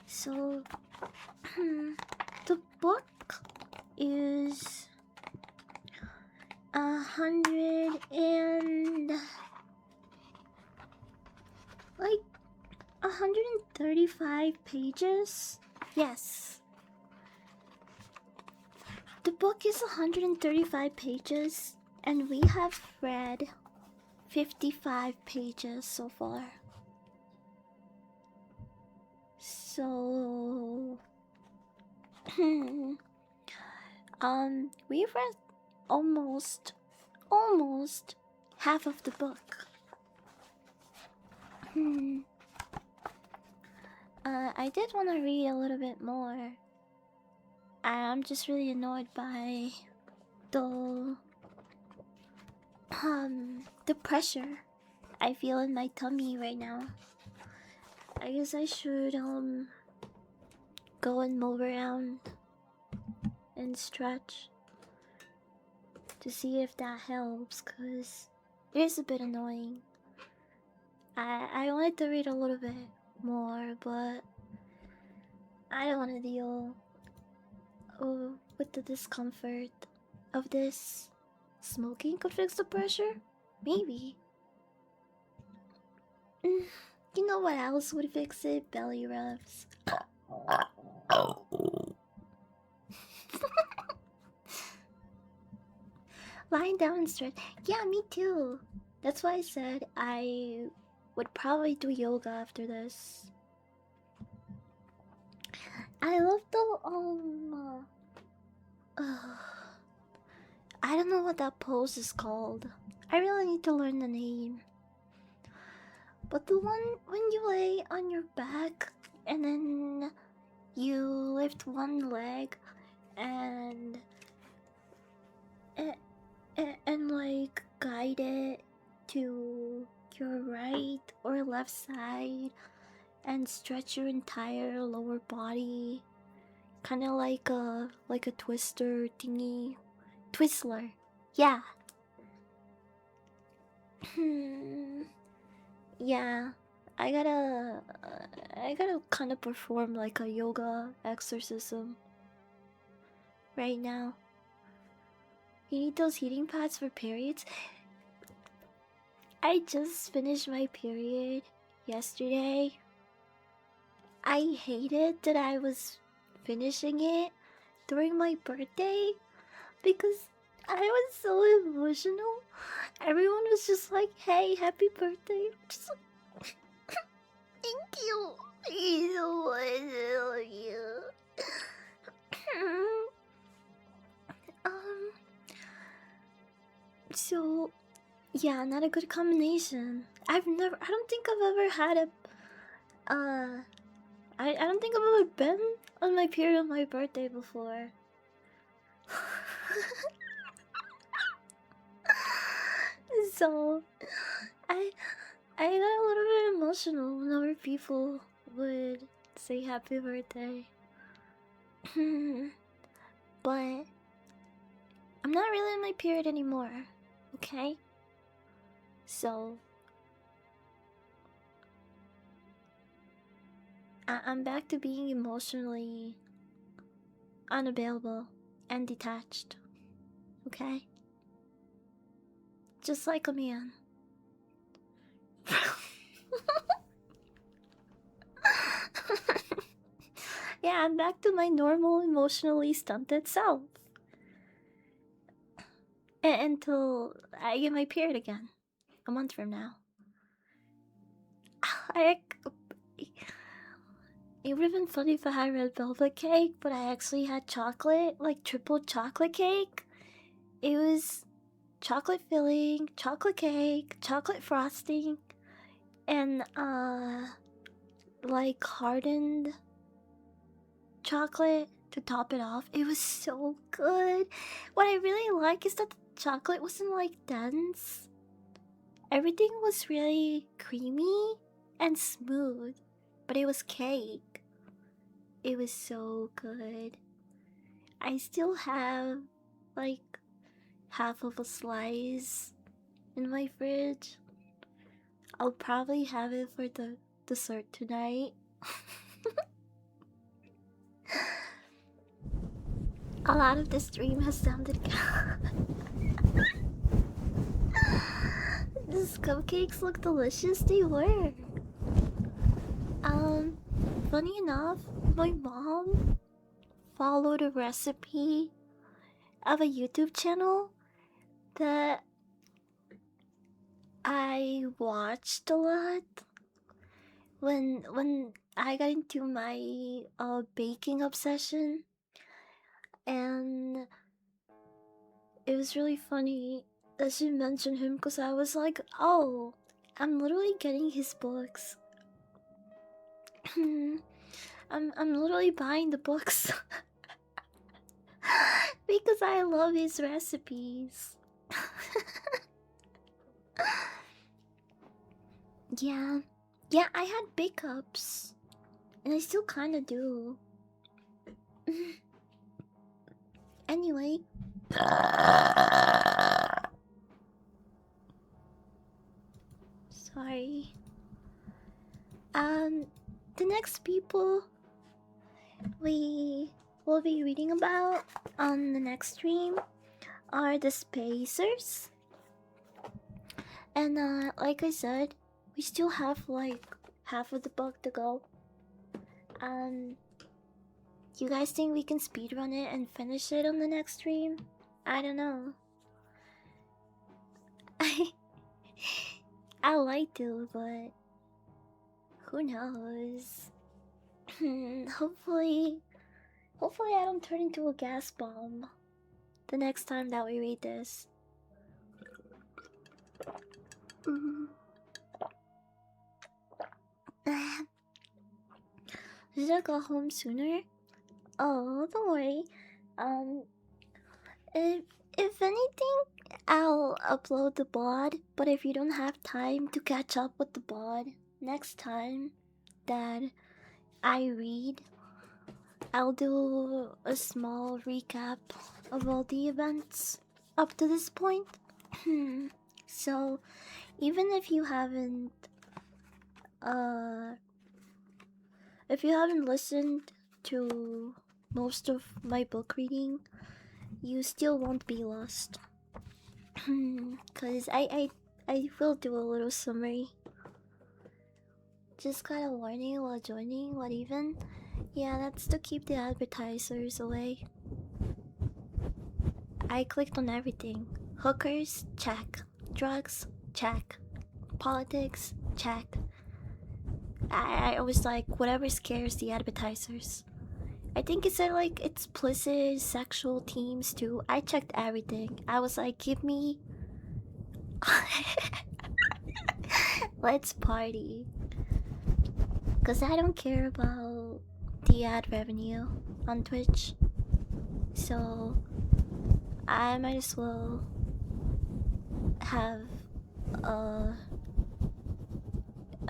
So, the book is 135 pages. Yes. The book is 135 pages, and we have read 55 pages so far. So, we've read almost half of the book. I did want to read a little bit more. I'm just really annoyed by the pressure I feel in my tummy right now. I guess I should go and move around and stretch to see if that helps, cause it is a bit annoying. I wanted to read a little bit more, but I don't want to deal with the discomfort of this. Smoking could fix the pressure? Maybe. You know what else would fix it? Belly rubs. Lying down and stretch. Yeah, me too. That's why I said I would probably do yoga after this. I love the I don't know what that pose is called. I really need to learn the name. But the one when you lay on your back and then you lift one leg and and like guide it to your right or left side and stretch your entire lower body, kind of like a twister thingy, Twizzler. Yeah. Yeah. I gotta kind of perform like a yoga exorcism right now. You need those heating pads for periods? I just finished my period yesterday. I hated that I was finishing it during my birthday because I was so emotional. Everyone was just like, "Hey, happy birthday!" Just like, thank you. I love you. um. So, yeah, not a good combination. I don't think I've ever had a. I don't think I've ever been on my period on my birthday before. So, I I got a little bit emotional whenever people would say happy birthday. But I'm not really in my period anymore, okay? So I'm back to being emotionally unavailable and detached, okay? Just like a man. Yeah, I'm back to my normal, emotionally stunted self. Until I get my period again. A month from now. I, it would have been funny if I had red velvet cake, but I actually had chocolate, like triple chocolate cake. It was chocolate filling, chocolate cake, chocolate frosting, and like hardened chocolate to top it off. It was so good. What I really like is that the chocolate wasn't like dense. Everything was really creamy and smooth, but it was cake. It was so good. I still have like half of a slice in my fridge. I'll probably have it for the dessert tonight. A lot of this dream has sounded These cupcakes look delicious, they were. Funny enough, my mom followed a recipe of a YouTube channel that I watched a lot when I got into my baking obsession, and it was really funny that she mentioned him because I was like, oh, I'm literally getting his books. I'm literally buying the books because I love his recipes. Yeah, yeah, I had big cups, and I still kind of do. Anyway, sorry. The next people we will be reading about on the next stream are the Spacers. And like I said, We still have like half of the book to go. Um, you guys think we can speedrun it and finish it on the next stream? I don't know. I like to, but who knows? hopefully, hopefully I don't turn into a gas bomb the next time that we read this. Should I go home sooner? Oh, don't worry. Um, if if anything, I'll upload the bod. But if you don't have time to catch up with the bod next time that I read, I'll do a small recap of all the events up to this point. So, even uh, if you haven't listened to most of my book reading, you still won't be lost. Cause I will do a little summary. Just got a warning while joining. What even? Yeah, that's to keep the advertisers away. I clicked on everything. Hookers, check. Drugs, check. Politics, check. I was like, whatever scares the advertisers. I think it said like explicit sexual themes too. I checked everything. I was like, give me. Let's party. Cause I don't care about the ad revenue on Twitch. So I might as well have a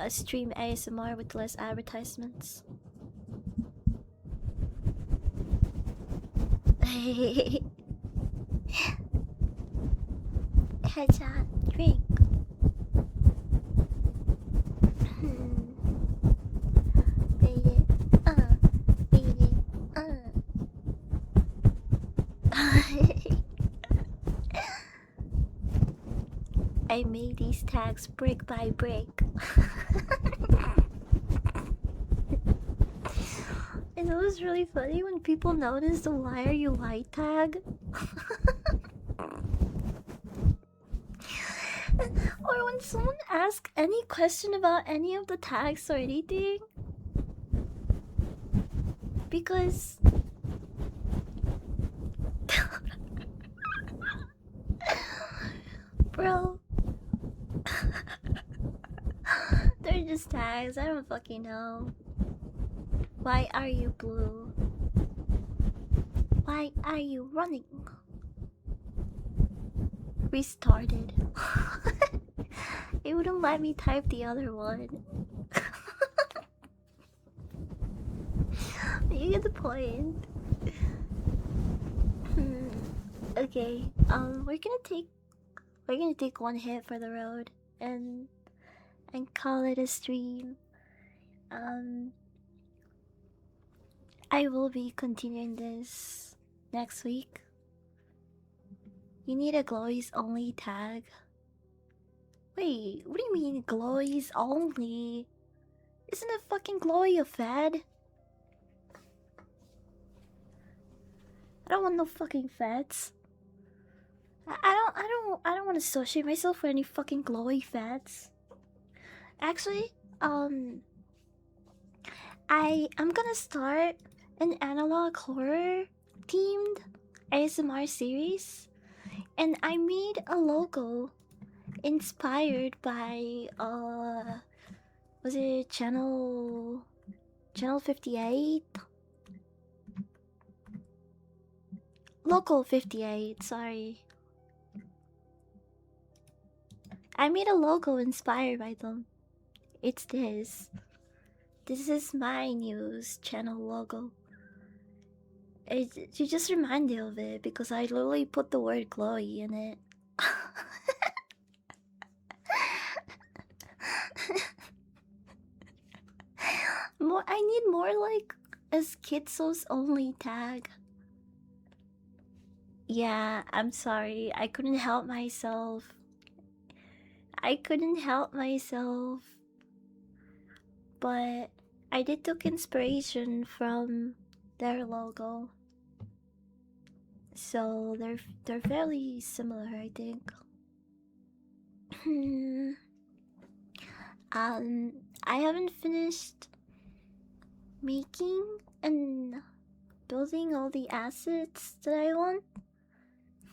stream ASMR with less advertisements. Headshot, drink. Beat it, beat it, I made these tags brick by brick. And it was really funny when people noticed the "why are you white" tag. Or when someone asks any question about any of the tags or anything. Because bro, they're just tags. I don't fucking know. Why are you blue? Why are you running? Restarted. It wouldn't let me type the other one. You get the point. Okay. We're gonna take one hit for the road and call it a stream. I will be continuing this next week. You need a glowies only tag. Wait, what do you mean glowies only? Isn't a fucking glowy a fad? I don't want no fucking fads. I don't want to associate myself with any fucking glowy fads. Actually, I'm gonna start an analog horror themed ASMR series, and I made a logo inspired by was it channel 58? Local 58, sorry. I made a logo inspired by them. It's this. This is my news channel logo. You just reminded of it because I literally put the word glowy in it. I need more like a schizos only tag. Yeah, I'm sorry. I couldn't help myself. but I did took inspiration from their logo, so they're fairly similar, I think. um, I haven't finished making and building all the assets that I want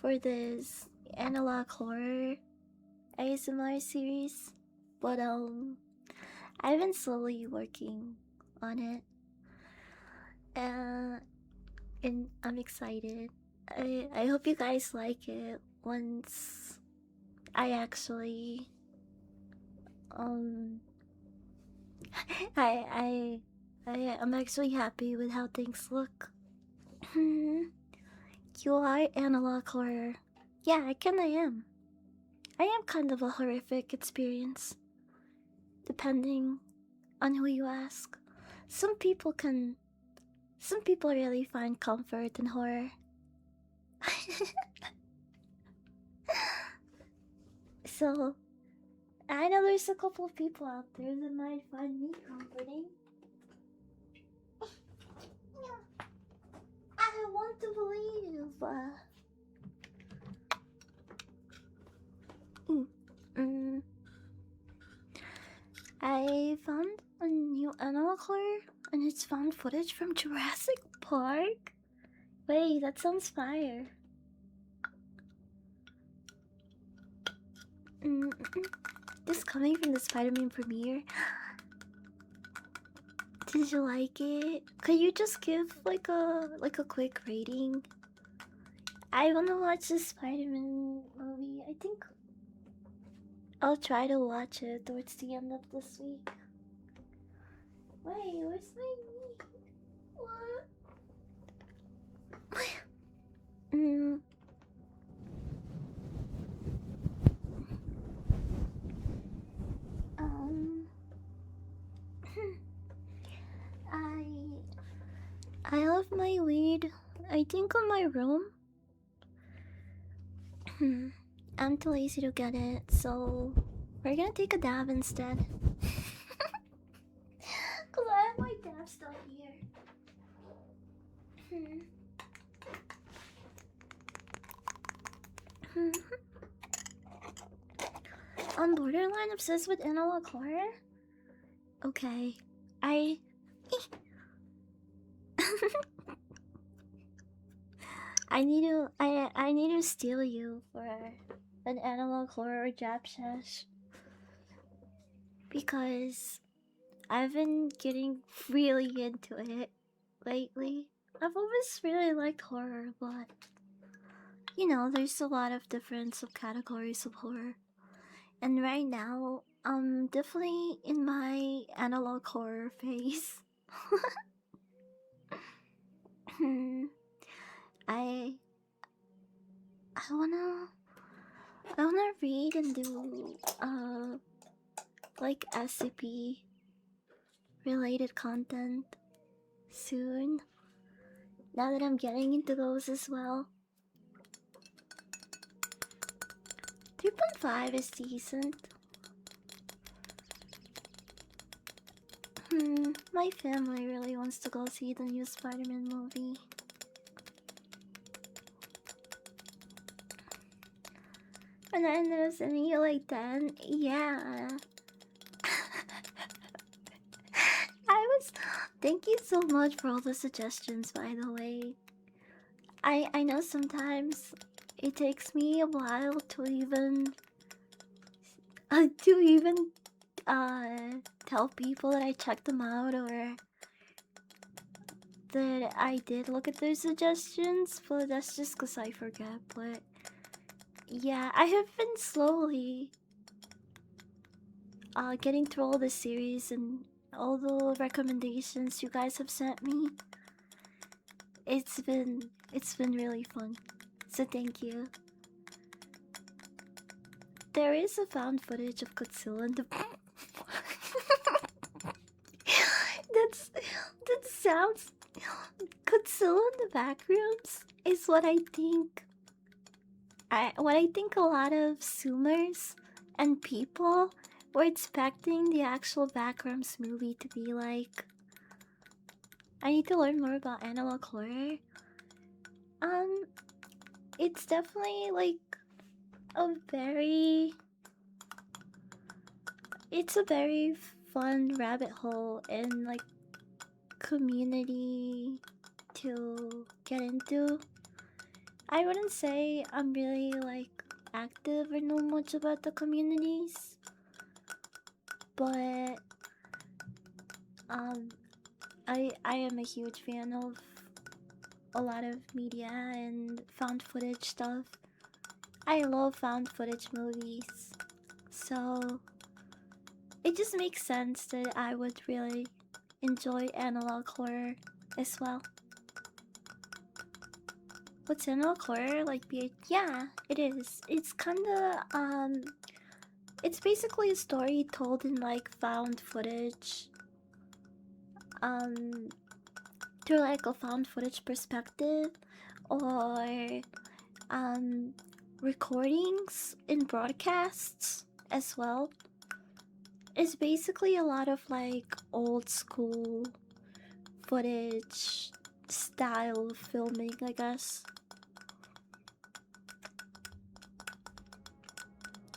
for this analog horror ASMR series, but I've been slowly working on it, and I'm excited. I hope you guys like it once I actually um I I'm actually happy with how things look. You are analog horror. Yeah, I kinda am. I am kind of a horrific experience, depending on who you ask. Some people can. Some people really find comfort in horror. So, I know there's a couple of people out there that might find me comforting. I want to believe. I found a new animal horror, and it's found footage from Jurassic Park. Wait, that sounds fire. This coming from the Spider-Man premiere. Did you like it? Could you just give like a quick rating? I wanna watch the Spider-Man movie. I think I'll try to watch it towards the end of this week. Wait, where's my knee? What? Um, I left my weed, I think, on my room. I'm too lazy to get it, so we're gonna take a dab instead. Cause I have my dab still here. I'm borderline obsessed with analog horror. Okay, I I need to steal you for an analog horror jab sesh, because I've been getting really into it lately. I've always really liked horror, but you know, there's a lot of different subcategories of horror. And right now, I'm definitely in my analog horror phase. I I wanna read and do like SCP related content soon. Now that I'm getting into those as well. 3.5 is decent. My family really wants to go see the new Spider-Man movie. And I ended up sending you like 10. Yeah. Thank you so much for all the suggestions, by the way. I know sometimes it takes me a while to even tell people that I checked them out or that I did look at their suggestions, but that's just because I forget. But yeah, I have been slowly getting through all the series and all the recommendations you guys have sent me. It's been really fun, so thank you. There is a found footage of Godzilla in the that sounds Godzilla in the backrooms is what I think. What I think a lot of Zoomers and people we're expecting the actual Backrooms movie to be like. I need to learn more about analog horror. Um, it's definitely like a very. It's a very fun rabbit hole and like community to get into. I wouldn't say I'm really like active or know much about the communities, but um, I am a huge fan of a lot of media and found footage stuff. I love found footage movies, so it just makes sense that I would really enjoy analog horror as well. What's analog horror? Like, yeah, it is. It's kinda, it's basically a story told in like found footage. Um, through like a found footage perspective, or um, recordings in broadcasts as well. It's basically a lot of like old school footage style filming, I guess.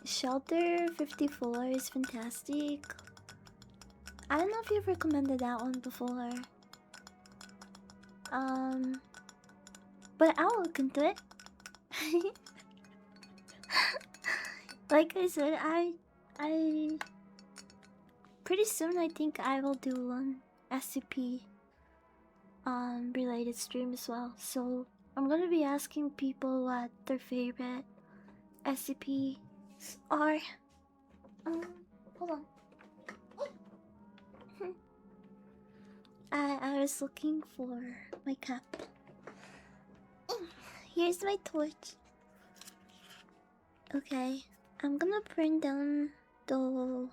Shelter 54 is fantastic. I don't know if you've recommended that one before. But I'll look into it. Like I said, I pretty soon I think I will do one SCP related stream as well. So I'm gonna be asking people what their favorite SCPs are. Hold on. I was looking for my cap. Here's my torch. Okay, I'm gonna bring down the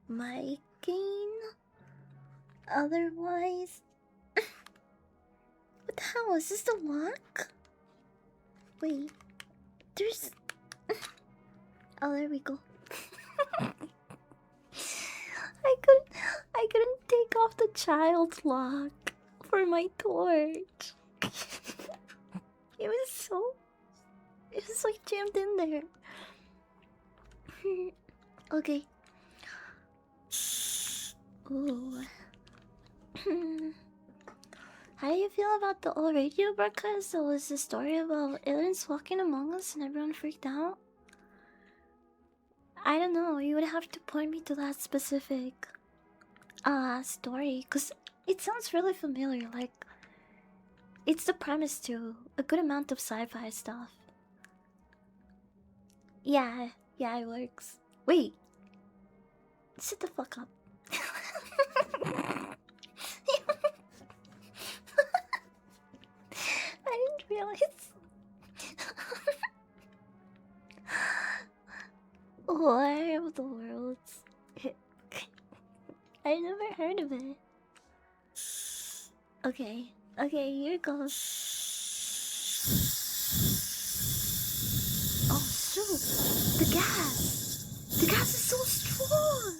mic gain. Otherwise, what the hell is this? The lock? Wait, there's. Oh, there we go. I couldn't take off the child lock for my torch. It was like jammed in there. Okay. Ooh. How do you feel about the old radio broadcast? There was a story about aliens walking among us and everyone freaked out. I don't know, you would have to point me to that specific story, cause it sounds really familiar. Like, it's the premise to a good amount of sci-fi stuff. Yeah, it works. Wait, shut the fuck up. I didn't realize. War of the Worlds. I never heard of it. Okay, here goes. Oh shoot! The gas! The gas is so strong!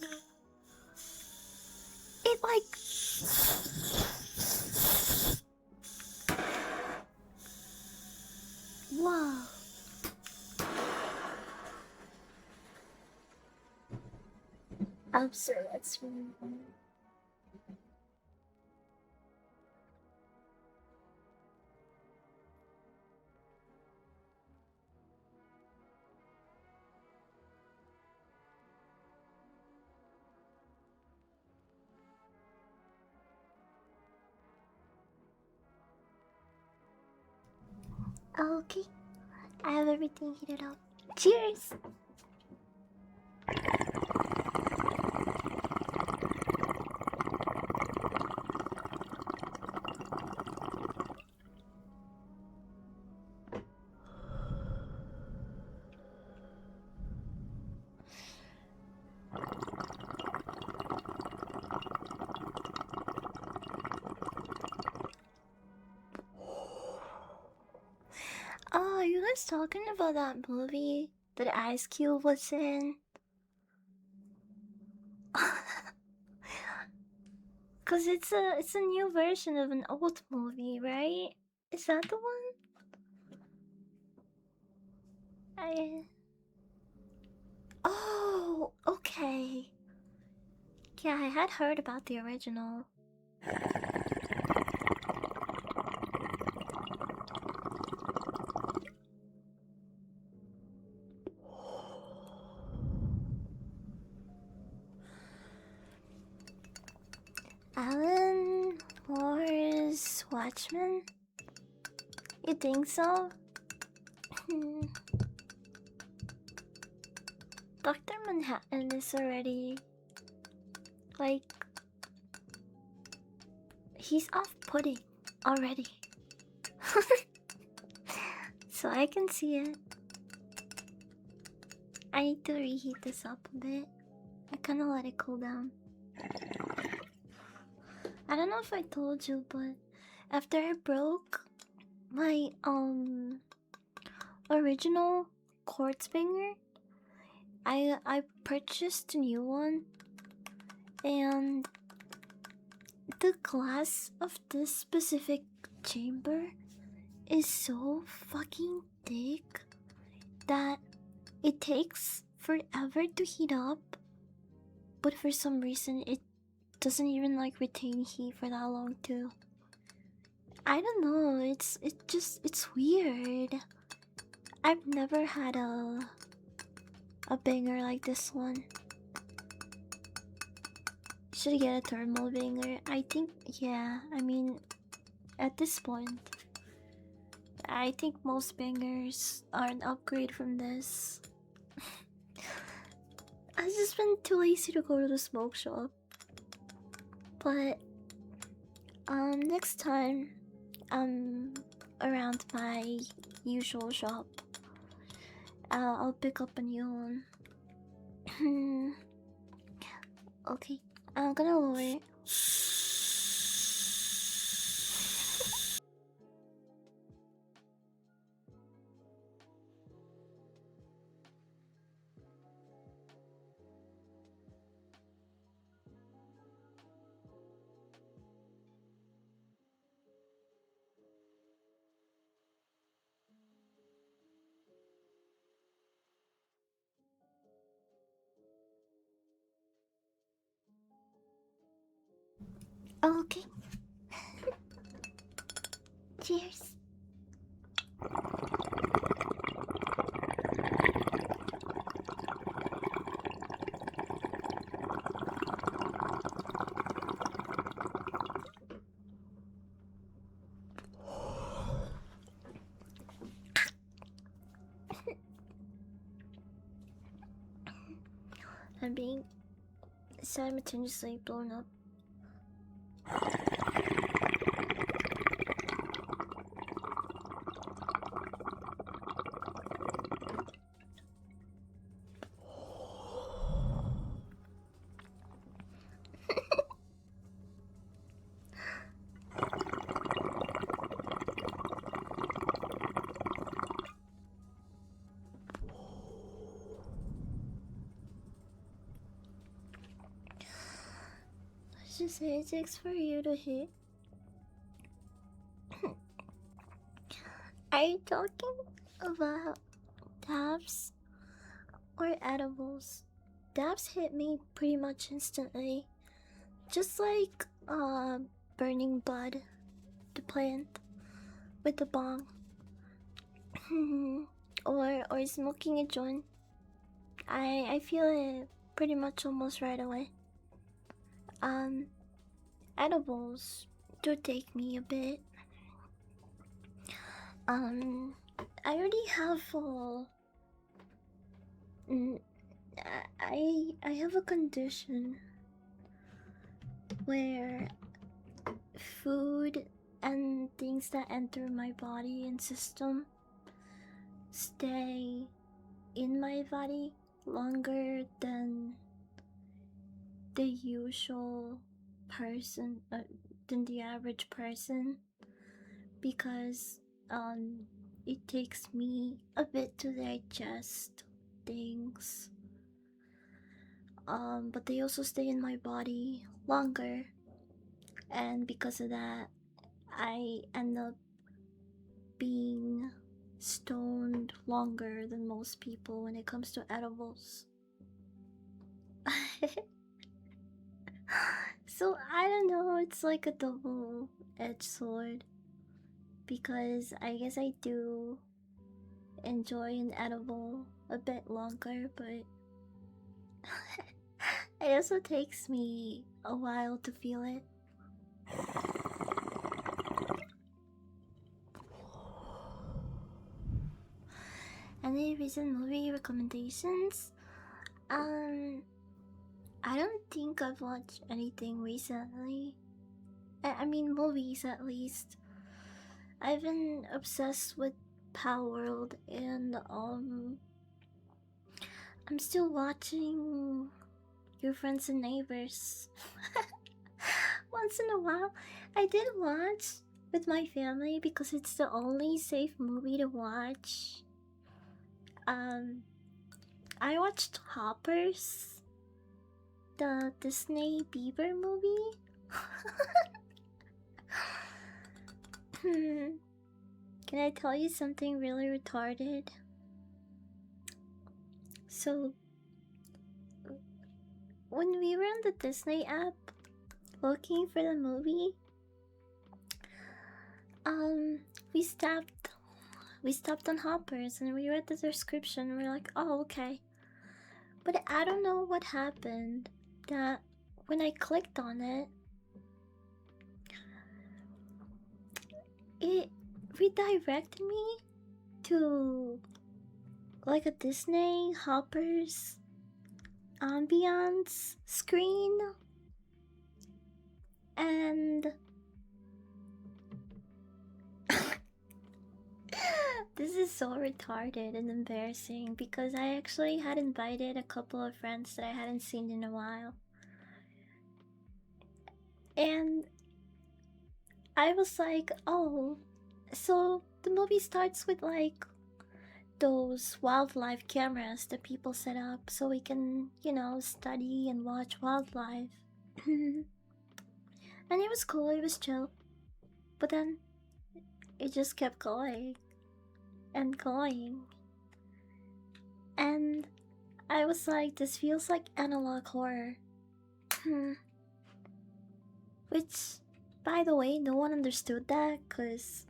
It like... Wow. I'm sorry, that's really funny. Okay, I have everything heated up. Cheers! Oh, are you guys talking about that movie that Ice Cube was in? Cause it's a new version of an old movie, right? Is that the one? I. Oh, okay. Yeah, I had heard about the original. Alan Moore's Watchmen? You think so? Dr. Manhattan is already like he's off-putting already. So I can see it. I need to reheat this up a bit. I kinda let it cool down. I don't know if I told you, but after I broke my original quartz finger, I purchased a new one, and the glass of this specific chamber is so fucking thick that it takes forever to heat up, but for some reason it doesn't even like retain heat for that long too. I don't know, it's weird. I've never had a banger like this one. Should get a thermal banger. I think, yeah, I mean, at this point, I think most bangers are an upgrade from this. I've just been too lazy to go to the smoke shop. But next time I'm around my usual shop, I'll pick up a new one. Okay, I'm gonna lower it. Okay. Cheers. I'm being simultaneously blown up. Let's just say it takes for you to hit. Are you talking about dabs or edibles? Dabs hit me pretty much instantly. Just like burning bud, the plant, with the bong. or smoking a joint. I feel it pretty much almost right away. Um Edibles do take me a bit. I already have mm, I have a condition where food and things that enter my body and system stay in my body longer than the usual person, than the average person, because it takes me a bit to digest things, but they also stay in my body longer, and because of that, I end up being stoned longer than most people when it comes to edibles. So I don't know, it's like a double edged sword because I guess I do enjoy an edible a bit longer, but it also takes me a while to feel it. Any recent movie recommendations? Um, I don't think I've watched anything recently. I mean, movies at least. I've been obsessed with Power World, and I'm still watching Your Friends and Neighbors. Once in a while, I did watch with my family because it's the only safe movie to watch. Um, I watched Hoppers, the Disney Bieber movie. Can I tell you something really retarded? So, when we were on the Disney app looking for the movie, um, we stopped on Hoppers and we read the description. We are like, oh, okay. But I don't know what happened. That when I clicked on it, it redirected me to like a Disney Hoppers ambiance screen, and this is so retarded and embarrassing because I actually had invited a couple of friends that I hadn't seen in a while. And I was like, oh, so the movie starts with like those wildlife cameras that people set up so we can, study and watch wildlife. And it was cool, it was chill. But then it just kept going and going. And I was like, this feels like analog horror. Which, by the way, no one understood that because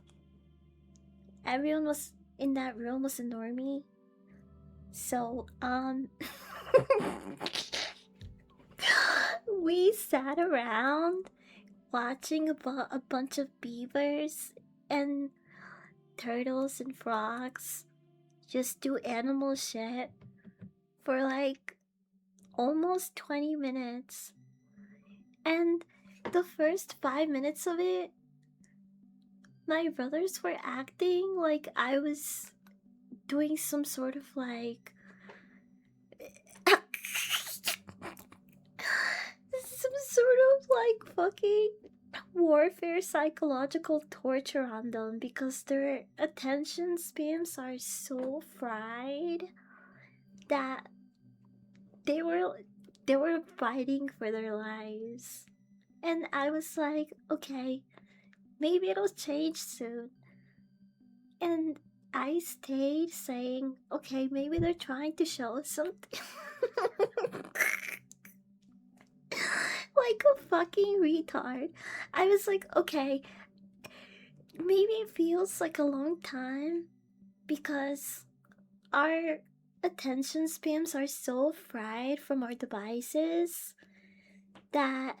everyone was in that room was a normie. So, we sat around watching a bunch of beavers and turtles and frogs just do animal shit for like almost 20 minutes. And the first 5 minutes of it, my brothers were acting like I was doing some sort of like some sort of like fucking warfare psychological torture on them because their attention spans are so fried that they were fighting for their lives. And I was like, okay, maybe it'll change soon. And I stayed saying, okay, maybe they're trying to show us something. Like a fucking retard. I was like, okay, maybe it feels like a long time because our attention spans are so fried from our devices that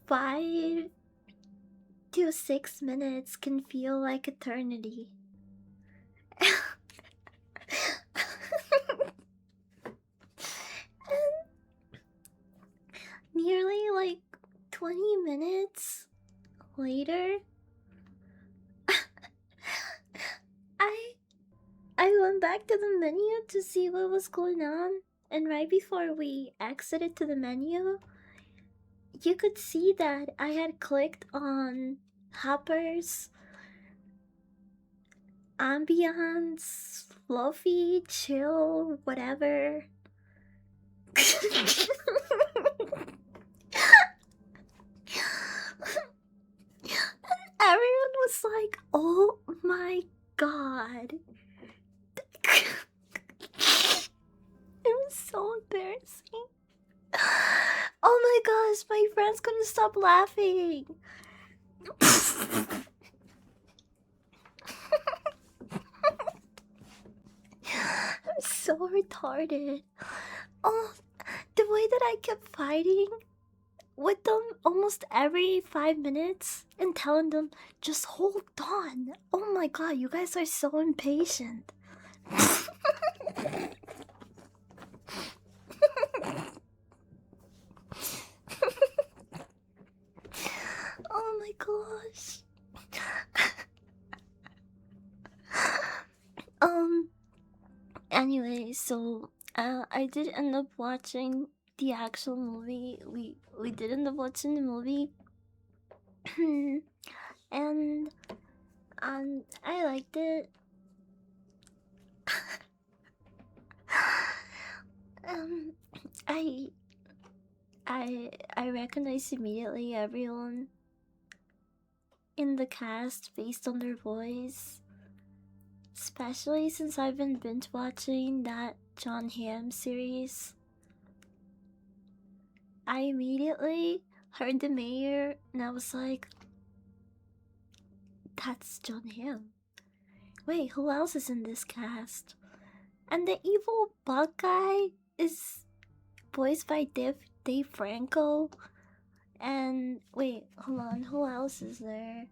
5 to 6 minutes can feel like eternity. And nearly like 20 minutes later, I went back to the menu to see what was going on, and right before we exited to the menu, you could see that I had clicked on Hopper's ambiance, fluffy, chill, whatever. god. It was so embarrassing. Oh my gosh, my friends couldn't stop laughing. I'm so retarded. Oh, the way that I kept fighting with them almost every 5 minutes and telling them, just hold on. Oh my god, you guys are so impatient. Oh my gosh. Anyway, so I did end up watching the actual movie. We did end up watching the movie. And I liked it. um I I recognized immediately everyone in the cast based on their voice. Especially since I've been binge watching that John Hamm series. I immediately heard the mayor and I was like, that's John Hamm. Wait, who else is in this cast? And the evil bug guy is voiced by Dave Franco. And wait, hold on, who else is there?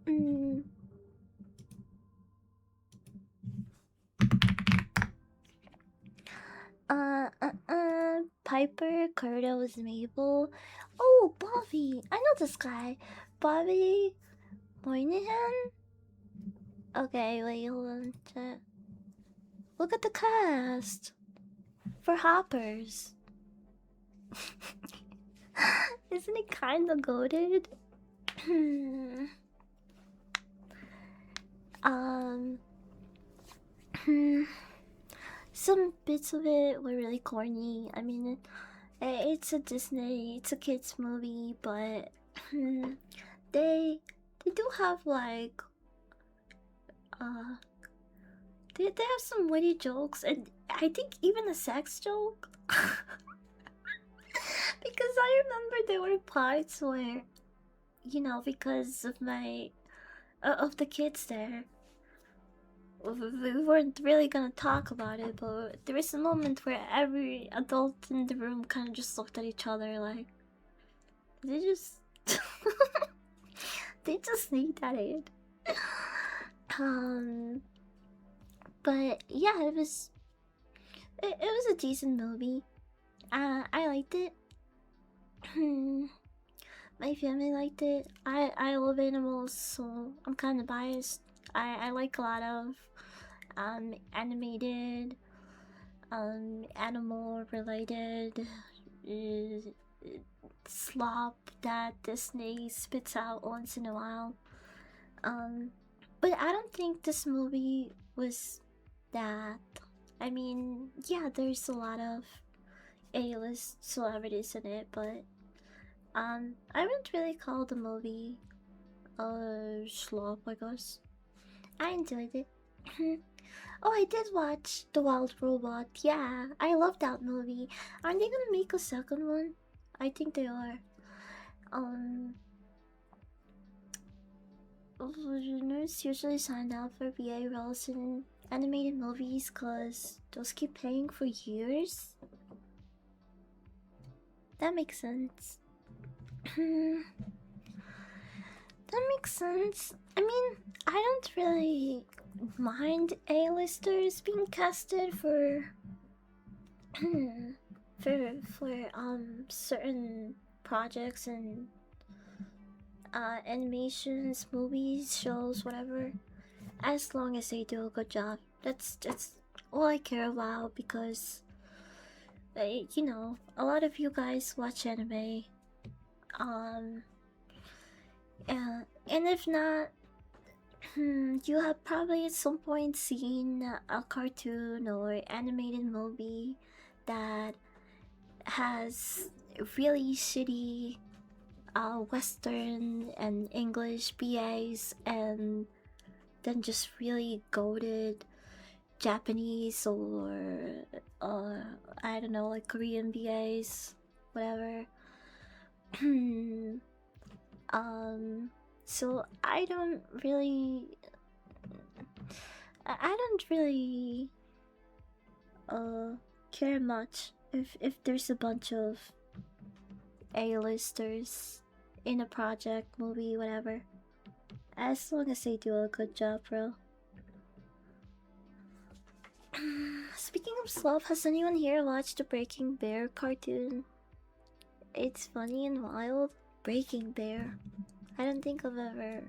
mm. Piper, Curto is Mabel. Oh, Bobby! I know this guy. Bobby Moynihan? Okay, wait, hold on. Look at the cast for Hoppers. Isn't it kinda goated? Some bits of it were really corny. I mean, it's a Disney, it's a kids movie, but they do have like they have some witty jokes, and I think even a sex joke. Because I remember there were parts where, you know, because of my of the kids there, we weren't really gonna talk about it, but there was a moment where every adult in the room kind of just looked at each other like, they just they just need that aid. But yeah, it was a decent movie. I liked it. My family liked it. I love animals, so I'm kind of biased. I like a lot of animated animal related slop that Disney spits out once in a while. But I don't think this movie was that. I mean, yeah, there's a lot of A-list celebrities in it, but I wouldn't really call the movie slop, I guess. I enjoyed it. Oh, I did watch The Wild Robot. Yeah, I love that movie. Aren't they gonna make a second one? I think they are. Nurse usually signed up for VA roles in animated movies because those keep playing for years. That makes sense. That makes sense. I mean, I don't really mind A-listers being casted for certain projects and animations, movies, shows, whatever. As long as they do a good job. That's all I care about, because you know, a lot of you guys watch anime. And if not, you have probably at some point seen a cartoon or animated movie that has really shitty Western and English BAs, and then just really goated Japanese or I don't know, like Korean BAs, whatever. So I don't really, I don't really care much if there's a bunch of A-listers in a project, movie, whatever. As long as they do a good job, bro. Speaking of sloth, has anyone here watched the Breaking Bear cartoon? It's funny and wild. Breaking Bear. I don't think I've ever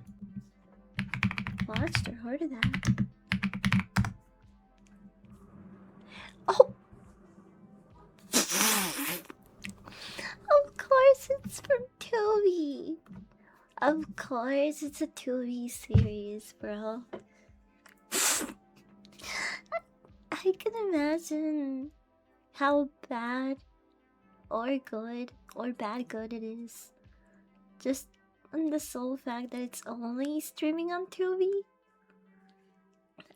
watched or heard of that. Oh! Of course it's from Tubi! Of course it's a Tubi series, bro. I can imagine how bad or good or bad good it is. Just on the sole fact that it's only streaming on Tubi.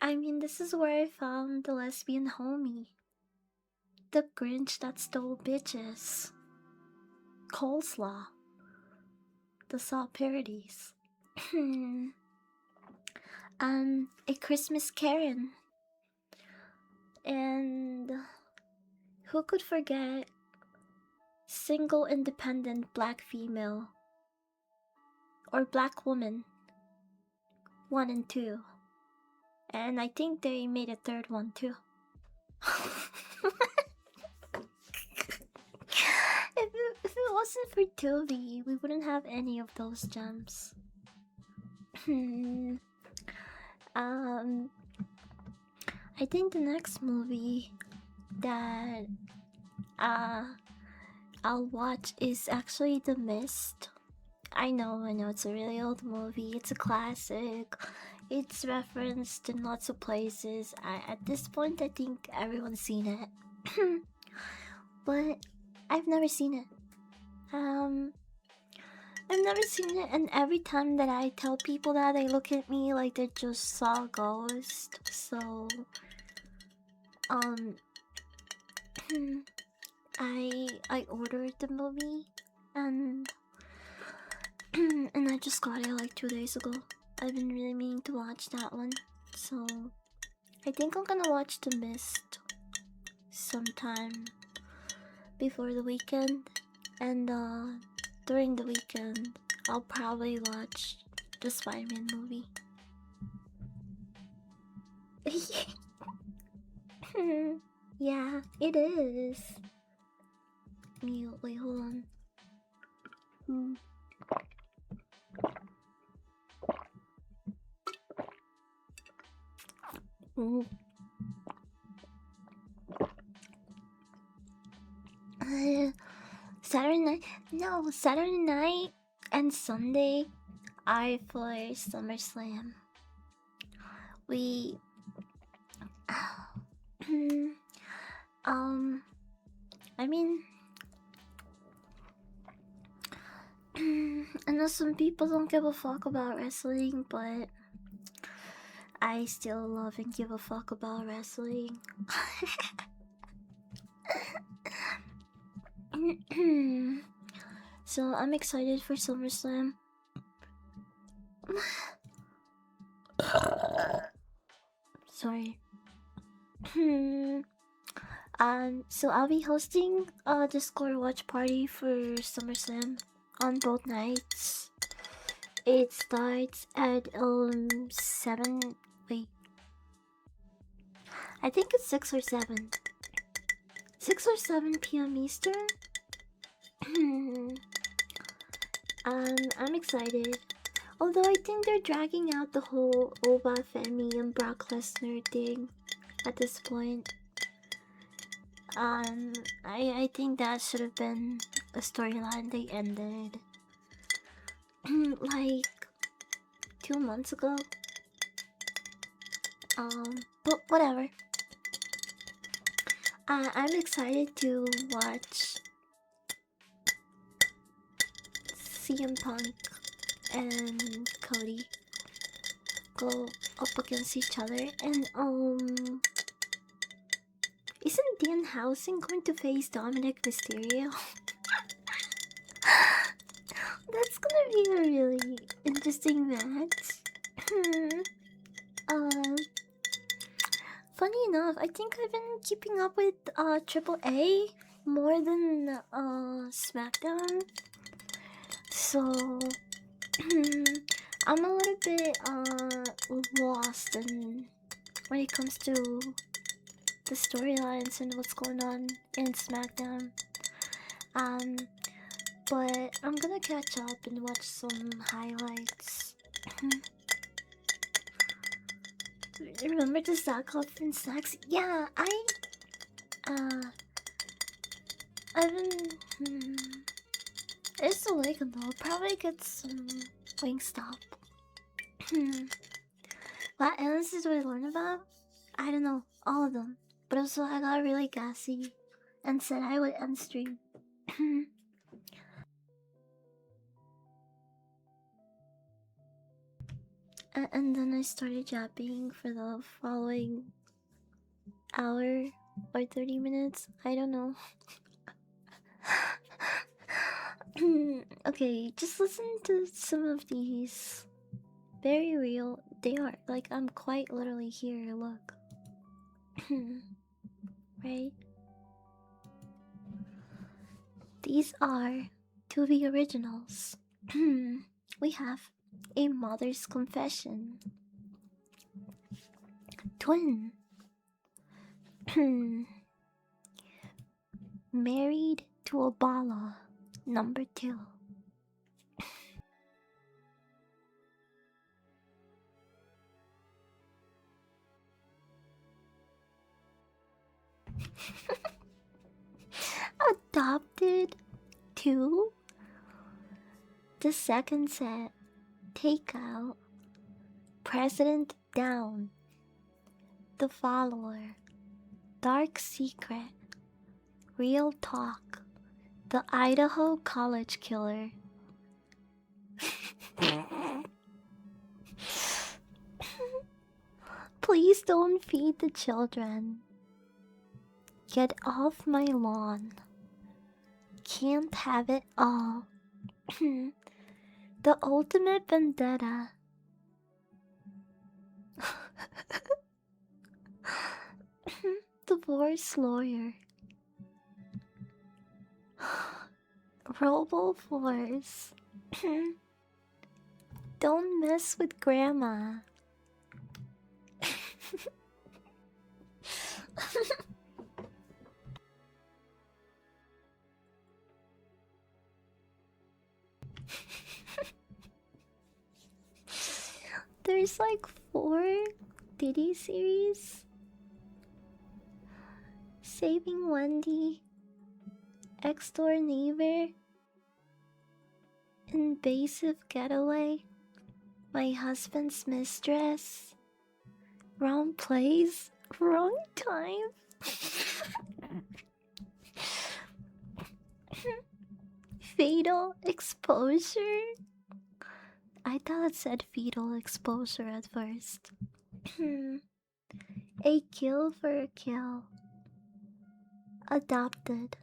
I mean, this is where I found the lesbian homie. The Grinch that stole bitches. Coleslaw. The Saw parodies. A Christmas Karen. And who could forget single independent black female or black woman 1 and 2, and I think they made a third one too. If it wasn't for Tubi, we wouldn't have any of those gems. I think the next movie that I'll watch is actually The Mist. I know it's a really old movie. It's a classic. It's referenced in lots of places. At this point, I think everyone's seen it. But I've never seen it. I've never seen it, and every time that I tell people that, they look at me like they just saw a ghost. So, I ordered the movie, and and I just got it like 2 days ago. I've been really meaning to watch that one, so I think I'm gonna watch The Mist sometime before the weekend, and during the weekend I'll probably watch the Spider-Man movie. Yeah, it is. Wait, hold on. Saturday night and Sunday are for SummerSlam. We I mean, I know some people don't give a fuck about wrestling, but I still love and give a fuck about wrestling. So I'm excited for SummerSlam. Sorry. So I'll be hosting a Discord watch party for SummerSlam on both nights. It starts at 7. Wait, I think it's 6 or 7. 6 or 7 p.m. Eastern. I'm excited. Although I think they're dragging out the whole Oba Femi and Brock Lesnar thing at this point. I think that should have been a storyline they ended like 2 months ago. But whatever. I'm excited to watch CM Punk and Cody go up against each other, and isn't Danhausen going to face Dominic Mysterio? That's gonna be a really interesting match. um, Funny enough, I think I've been keeping up with Triple A more than SmackDown, so I'm a little bit lost in when it comes to the storylines and what's going on in SmackDown. But I'm gonna catch up and watch some highlights. Remember the Zach Off and Snacks? Yeah, I've been, it's a week ago. Probably get some Wingstop. What else did we learn about? I don't know, all of them. But also, I got really gassy and said I would end stream. And then I started yapping for the following hour or 30 minutes. I don't know. Okay, just listen to some of these. Very real. They are. Like, I'm quite literally here. Look. Right? These are to be originals. We have a mother's confession. Twin. Married to a bala. Number 2. Adopted 2. The second set. Takeout. President down. The follower. Dark secret. Real talk. The Idaho college killer. Please don't feed the children. Get off my lawn. Can't have it all. The ultimate vendetta. Divorce lawyer. Robo Force. Don't mess with grandma. There's like 4 Diddy series. Saving Wendy. Ex-door neighbor. Invasive getaway. My husband's mistress. Wrong place, wrong time. Fatal exposure. I thought it said fetal exposure at first. A kill for a kill. Adopted.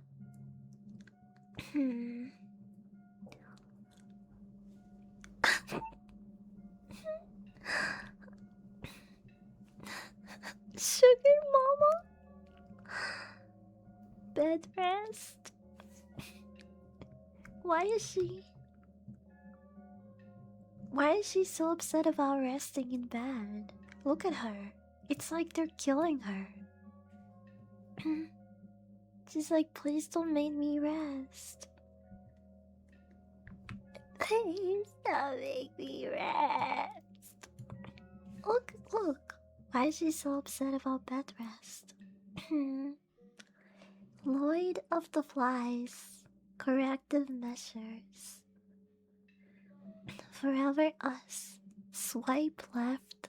Sugar mama. Bed rest. Why is she so upset about resting in bed? Look at her. It's like they're killing her. She's like, please don't make me rest. Please don't make me rest. Look. Why is she so upset about bed rest? Lloyd of the Flies. Corrective measures. Forever us. Swipe left.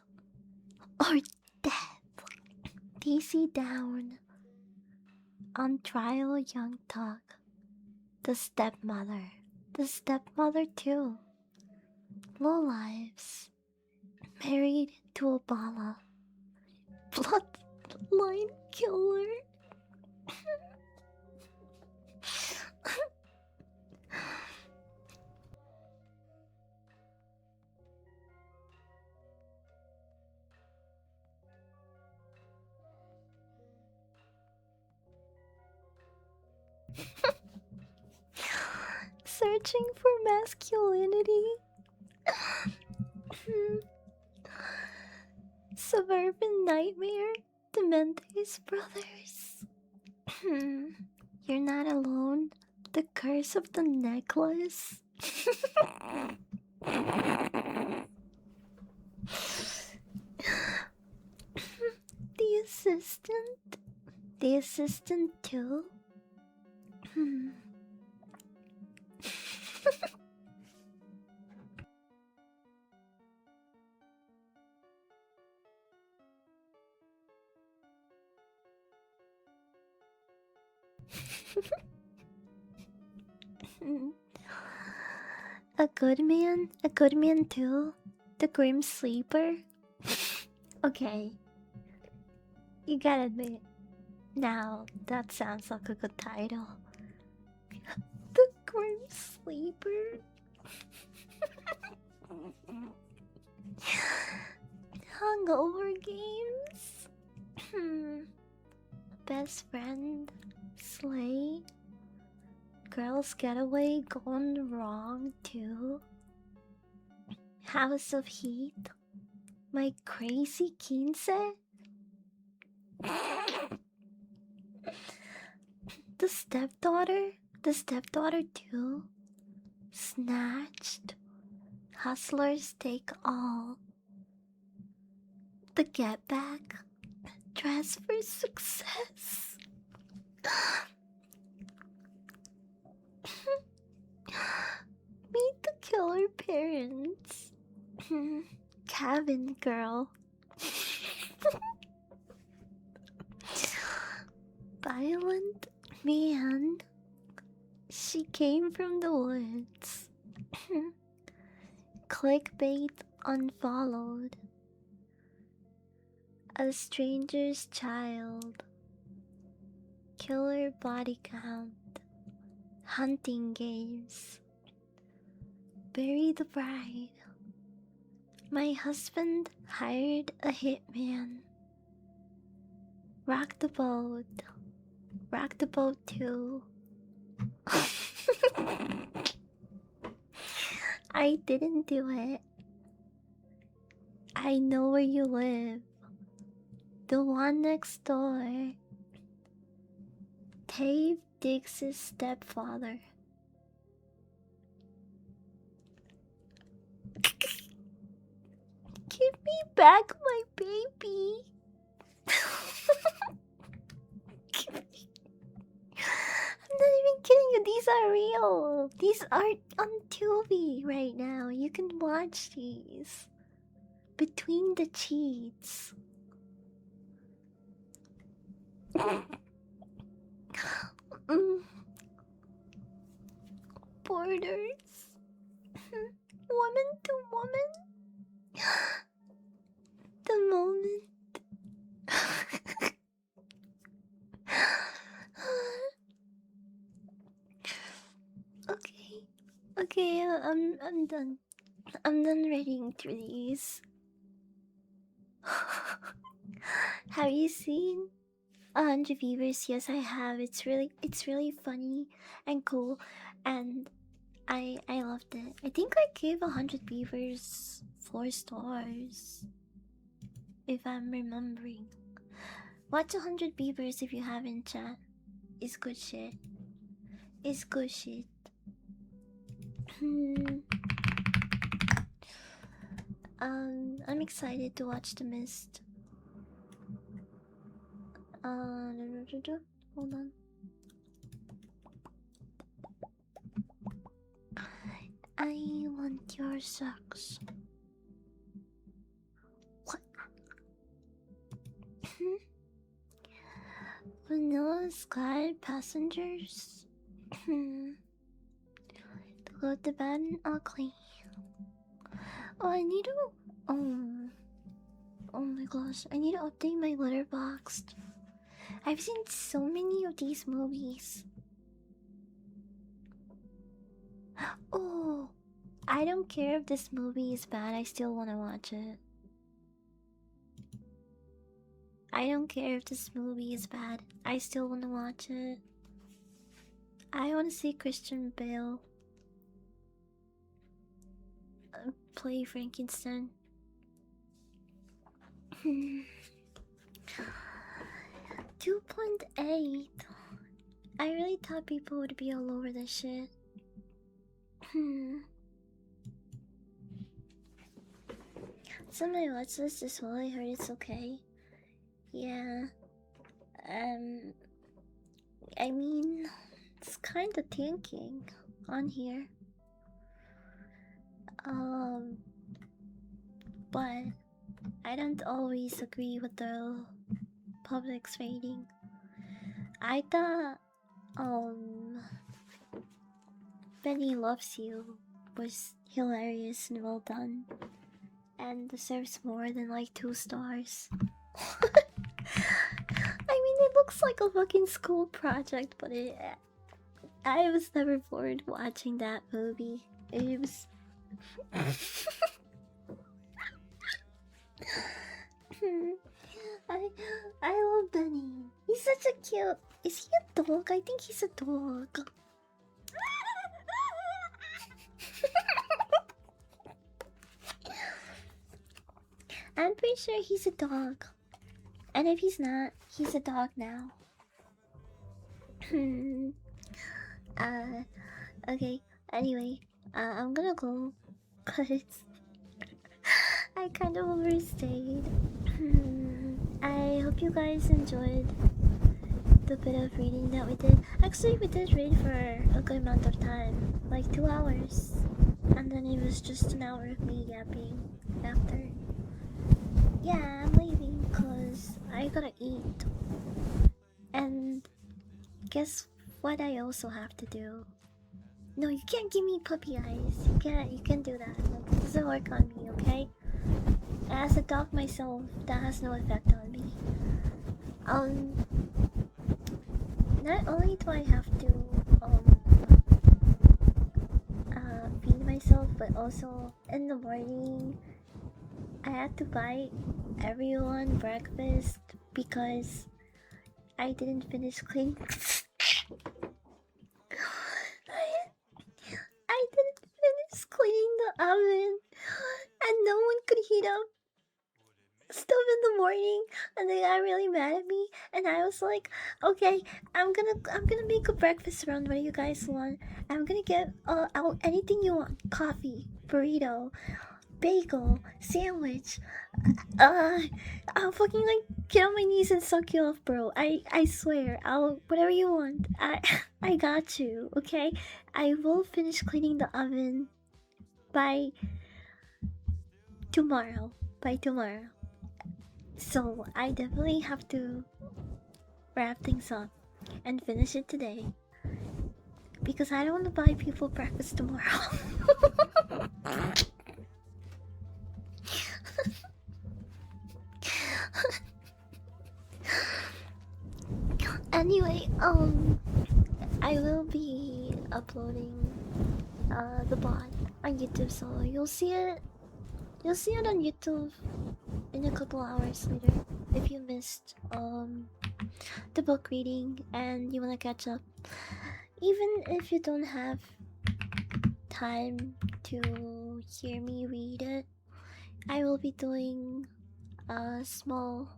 Or death. DC down. On trial young Tug. The stepmother. The stepmother too. Low lives. Married to a Bala. Bloodline killer. Searching for masculinity. Suburban nightmare. Demente's brothers. You're not alone. The curse of the necklace. The assistant. The assistant too. A good man too. The grim sleeper. Okay, you gotta admit. Now that sounds like a good title. The grim sleeper. Hungover games. Best friend. Slay. Girls Getaway gone wrong too. House of Heat. My crazy quince. The stepdaughter. The stepdaughter too. Snatched. Hustlers take all. The get back. Dress for success. Meet the killer parents. Cabin girl. Violent man. She came from the woods. Clickbait unfollowed. A stranger's child. Killer body count. Hunting games. Bury the bride. My husband hired a hitman. Rock the boat. Rock the boat too. I didn't do it. I know where you live. The one next door. Dave Diggs' stepfather. Give me back my baby. I'm not even kidding you. These are real. These are on Tubi right now. You can watch these. Between the cheats. Borders. Woman to woman. The moment. Okay, I'm done. I'm done reading through these. Have you seen 100 Beavers? Yes, I have. It's really funny and cool, and I loved it. I think I gave 100 Beavers 4 stars, if I'm remembering. Watch 100 Beavers if you haven't, chat. It's good shit. It's good shit. I'm excited to watch The Mist. Hold on. I want your socks. What? Vanilla Sky Passengers. The Good, the bad, and ugly. Oh, I need to. Oh my gosh, I need to update my letterboxd. I've seen so many of these movies. Oh, I don't care if this movie is bad, I still want to watch it. I don't care if this movie is bad, I still want to watch it. I want to see Christian Bale play Frankenstein. 2.8. I really thought people would be all over this shit. Somebody watched this as well, I heard it's okay. Yeah. I mean, it's kinda tanking on here. But I don't always agree with the public's rating. I thought, Benny Loves You was hilarious and well done, and deserves more than like 2 stars. I mean, it looks like a fucking school project, but I was never bored watching that movie. It was. I love Benny. He's such a cute. Is he a dog? I think he's a dog. I'm pretty sure he's a dog. And if he's not, he's a dog now. Okay. Anyway, I'm gonna go, cause I kind of overstayed. I hope you guys enjoyed the bit of reading that we did. Actually, we did read for a good amount of time, like 2 hours, and then it was just an hour of me yapping after. Yeah, I'm leaving cause I gotta eat. And guess what I also have to do? No, you can't give me puppy eyes. You can't do that. Like, it doesn't work on me, okay? As a dog myself, that has no effect on me. Not only do I have to feed myself, but also in the morning I had to buy everyone breakfast because I didn't finish cleaning. I didn't finish cleaning the oven, and no one could heat up stuff in the morning, and they got really mad at me. And I was like, okay, I'm gonna make a breakfast around what you guys want. I'm gonna get out anything you want: coffee, burrito, bagel, sandwich. I'll fucking like get on my knees and suck you off, bro. I swear, I'll whatever you want. I got you, okay? I will finish cleaning the oven by tomorrow. So I definitely have to wrap things up and finish it today, because I don't want to buy people breakfast tomorrow. Anyway, I will be uploading the bot on YouTube, so you'll see it on YouTube in a couple hours later if you missed the book reading and you want to catch up. Even if you don't have time to hear me read it, I will be doing a small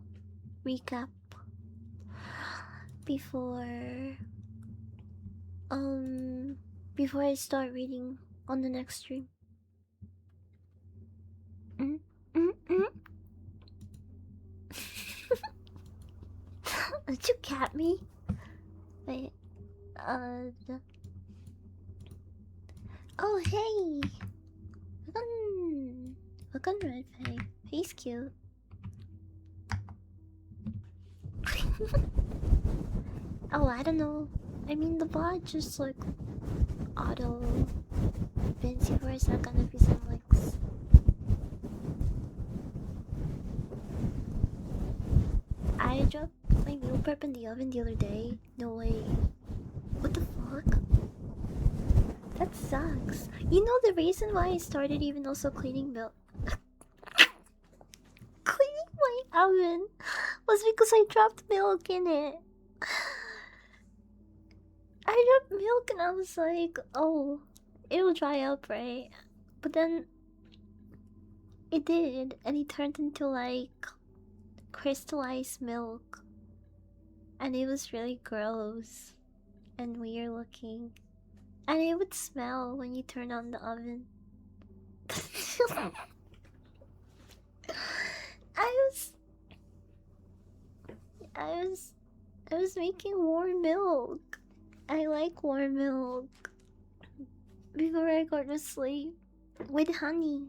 recap before I start reading on the next stream. Did you cat me? Wait, oh hey! Look on Red Pig. He's cute. Oh, I don't know. I mean, the bot just like auto convince you for not gonna be some licks. I dropped my meal prep in the oven the other day. No way. What the fuck? That sucks. You know the reason why I started even also cleaning milk, cleaning my oven, was because I dropped milk in it. I dropped milk and I was like, oh, it'll dry up, right? But then it did, and it turned into like crystallized milk. And it was really gross and weird looking. And it would smell when you turn on the oven. I was I was I was making warm milk. I like warm milk before I go to sleep with honey.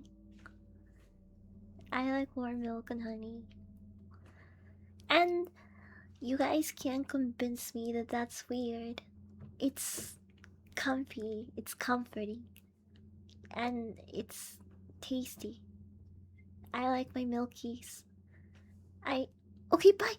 I like warm milk and honey. And you guys can't convince me that that's weird. It's comfy, it's comforting, and it's tasty. I like my milkies. I. Okay, bye!